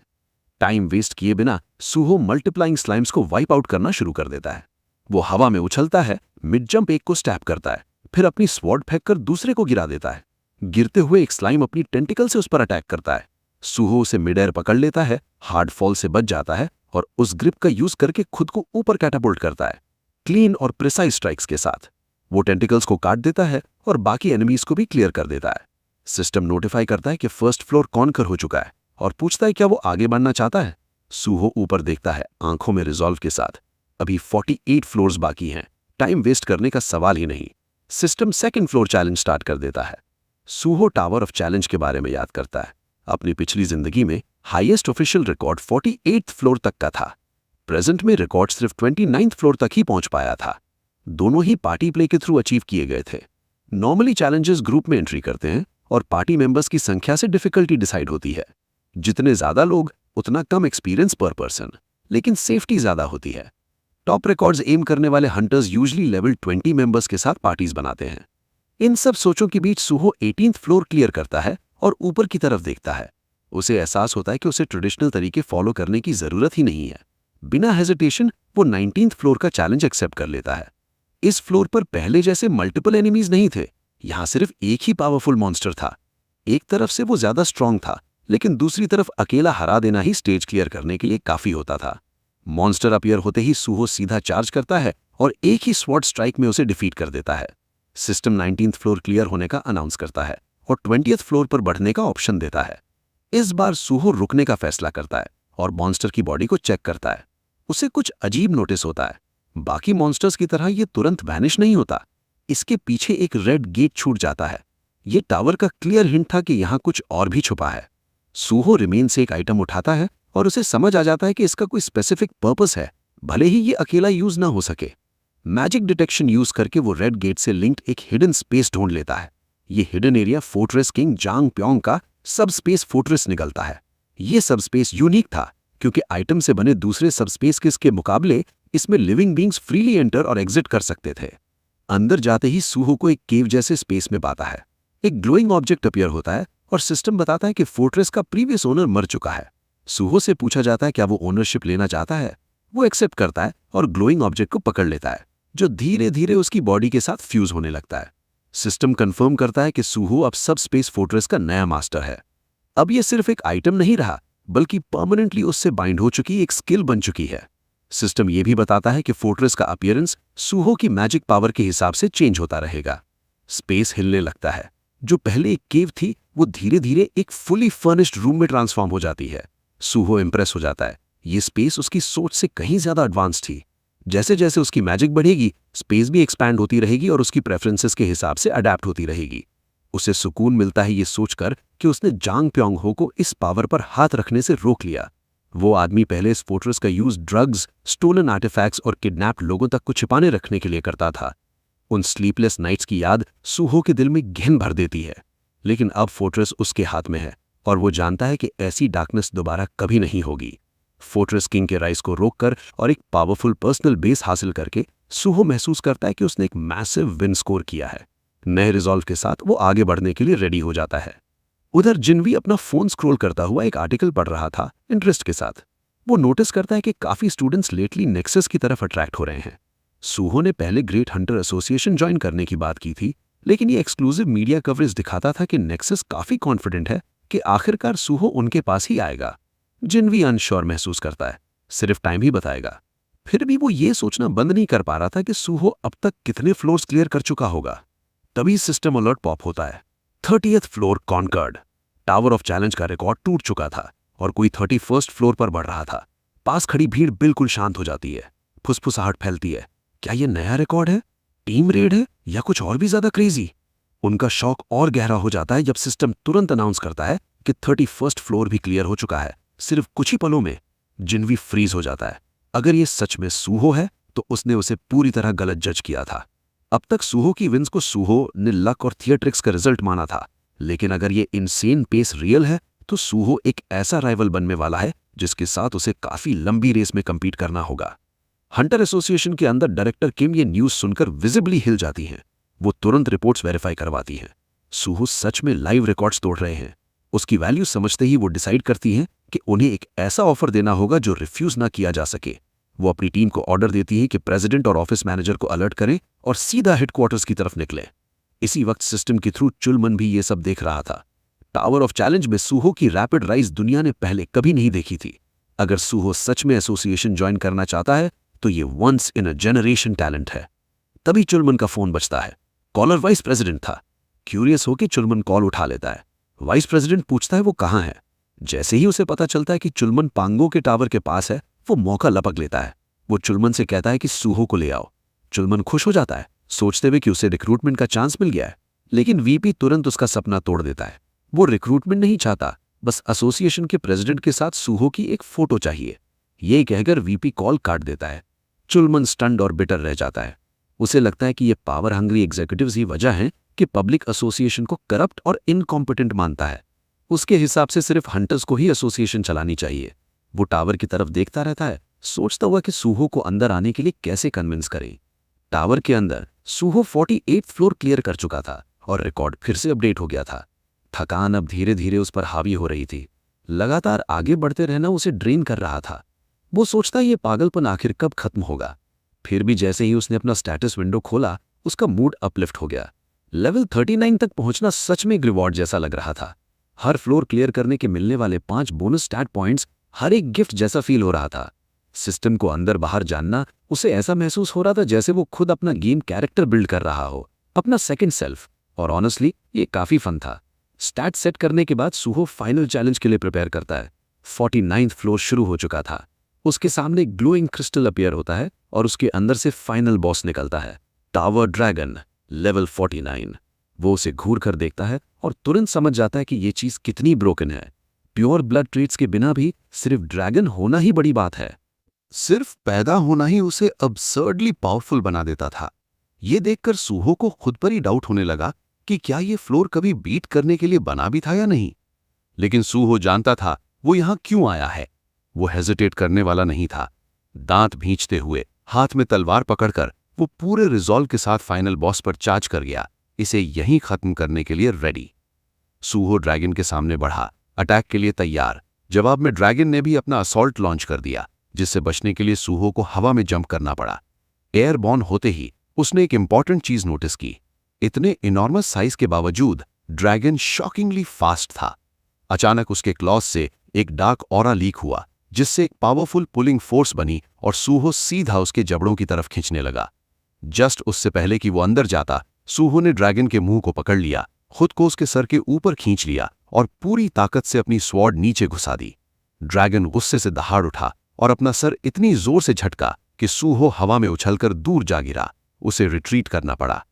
Speaker 2: टाइम वेस्ट किए बिना सूहो मल्टीप्लाइंग स्लाइम्स को वाइप आउट करना शुरू कर देता है। वो हवा में उछलता है, मिड जंप एक को स्टैप करता है, फिर अपनी स्वॉर्ड फेंककर दूसरे को गिरा देता है। गिरते हुए एक स्लाइम अपनी टेंटिकल से उस पर अटैक करता है। सूहो उसे मिड एयर पकड़ लेता है, हार्ड फॉल से बच जाता है और उस ग्रिप का यूज करके खुद को ऊपर कैटापुल्ट करता है, क्लीन और प्रिसाइज स्ट्राइक्स के साथ। वो टेंटिकल्स को काट देता है और बाकी एनिमीज को भी क्लियर कर देता है। सिस्टम नोटिफाई करता है कि फर्स्ट फ्लोर कॉन्कर हो चुका है और पूछता है क्या वो आगे बढ़ना चाहता है। सूहो ऊपर देखता है, आंखों में रिजॉल्व के साथ। अभी 48 फ्लोर्स बाकी हैं, टाइम वेस्ट करने का सवाल ही नहीं। System second floor challenge start कर देता है। सूहो टावर ऑफ चैलेंज के बारे में याद करता है। अपनी पिछली जिंदगी में highest official record 48th floor तक का था। प्रेजेंट में रिकॉर्ड सिर्फ 29th फ्लोर तक ही पहुंच पाया था। दोनों ही पार्टी प्ले के थ्रू अचीव किए गए थे। नॉर्मली चैलेंजेस ग्रुप में एंट्री करते हैं और पार्टी मेंबर्स की संख्या से डिफिकल्टी डिसाइड होती है। जितने ज्यादा लोग उतना कम एक्सपीरियंस पर पर्सन, लेकिन सेफ्टी ज्यादा होती है। टॉप रिकॉर्ड्स एम करने वाले हंटर्स यूजुअली लेवल 20 मेंबर्स के साथ पार्टीज बनाते हैं। इन सब सोचों के बीच सूहो 18th फ्लोर क्लियर करता है और ऊपर की तरफ देखता है। उसे एहसास होता है कि उसे ट्रेडिशनल तरीके फॉलो करने की जरूरत ही नहीं है। बिना हेजिटेशन वो 19th फ्लोर का चैलेंज एक्सेप्ट कर लेता है। इस फ्लोर पर पहले जैसे मल्टीपल एनिमीज नहीं थे, यहां सिर्फ एक ही पावरफुल मॉन्स्टर था। एक तरफ से वो ज्यादा स्ट्रांग था, लेकिन दूसरी तरफ अकेला हरा देना ही स्टेज क्लियर करने के लिए काफी होता था। मॉन्स्टर अपीयर होते ही सूहो सीधा चार्ज करता है और एक ही स्वॉर्ड स्ट्राइक में उसे डिफीट कर देता है। सिस्टम 19th फ्लोर क्लियर होने का अनाउंस करता है और 20th फ्लोर पर बढ़ने का ऑप्शन देता है। इस बार सूहो रुकने का फैसला करता है और मॉन्स्टर की बॉडी को चेक करता है। उसे कुछ अजीब नोटिस होता है। बाकी मॉन्स्टर्स की तरह ये तुरंत वैनिश नहीं होता। इसके पीछे एक रेड गेट छूट जाता है। ये टावर का क्लियर हिंट था कि यहां कुछ और भी छुपा है। सूहो रिमेन से एक आइटम उठाता है और उसे समझ आ जाता है कि इसका कोई स्पेसिफिक पर्पस है, भले ही ये अकेला यूज ना हो सके। मैजिक डिटेक्शन यूज करके वो रेड गेट से लिंक्ड एक हिडन स्पेस ढूंढ लेता है। ये हिडन एरिया फोर्ट्रेस किंग जांग प्योंग का सब स्पेस फोर्ट्रेस निकलता है। ये सब स्पेस यूनिक था क्योंकि आइटम से बने दूसरे सबस्पेस के मुकाबले इसमें लिविंग बींग्स फ्रीली एंटर और एग्जिट कर सकते थे। अंदर जाते ही सूहो को एक केव जैसे स्पेस में पाता है। एक ग्लोइंग ऑब्जेक्ट अपीयर होता है और सिस्टम बताता है कि फोर्ट्रेस का प्रीवियस ओनर मर चुका है। सूहो से पूछा जाता है क्या वो ओनरशिप लेना चाहता है। वो एक्सेप्ट करता है और ग्लोइंग ऑब्जेक्ट को पकड़ लेता है, जो धीरे धीरे उसकी बॉडी के साथ फ्यूज होने लगता है। सिस्टम कंफर्म करता है कि सूहो अब सब स्पेस फोर्ट्रेस का नया मास्टर है। अब ये सिर्फ एक आइटम नहीं रहा, बल्कि परमानेंटली उससे बाइंड हो चुकी एक स्किल बन चुकी है। सिस्टम ये भी बताता है कि फोर्ट्रेस का अपीयरेंस सूहो की मैजिक पावर के हिसाब से चेंज होता रहेगा। स्पेस हिलने लगता है। जो पहले एक केव थी वो धीरे धीरे एक फुली फर्निश्ड रूम में ट्रांसफॉर्म हो जाती है। सूहो इंप्रेस हो जाता है। ये स्पेस उसकी सोच से कहीं ज्यादा एडवांस थी। जैसे जैसे उसकी मैजिक बढ़ेगी, स्पेस भी एक्सपैंड होती रहेगी और उसकी प्रेफरेंसेस के हिसाब से अडेप्ट होती रहेगी। उसे सुकून मिलता है ये सोचकर कि उसने जांग प्योंग हो को इस पावर पर हाथ रखने से रोक लिया। वो आदमी पहले इस फोर्ट्रेस का यूज ड्रग्स, स्टोलन आर्टिफैक्ट्स और किडनैप्ड लोगों तक को छिपाने रखने के लिए करता था। उन स्लीपलेस नाइट्स की याद सूहो के दिल में घिन भर देती है। लेकिन अब फोर्ट्रेस उसके हाथ में है और वो जानता है कि ऐसी डार्कनेस दोबारा कभी नहीं होगी। फोर्ट्रेस किंग के राइज को रोककर और एक पावरफुल पर्सनल बेस हासिल करके सूहो महसूस करता है कि उसने एक मैसिव विन स्कोर किया है। नए रिजॉल्व के साथ वो आगे बढ़ने के लिए रेडी हो जाता है। उधर जिनवी अपना फोन स्क्रॉल करता हुआ एक आर्टिकल पढ़ रहा था इंटरेस्ट के साथ। वो नोटिस करता है कि काफी स्टूडेंट्स लेटली नेक्सस की तरफ अट्रैक्ट हो रहे हैं। सूहो ने पहले ग्रेट हंटर एसोसिएशन ज्वाइन करने की बात की थी, लेकिन ये एक्सक्लूसिव मीडिया कवरेज दिखाता था कि नेक्सस काफी कॉन्फिडेंट है कि आखिरकार सूहो उनके पास ही आएगा। जिनवी अनश्योर महसूस करता है, सिर्फ टाइम ही बताएगा। फिर भी वो ये सोचना बंद नहीं कर पा रहा था कि सूहो अब तक कितने फ्लोर्स क्लियर कर चुका होगा। तभी सिस्टम अलर्ट पॉप होता है। 30th floor conquered. Tower of challenge का रिकॉर्ड टूट चुका था और कोई 31st फ्लोर पर बढ़ रहा था। पास खड़ी भीड़ बिल्कुल शांत हो जाती है। फुसफुसाहट फैलती है। क्या ये नया रिकॉर्ड है, टीम रेड है या कुछ और भी ज्यादा क्रेजी? उनका शौक और गहरा हो जाता है जब सिस्टम तुरंत अनाउंस करता है कि 31st फ्लोर भी क्लियर हो चुका है, सिर्फ कुछ ही पलों में। जिनवी फ्रीज हो जाता है। अगर ये सच में सूहो है तो उसने उसे पूरी तरह गलत जज किया था। अब तक सूहो की विंस को सूहो ने लक और थिएट्रिक्स का रिजल्ट माना था, लेकिन अगर ये इनसेन पेस रियल है तो सूहो एक ऐसा राइवल बनने वाला है जिसके साथ उसे काफी लंबी रेस में कंपीट करना होगा। हंटर एसोसिएशन के अंदर डायरेक्टर किम ये न्यूज सुनकर विजिबली हिल जाती हैं। वो तुरंत रिपोर्ट्स वेरीफाई करवाती हैं। सूहो सच में लाइव रिकॉर्ड्स तोड़ रहे हैं। उसकी वैल्यू समझते ही वो डिसाइड करती हैं कि उन्हें एक ऐसा ऑफर देना होगा जो रिफ्यूज ना किया जा सके। वो अपनी टीम को ऑर्डर देती है कि प्रेसिडेंट और ऑफिस मैनेजर को अलर्ट करें और सीधा हेडक्वार्टर्स की तरफ निकले। इसी वक्त सिस्टम के थ्रू चुलमन भी ये सब देख रहा था। टावर ऑफ चैलेंज में सूहो की रैपिड राइज दुनिया ने पहले कभी नहीं देखी थी। अगर सूहो सच में एसोसिएशन ज्वाइन करना चाहता है तो ये once in a generation talent है। तभी चुलमन का फोन बजता है। कॉलर वाइस प्रेसिडेंट था। क्यूरियस होकर चुलमन कॉल उठा लेता है। वाइस प्रेसिडेंट पूछता है वो कहाँ है। जैसे ही उसे पता चलता है कि चुलमन पांगो के टावर के पास है, वो मौका लपक लेता है। वो चुलमन से कहता है कि सूहो को ले आओ। चुलमन खुश हो जाता है, सोचते हुए कि उसे रिक्रूटमेंट का चांस मिल गया है। लेकिन वीपी तुरंत उसका सपना तोड़ देता है। वो रिक्रूटमेंट नहीं चाहता, बस एसोसिएशन के प्रेसिडेंट के साथ सूहो की एक फोटो चाहिए। ये कहकर वीपी कॉल काट देता है। चुलमन स्टन्ड और बिटर रह जाता है। उसे लगता है कि ये पावर हंग्री एग्जीक्यूटिव्स ही वजह हैं कि पब्लिक एसोसिएशन को करप्ट और इनकॉम्पिटेंट मानता है। उसके हिसाब से सिर्फ हंटर्स को ही एसोसिएशन चलानी चाहिए। वो टावर की तरफ देखता रहता है, सोचता हुआ कि सूहो को अंदर आने के लिए कैसे कन्विंस करे। टावर के अंदर सूहो 48th फ्लोर क्लियर कर चुका था और रिकॉर्ड फिर से अपडेट हो गया था। थकान अब धीरे धीरे उस पर हावी हो रही थी। लगातार आगे बढ़ते रहना उसे ड्रेन कर रहा था। वो सोचता ये पागलपन आखिर कब खत्म होगा। फिर भी जैसे ही उसने अपना स्टेटस विंडो खोला, उसका मूड अपलिफ्ट हो गया। लेवल 39 तक पहुंचना सच में एक रिवॉर्ड जैसा लग रहा था। हर फ्लोर क्लियर करने के मिलने वाले 5 बोनस स्टैट पॉइंट्स हर एक गिफ्ट जैसा फील हो रहा था। सिस्टम को अंदर बाहर जानना उसे ऐसा महसूस हो रहा था जैसे वो खुद अपना गेम कैरेक्टर बिल्ड कर रहा हो, अपना सेकंड सेल्फ। और ऑनेस्टली ये काफी फन था। स्टैट सेट करने के बाद सूहो फाइनल चैलेंज के लिए प्रिपेयर करता है। 49th फ्लोर शुरू हो चुका था। उसके सामने ग्लोइंग क्रिस्टल अपीयर होता है और उसके अंदर से फाइनल बॉस निकलता है, टावर ड्रैगन, लेवल 49। वो उसे घूर कर देखता है और तुरंत समझ जाता है कि ये चीज कितनी ब्रोकन है। प्योर ब्लड ट्रेट्स के बिना भी सिर्फ ड्रैगन होना ही बड़ी बात है।
Speaker 1: सिर्फ पैदा होना ही उसे अब्सर्डली पावरफुल बना देता था। ये देखकर सूहो को खुद पर ही डाउट होने लगा कि क्या ये फ्लोर कभी बीट करने के लिए बना भी था या नहीं। लेकिन सूहो जानता था वो यहां क्यों आया है।
Speaker 2: वो हेजिटेट करने वाला नहीं था। दांत भींचते हुए, हाथ में तलवार पकड़कर वो पूरे रिजॉल्व के साथ फाइनल बॉस पर चार्ज कर गया, इसे यहीं खत्म करने के लिए रेडी। सूहो ड्रैगन के सामने बढ़ा, अटैक के लिए तैयार। जवाब में ड्रैगन ने भी अपना असॉल्ट लॉन्च कर दिया, जिससे बचने के लिए सूहो को हवा में जंप करना पड़ा। एयरबॉर्न होते ही उसने एक इंपॉर्टेंट चीज नोटिस की। इतने इनॉर्मस साइज के बावजूद ड्रैगन शॉकिंगली फास्ट था। अचानक उसके क्लॉज से एक डार्क ऑरा लीक हुआ, जिससे एक पावरफुल पुलिंग फोर्स बनी और सूहो सीधा उसके जबड़ों की तरफ खींचने लगा। जस्ट उससे पहले कि वो अंदर जाता, सूहो ने ड्रैगन के मुंह को पकड़ लिया, खुद को उसके सर के ऊपर खींच लिया और पूरी ताकत से अपनी स्वॉर्ड नीचे घुसा दी। ड्रैगन गुस्से से दहाड़ उठा और अपना सर इतनी जोर से झटका कि सूहो हवा में उछलकर दूर जा गिरा। उसे रिट्रीट करना पड़ा।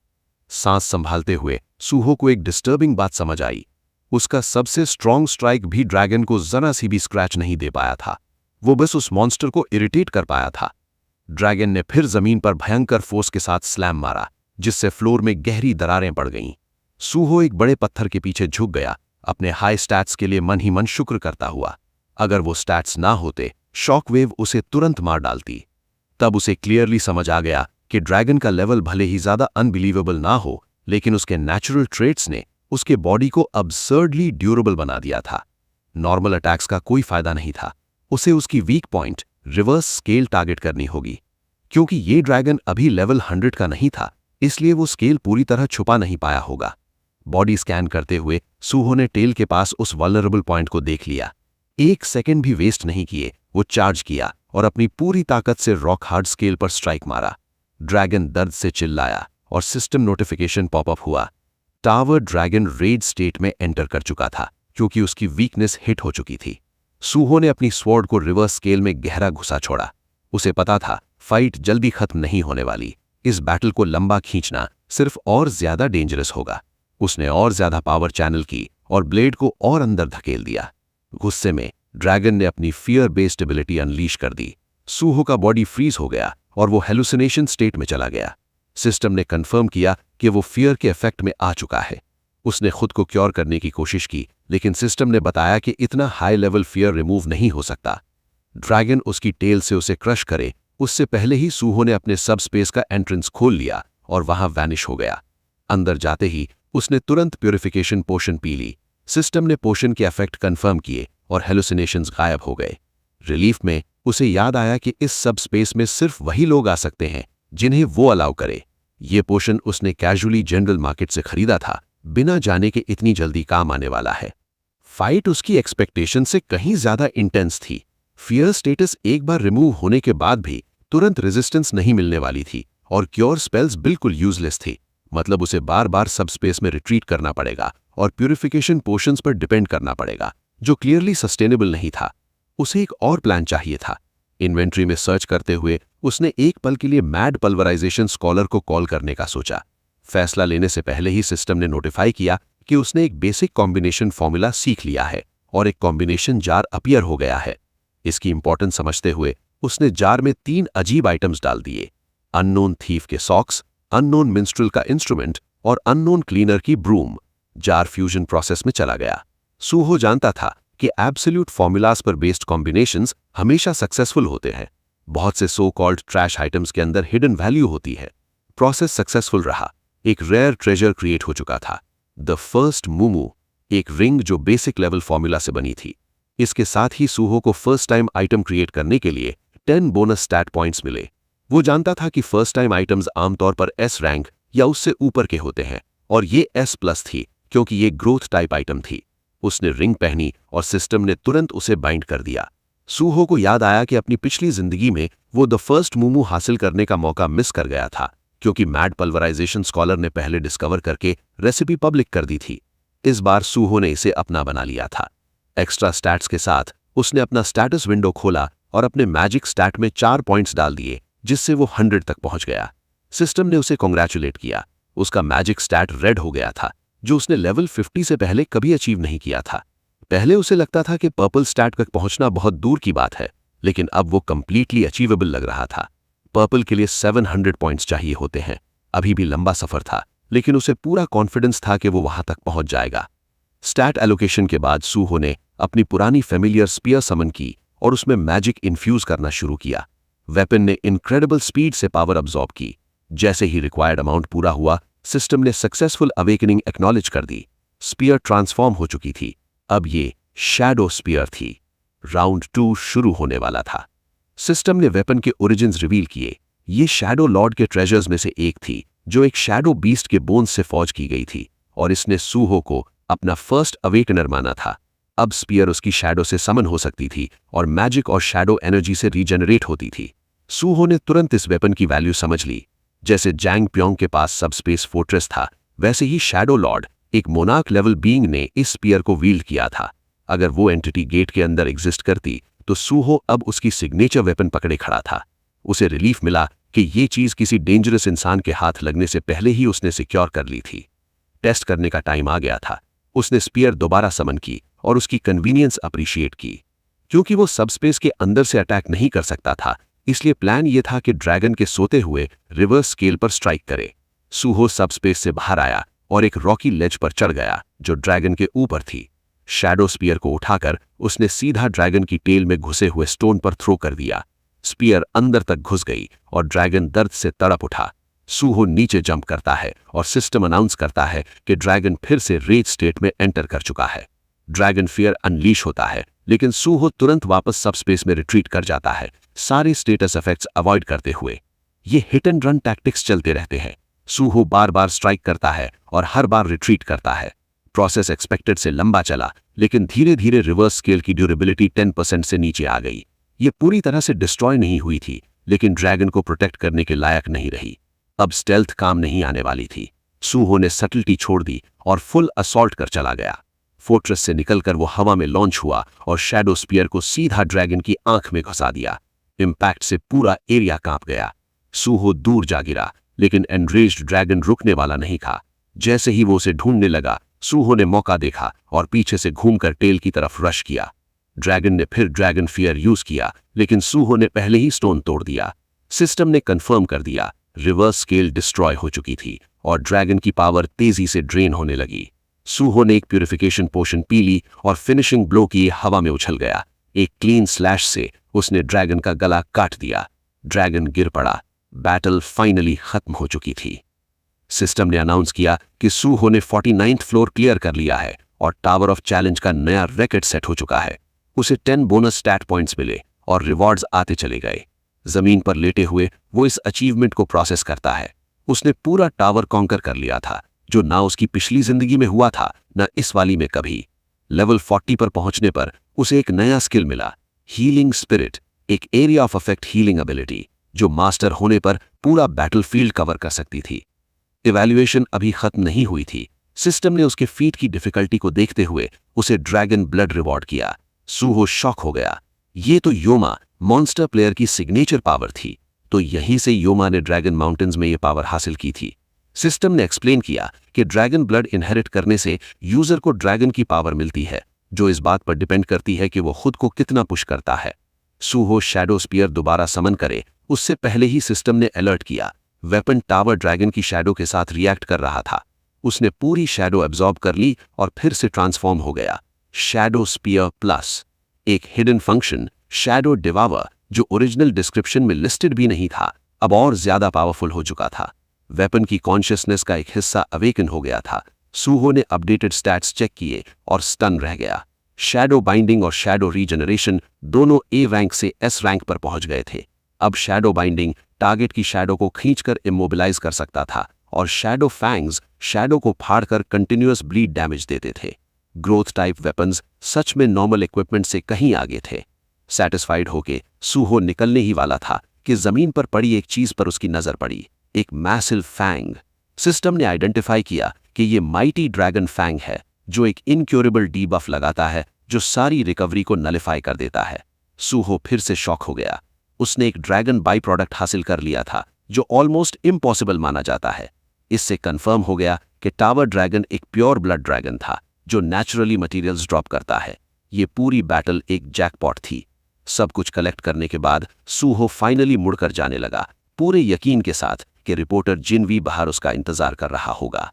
Speaker 2: सांस संभालते हुए सूहो को एक डिस्टर्बिंग बात समझ आई। उसका सबसे स्ट्रॉन्ग स्ट्राइक भी ड्रैगन को जरा सी भी स्क्रैच नहीं दे पाया था। वो बस उस मॉन्स्टर को इरिटेट कर पाया था। ड्रैगन ने फिर जमीन पर भयंकर फोर्स के साथ स्लैम मारा, जिससे फ्लोर में गहरी दरारें पड़ गईं। सूहो एक बड़े पत्थर के पीछे झुक गया, अपने हाई स्टैट्स के लिए मन ही मन शुक्र करता हुआ। अगर वो स्टैट्स ना होते, शॉकवेव उसे तुरंत मार डालती। तब उसे क्लियरली समझ आ गया कि ड्रैगन का लेवल भले ही ज्यादा अनबिलीवेबल ना हो, लेकिन उसके नेचुरल ट्रेट्स ने उसके बॉडी को अब्सर्डली ड्यूरेबल बना दिया था। नॉर्मल अटैक्स का कोई फायदा नहीं था। उसे उसकी weak point reverse scale target करनी होगी। क्योंकि ये ड्रैगन अभी लेवल 100 का नहीं था, इसलिए वो स्केल पूरी तरह छुपा नहीं पाया होगा। बॉडी स्कैन करते हुए सूहो ने टेल के पास उस वल्नरेबल पॉइंट को देख लिया। 1 सेकेंड भी वेस्ट नहीं किए, वो चार्ज किया और अपनी पूरी ताकत से रॉक हार्ड स्केल पर स्ट्राइक मारा। ड्रैगन दर्द से चिल्लाया और सिस्टम नोटिफिकेशन पॉपअप हुआ। टावर ड्रैगन रेड स्टेट में एंटर कर चुका था, क्योंकि उसकी वीकनेस हिट हो चुकी थी। सूहो ने अपनी स्वॉर्ड को रिवर्स स्केल में गहरा घुसा छोड़ा। उसे पता था फाइट जल्दी खत्म नहीं होने वाली। इस बैटल को लंबा खींचना सिर्फ और ज्यादा डेंजरस होगा। उसने और ज्यादा पावर चैनल की और ब्लेड को और अंदर धकेल दिया। गुस्से में ड्रैगन ने अपनी फियर बेस्ड एबिलिटी अनलीश कर दी। सूहो का बॉडी फ्रीज हो गया और वो हेलुसिनेशन स्टेट में चला गया। सिस्टम ने कंफर्म किया कि वो फियर के इफेक्ट में आ चुका है। उसने खुद को क्योर करने की कोशिश की, लेकिन सिस्टम ने बताया कि इतना हाई लेवल फियर रिमूव नहीं हो सकता। ड्रैगन उसकी टेल से उसे क्रश करे उससे पहले ही सूहो ने अपने सब स्पेस का एंट्रेंस खोल लिया और वहां वैनिश हो गया। अंदर जाते ही उसने तुरंत प्यूरिफिकेशन पोशन पी ली। सिस्टम ने पोशन के इफेक्ट कंफर्म किए और हेलुसिनेशंस गायब हो गए। रिलीफ में उसे याद आया कि इस सब स्पेस में सिर्फ वही लोग आ सकते हैं जिन्हें वो अलाउ करे। ये पोशन उसने कैजुअली जनरल मार्केट से खरीदा था, बिना जाने के इतनी जल्दी काम आने वाला है। फाइट उसकी एक्सपेक्टेशन से कहीं ज्यादा इंटेंस थी। फियर स्टेटस एक बार रिमूव होने के बाद भी तुरंत रेजिस्टेंस नहीं मिलने वाली थी और क्योर स्पेल्स बिल्कुल यूजलेस थी। मतलब उसे बार बार सब स्पेस में रिट्रीट करना पड़ेगा और प्यूरिफिकेशन पोशंस पर डिपेंड करना पड़ेगा, जो क्लियरली सस्टेनेबल नहीं था। उसे एक और प्लान चाहिए था। इन्वेंट्री में सर्च करते हुए उसने एक पल के लिए मैड पल्वराइजेशन स्कॉलर को कॉल करने का सोचा। फैसला लेने से पहले ही सिस्टम ने नोटिफाई किया कि उसने एक बेसिक कॉम्बिनेशन फॉर्मूला सीख लिया है और एक कॉम्बिनेशन जार अपीयर हो गया है। इसकी इंपॉर्टेंस समझते हुए उसने जार में 3 अजीब आइटम्स डाल दिए। अननोन थीफ के सॉक्स, अननोन मिंस्ट्रल का इंस्ट्रूमेंट और अननोन क्लीनर की ब्रूम। जार फ्यूजन प्रोसेस में चला गया। सूहो जानता था कि एब्सोल्यूट फॉर्मूलाज पर बेस्ड कॉम्बिनेशंस हमेशा सक्सेसफुल होते हैं। बहुत से सो कॉल्ड ट्रैश आइटम्स के अंदर हिडन वैल्यू होती है। प्रोसेस सक्सेसफुल रहा। एक रेयर ट्रेजर क्रिएट हो चुका था, द फर्स्ट मूमू, एक रिंग जो बेसिक लेवल फॉर्मूला से बनी थी। इसके साथ ही सूहो को फर्स्ट टाइम आइटम क्रिएट करने के लिए 10 बोनस स्टैट पॉइंट्स मिले। वो जानता था कि फर्स्ट टाइम आइटम्स आमतौर पर एस रैंक या उससे ऊपर के होते हैं और ये S+ थी क्योंकि ये ग्रोथ टाइप आइटम थी। उसने रिंग पहनी और सिस्टम ने तुरंत उसे बाइंड कर दिया। सूहो को याद आया कि अपनी पिछली जिंदगी में वो द फर्स्ट मूमू हासिल करने का मौका मिस कर गया था, क्योंकि मैड पल्वराइजेशन स्कॉलर ने पहले डिस्कवर करके रेसिपी पब्लिक कर दी थी। इस बार सूहो ने इसे अपना बना लिया था। एक्स्ट्रा स्टैट्स के साथ उसने अपना स्टैटस विंडो खोला और अपने मैजिक स्टैट में 4 पॉइंट्स डाल दिए, जिससे वो 100 तक पहुंच गया। सिस्टम ने उसे कॉन्ग्रेचुलेट किया। उसका मैजिक स्टैट रेड हो गया था, जो उसने लेवल 50 से पहले कभी अचीव नहीं किया था। पहले उसे लगता था कि पर्पल स्टैट तक पहुंचना बहुत दूर की बात है, लेकिन अब वो कंप्लीटली अचीवेबल लग रहा था। पर्पल के लिए 700 पॉइंट्स चाहिए होते हैं। अभी भी लंबा सफर था, लेकिन उसे पूरा कॉन्फिडेंस था कि वो वहां तक पहुंच जाएगा। स्टैट एलोकेशन के बाद सूहो ने अपनी पुरानी फेमिलियर स्पीयर समन की
Speaker 3: और उसमें मैजिक इन्फ्यूज करना शुरू किया। वेपन ने इनक्रेडिबल स्पीड से पावर अब्सॉर्ब की। जैसे ही रिक्वायर्ड अमाउंट पूरा हुआ, सिस्टम ने सक्सेसफुल अवेकनिंग एक्नॉलेज कर दी। स्पीयर ट्रांसफॉर्म हो चुकी थी। अब ये शैडो स्पीयर थी। राउंड 2 शुरू होने वाला था। सिस्टम ने वेपन के ओरिजिन्स रिवील किए। ये शैडो लॉर्ड के ट्रेजर्स में से एक थी, जो एक शैडो बीस्ट के बोन्स से फॉर्ज की गई थी, और इसने सूहो को अपना फर्स्ट अवेकनर माना था। अब स्पीयर उसकी शैडो से समन हो सकती थी और मैजिक और शैडो एनर्जी से रीजनरेट होती थी। सूहो ने तुरंत इस वेपन की वैल्यू समझ ली। जैसे जैंग प्योंग के पास सब स्पेस फोर्ट्रेस था, वैसे ही शैडो लॉर्ड, एक मोनार्क लेवल बीइंग, ने इस स्पीयर को वील्ड किया था। अगर वो एंटिटी गेट के अंदर एग्जिस्ट करती तो सूहो अब उसकी सिग्नेचर वेपन पकड़े खड़ा था। उसे रिलीफ मिला कि ये चीज किसी डेंजरस इंसान के हाथ लगने से पहले ही उसने सिक्योर कर ली थी। टेस्ट करने का टाइम आ गया था। उसने स्पीयर दोबारा समन की और उसकी कन्वीनियंस अप्रिशिएट की। क्योंकि वो सबस्पेस के अंदर से अटैक नहीं कर सकता था, इसलिए प्लान ये था कि ड्रैगन के सोते हुए रिवर्स स्केल पर स्ट्राइक करे। सूहो सबस्पेस से बाहर आया और एक रॉकी लेज पर चढ़ गया जो ड्रैगन के ऊपर थी। शैडो स्पीयर को उठाकर उसने सीधा ड्रैगन की टेल में घुसे हुए स्टोन पर थ्रो कर दिया। स्पीयर अंदर तक घुस गई और ड्रैगन दर्द से तड़प उठा। सूहो नीचे जंप करता है और सिस्टम अनाउंस करता है कि ड्रैगन फिर से रेज स्टेट में एंटर कर चुका है। ड्रैगन फियर अनलीश होता है, लेकिन सूहो तुरंत वापस सबस्पेस में रिट्रीट कर जाता है, सारे स्टेटस इफेक्ट्स अवॉइड करते हुए। ये हिट एंड रन टैक्टिक्स चलते रहते हैं। सूहो बार बार स्ट्राइक करता है और हर बार रिट्रीट करता है। प्रोसेस एक्सपेक्टेड से लंबा चला, लेकिन धीरे धीरे रिवर्स स्केल की ड्यूरेबिलिटी 10% से नीचे आ गई। ये पूरी तरह से डिस्ट्रॉय नहीं हुई थी, लेकिन ड्रैगन को प्रोटेक्ट करने के लायक नहीं रही। अब स्टेल्थ काम नहीं आने वाली थी। सूहो ने सटलिटी छोड़ दी और फुल असॉल्ट कर चला गया। फोर्ट्रेस से निकलकर वो हवा में लॉन्च हुआ और शैडो स्पीयर को सीधा ड्रैगन की आंख में घुसा दिया। इंपैक्ट से पूरा एरिया कांप गया। सूहो दूर जा गिरा, लेकिन एनरेज्ड ड्रैगन रुकने वाला नहीं था। जैसे ही वो उसे ढूंढने लगा, सूहो ने मौका देखा और पीछे से घूमकर टेल की तरफ रश किया। ड्रैगन ने फिर ड्रैगन फियर यूज किया, लेकिन सूहो ने पहले ही स्टोन तोड़ दिया। सिस्टम ने कंफर्म कर दिया, रिवर्स स्केल डिस्ट्रॉय हो चुकी थी और ड्रैगन की पावर तेजी से ड्रेन होने लगी। सूहो ने एक प्यूरिफिकेशन पोशन पी ली और फिनिशिंग ब्लो किए हवा में उछल गया। एक क्लीन स्लैश से उसने ड्रैगन का गला काट दिया। ड्रैगन गिर पड़ा। बैटल फाइनली खत्म हो चुकी थी। सिस्टम ने अनाउंस किया कि सूहो ने 49th फ्लोर क्लियर कर लिया है और टावर ऑफ चैलेंज का नया रिकॉर्ड सेट हो चुका है। उसे 10 बोनस स्टैट पॉइंट्स मिले और रिवॉर्ड्स आते चले गए। जमीन पर लेटे हुए वो इस अचीवमेंट को प्रोसेस करता है। उसने पूरा टावर कॉन्कर कर लिया था, जो ना उसकी पिछली जिंदगी में हुआ था, ना इस वाली में कभी। लेवल 40 पर पहुंचने पर उसे एक नया स्किल मिला, हीलिंग स्पिरिट, एक area of effect healing ability, जो मास्टर होने पर पूरा बैटलफील्ड कवर कर सकती थी। इवैल्यूएशन अभी खत्म नहीं हुई थी। सिस्टम ने उसके फीट की डिफिकल्टी को देखते हुए उसे ड्रैगन ब्लड रिवॉर्ड किया। सूहो शॉक हो गया। ये तो योमा, मॉन्स्टर प्लेयर की सिग्नेचर पावर थी। तो यहीं से योमा ने ड्रैगन माउंटेन्स में ये पावर हासिल की थी। सिस्टम ने एक्सप्लेन किया कि ड्रैगन ब्लड इनहेरिट करने से यूजर को ड्रैगन की पावर मिलती है, जो इस बात पर डिपेंड करती है कि वो खुद को कितना पुश करता है। सूहो शैडो स्पीयर दोबारा समन करे उससे पहले ही सिस्टम ने अलर्ट किया। वेपन टावर ड्रैगन की शैडो के साथ रिएक्ट कर रहा था। उसने पूरी शैडो एब्जॉर्ब कर ली और फिर से ट्रांसफॉर्म हो गया। शैडो स्पीयर प्लस एक हिडन फंक्शन, शैडो डिवावर, जो ओरिजिनल डिस्क्रिप्शन में लिस्टेड भी नहीं था, अब और ज्यादा पावरफुल हो चुका था। वेपन की कॉन्शियसनेस का एक हिस्सा अवेकन हो गया था। सूहो ने अपडेटेड स्टैट्स चेक किए और स्टन रह गया। शैडो बाइंडिंग और शैडो रीजनरेशन दोनों ए रैंक से एस रैंक पर पहुंच गए थे। अब शैडो बाइंडिंग टारगेट की शैडो को खींचकर इमोबिलाइज कर सकता था और शैडो फैंग्स शैडो को फाड़कर कंटिन्यूअस ब्लीड डैमेज देते थे। ग्रोथ टाइप वेपन्स सच में नॉर्मल इक्विपमेंट से कहीं आगे थे। सैटिस्फाइड होके सूहो निकलने ही वाला था कि जमीन पर पड़ी एक चीज पर उसकी नजर पड़ी, एक मैसिव फैंग। सिस्टम ने आइडेंटिफाई किया कि ये माइटी ड्रैगन फैंग है, जो एक इनक्योरेबल डीबफ लगाता है, जो सारी रिकवरी को नलिफाई कर देता है। सूहो फिर से शॉक हो गया। उसने एक ड्रैगन बाई प्रोडक्ट हासिल कर लिया था, जो ऑलमोस्ट इम्पॉसिबल माना जाता है। इससे कंफर्म हो गया कि टावर ड्रैगन एक प्योर ब्लड ड्रैगन था, जो नेचुरली मटेरियल्स ड्रॉप करता है। ये पूरी बैटल एक जैकपॉट थी। सब कुछ कलेक्ट करने के बाद सूहो फाइनली मुड़कर जाने लगा, पूरे यकीन के साथ कि रिपोर्टर जिनवी बाहर उसका इंतजार कर रहा होगा।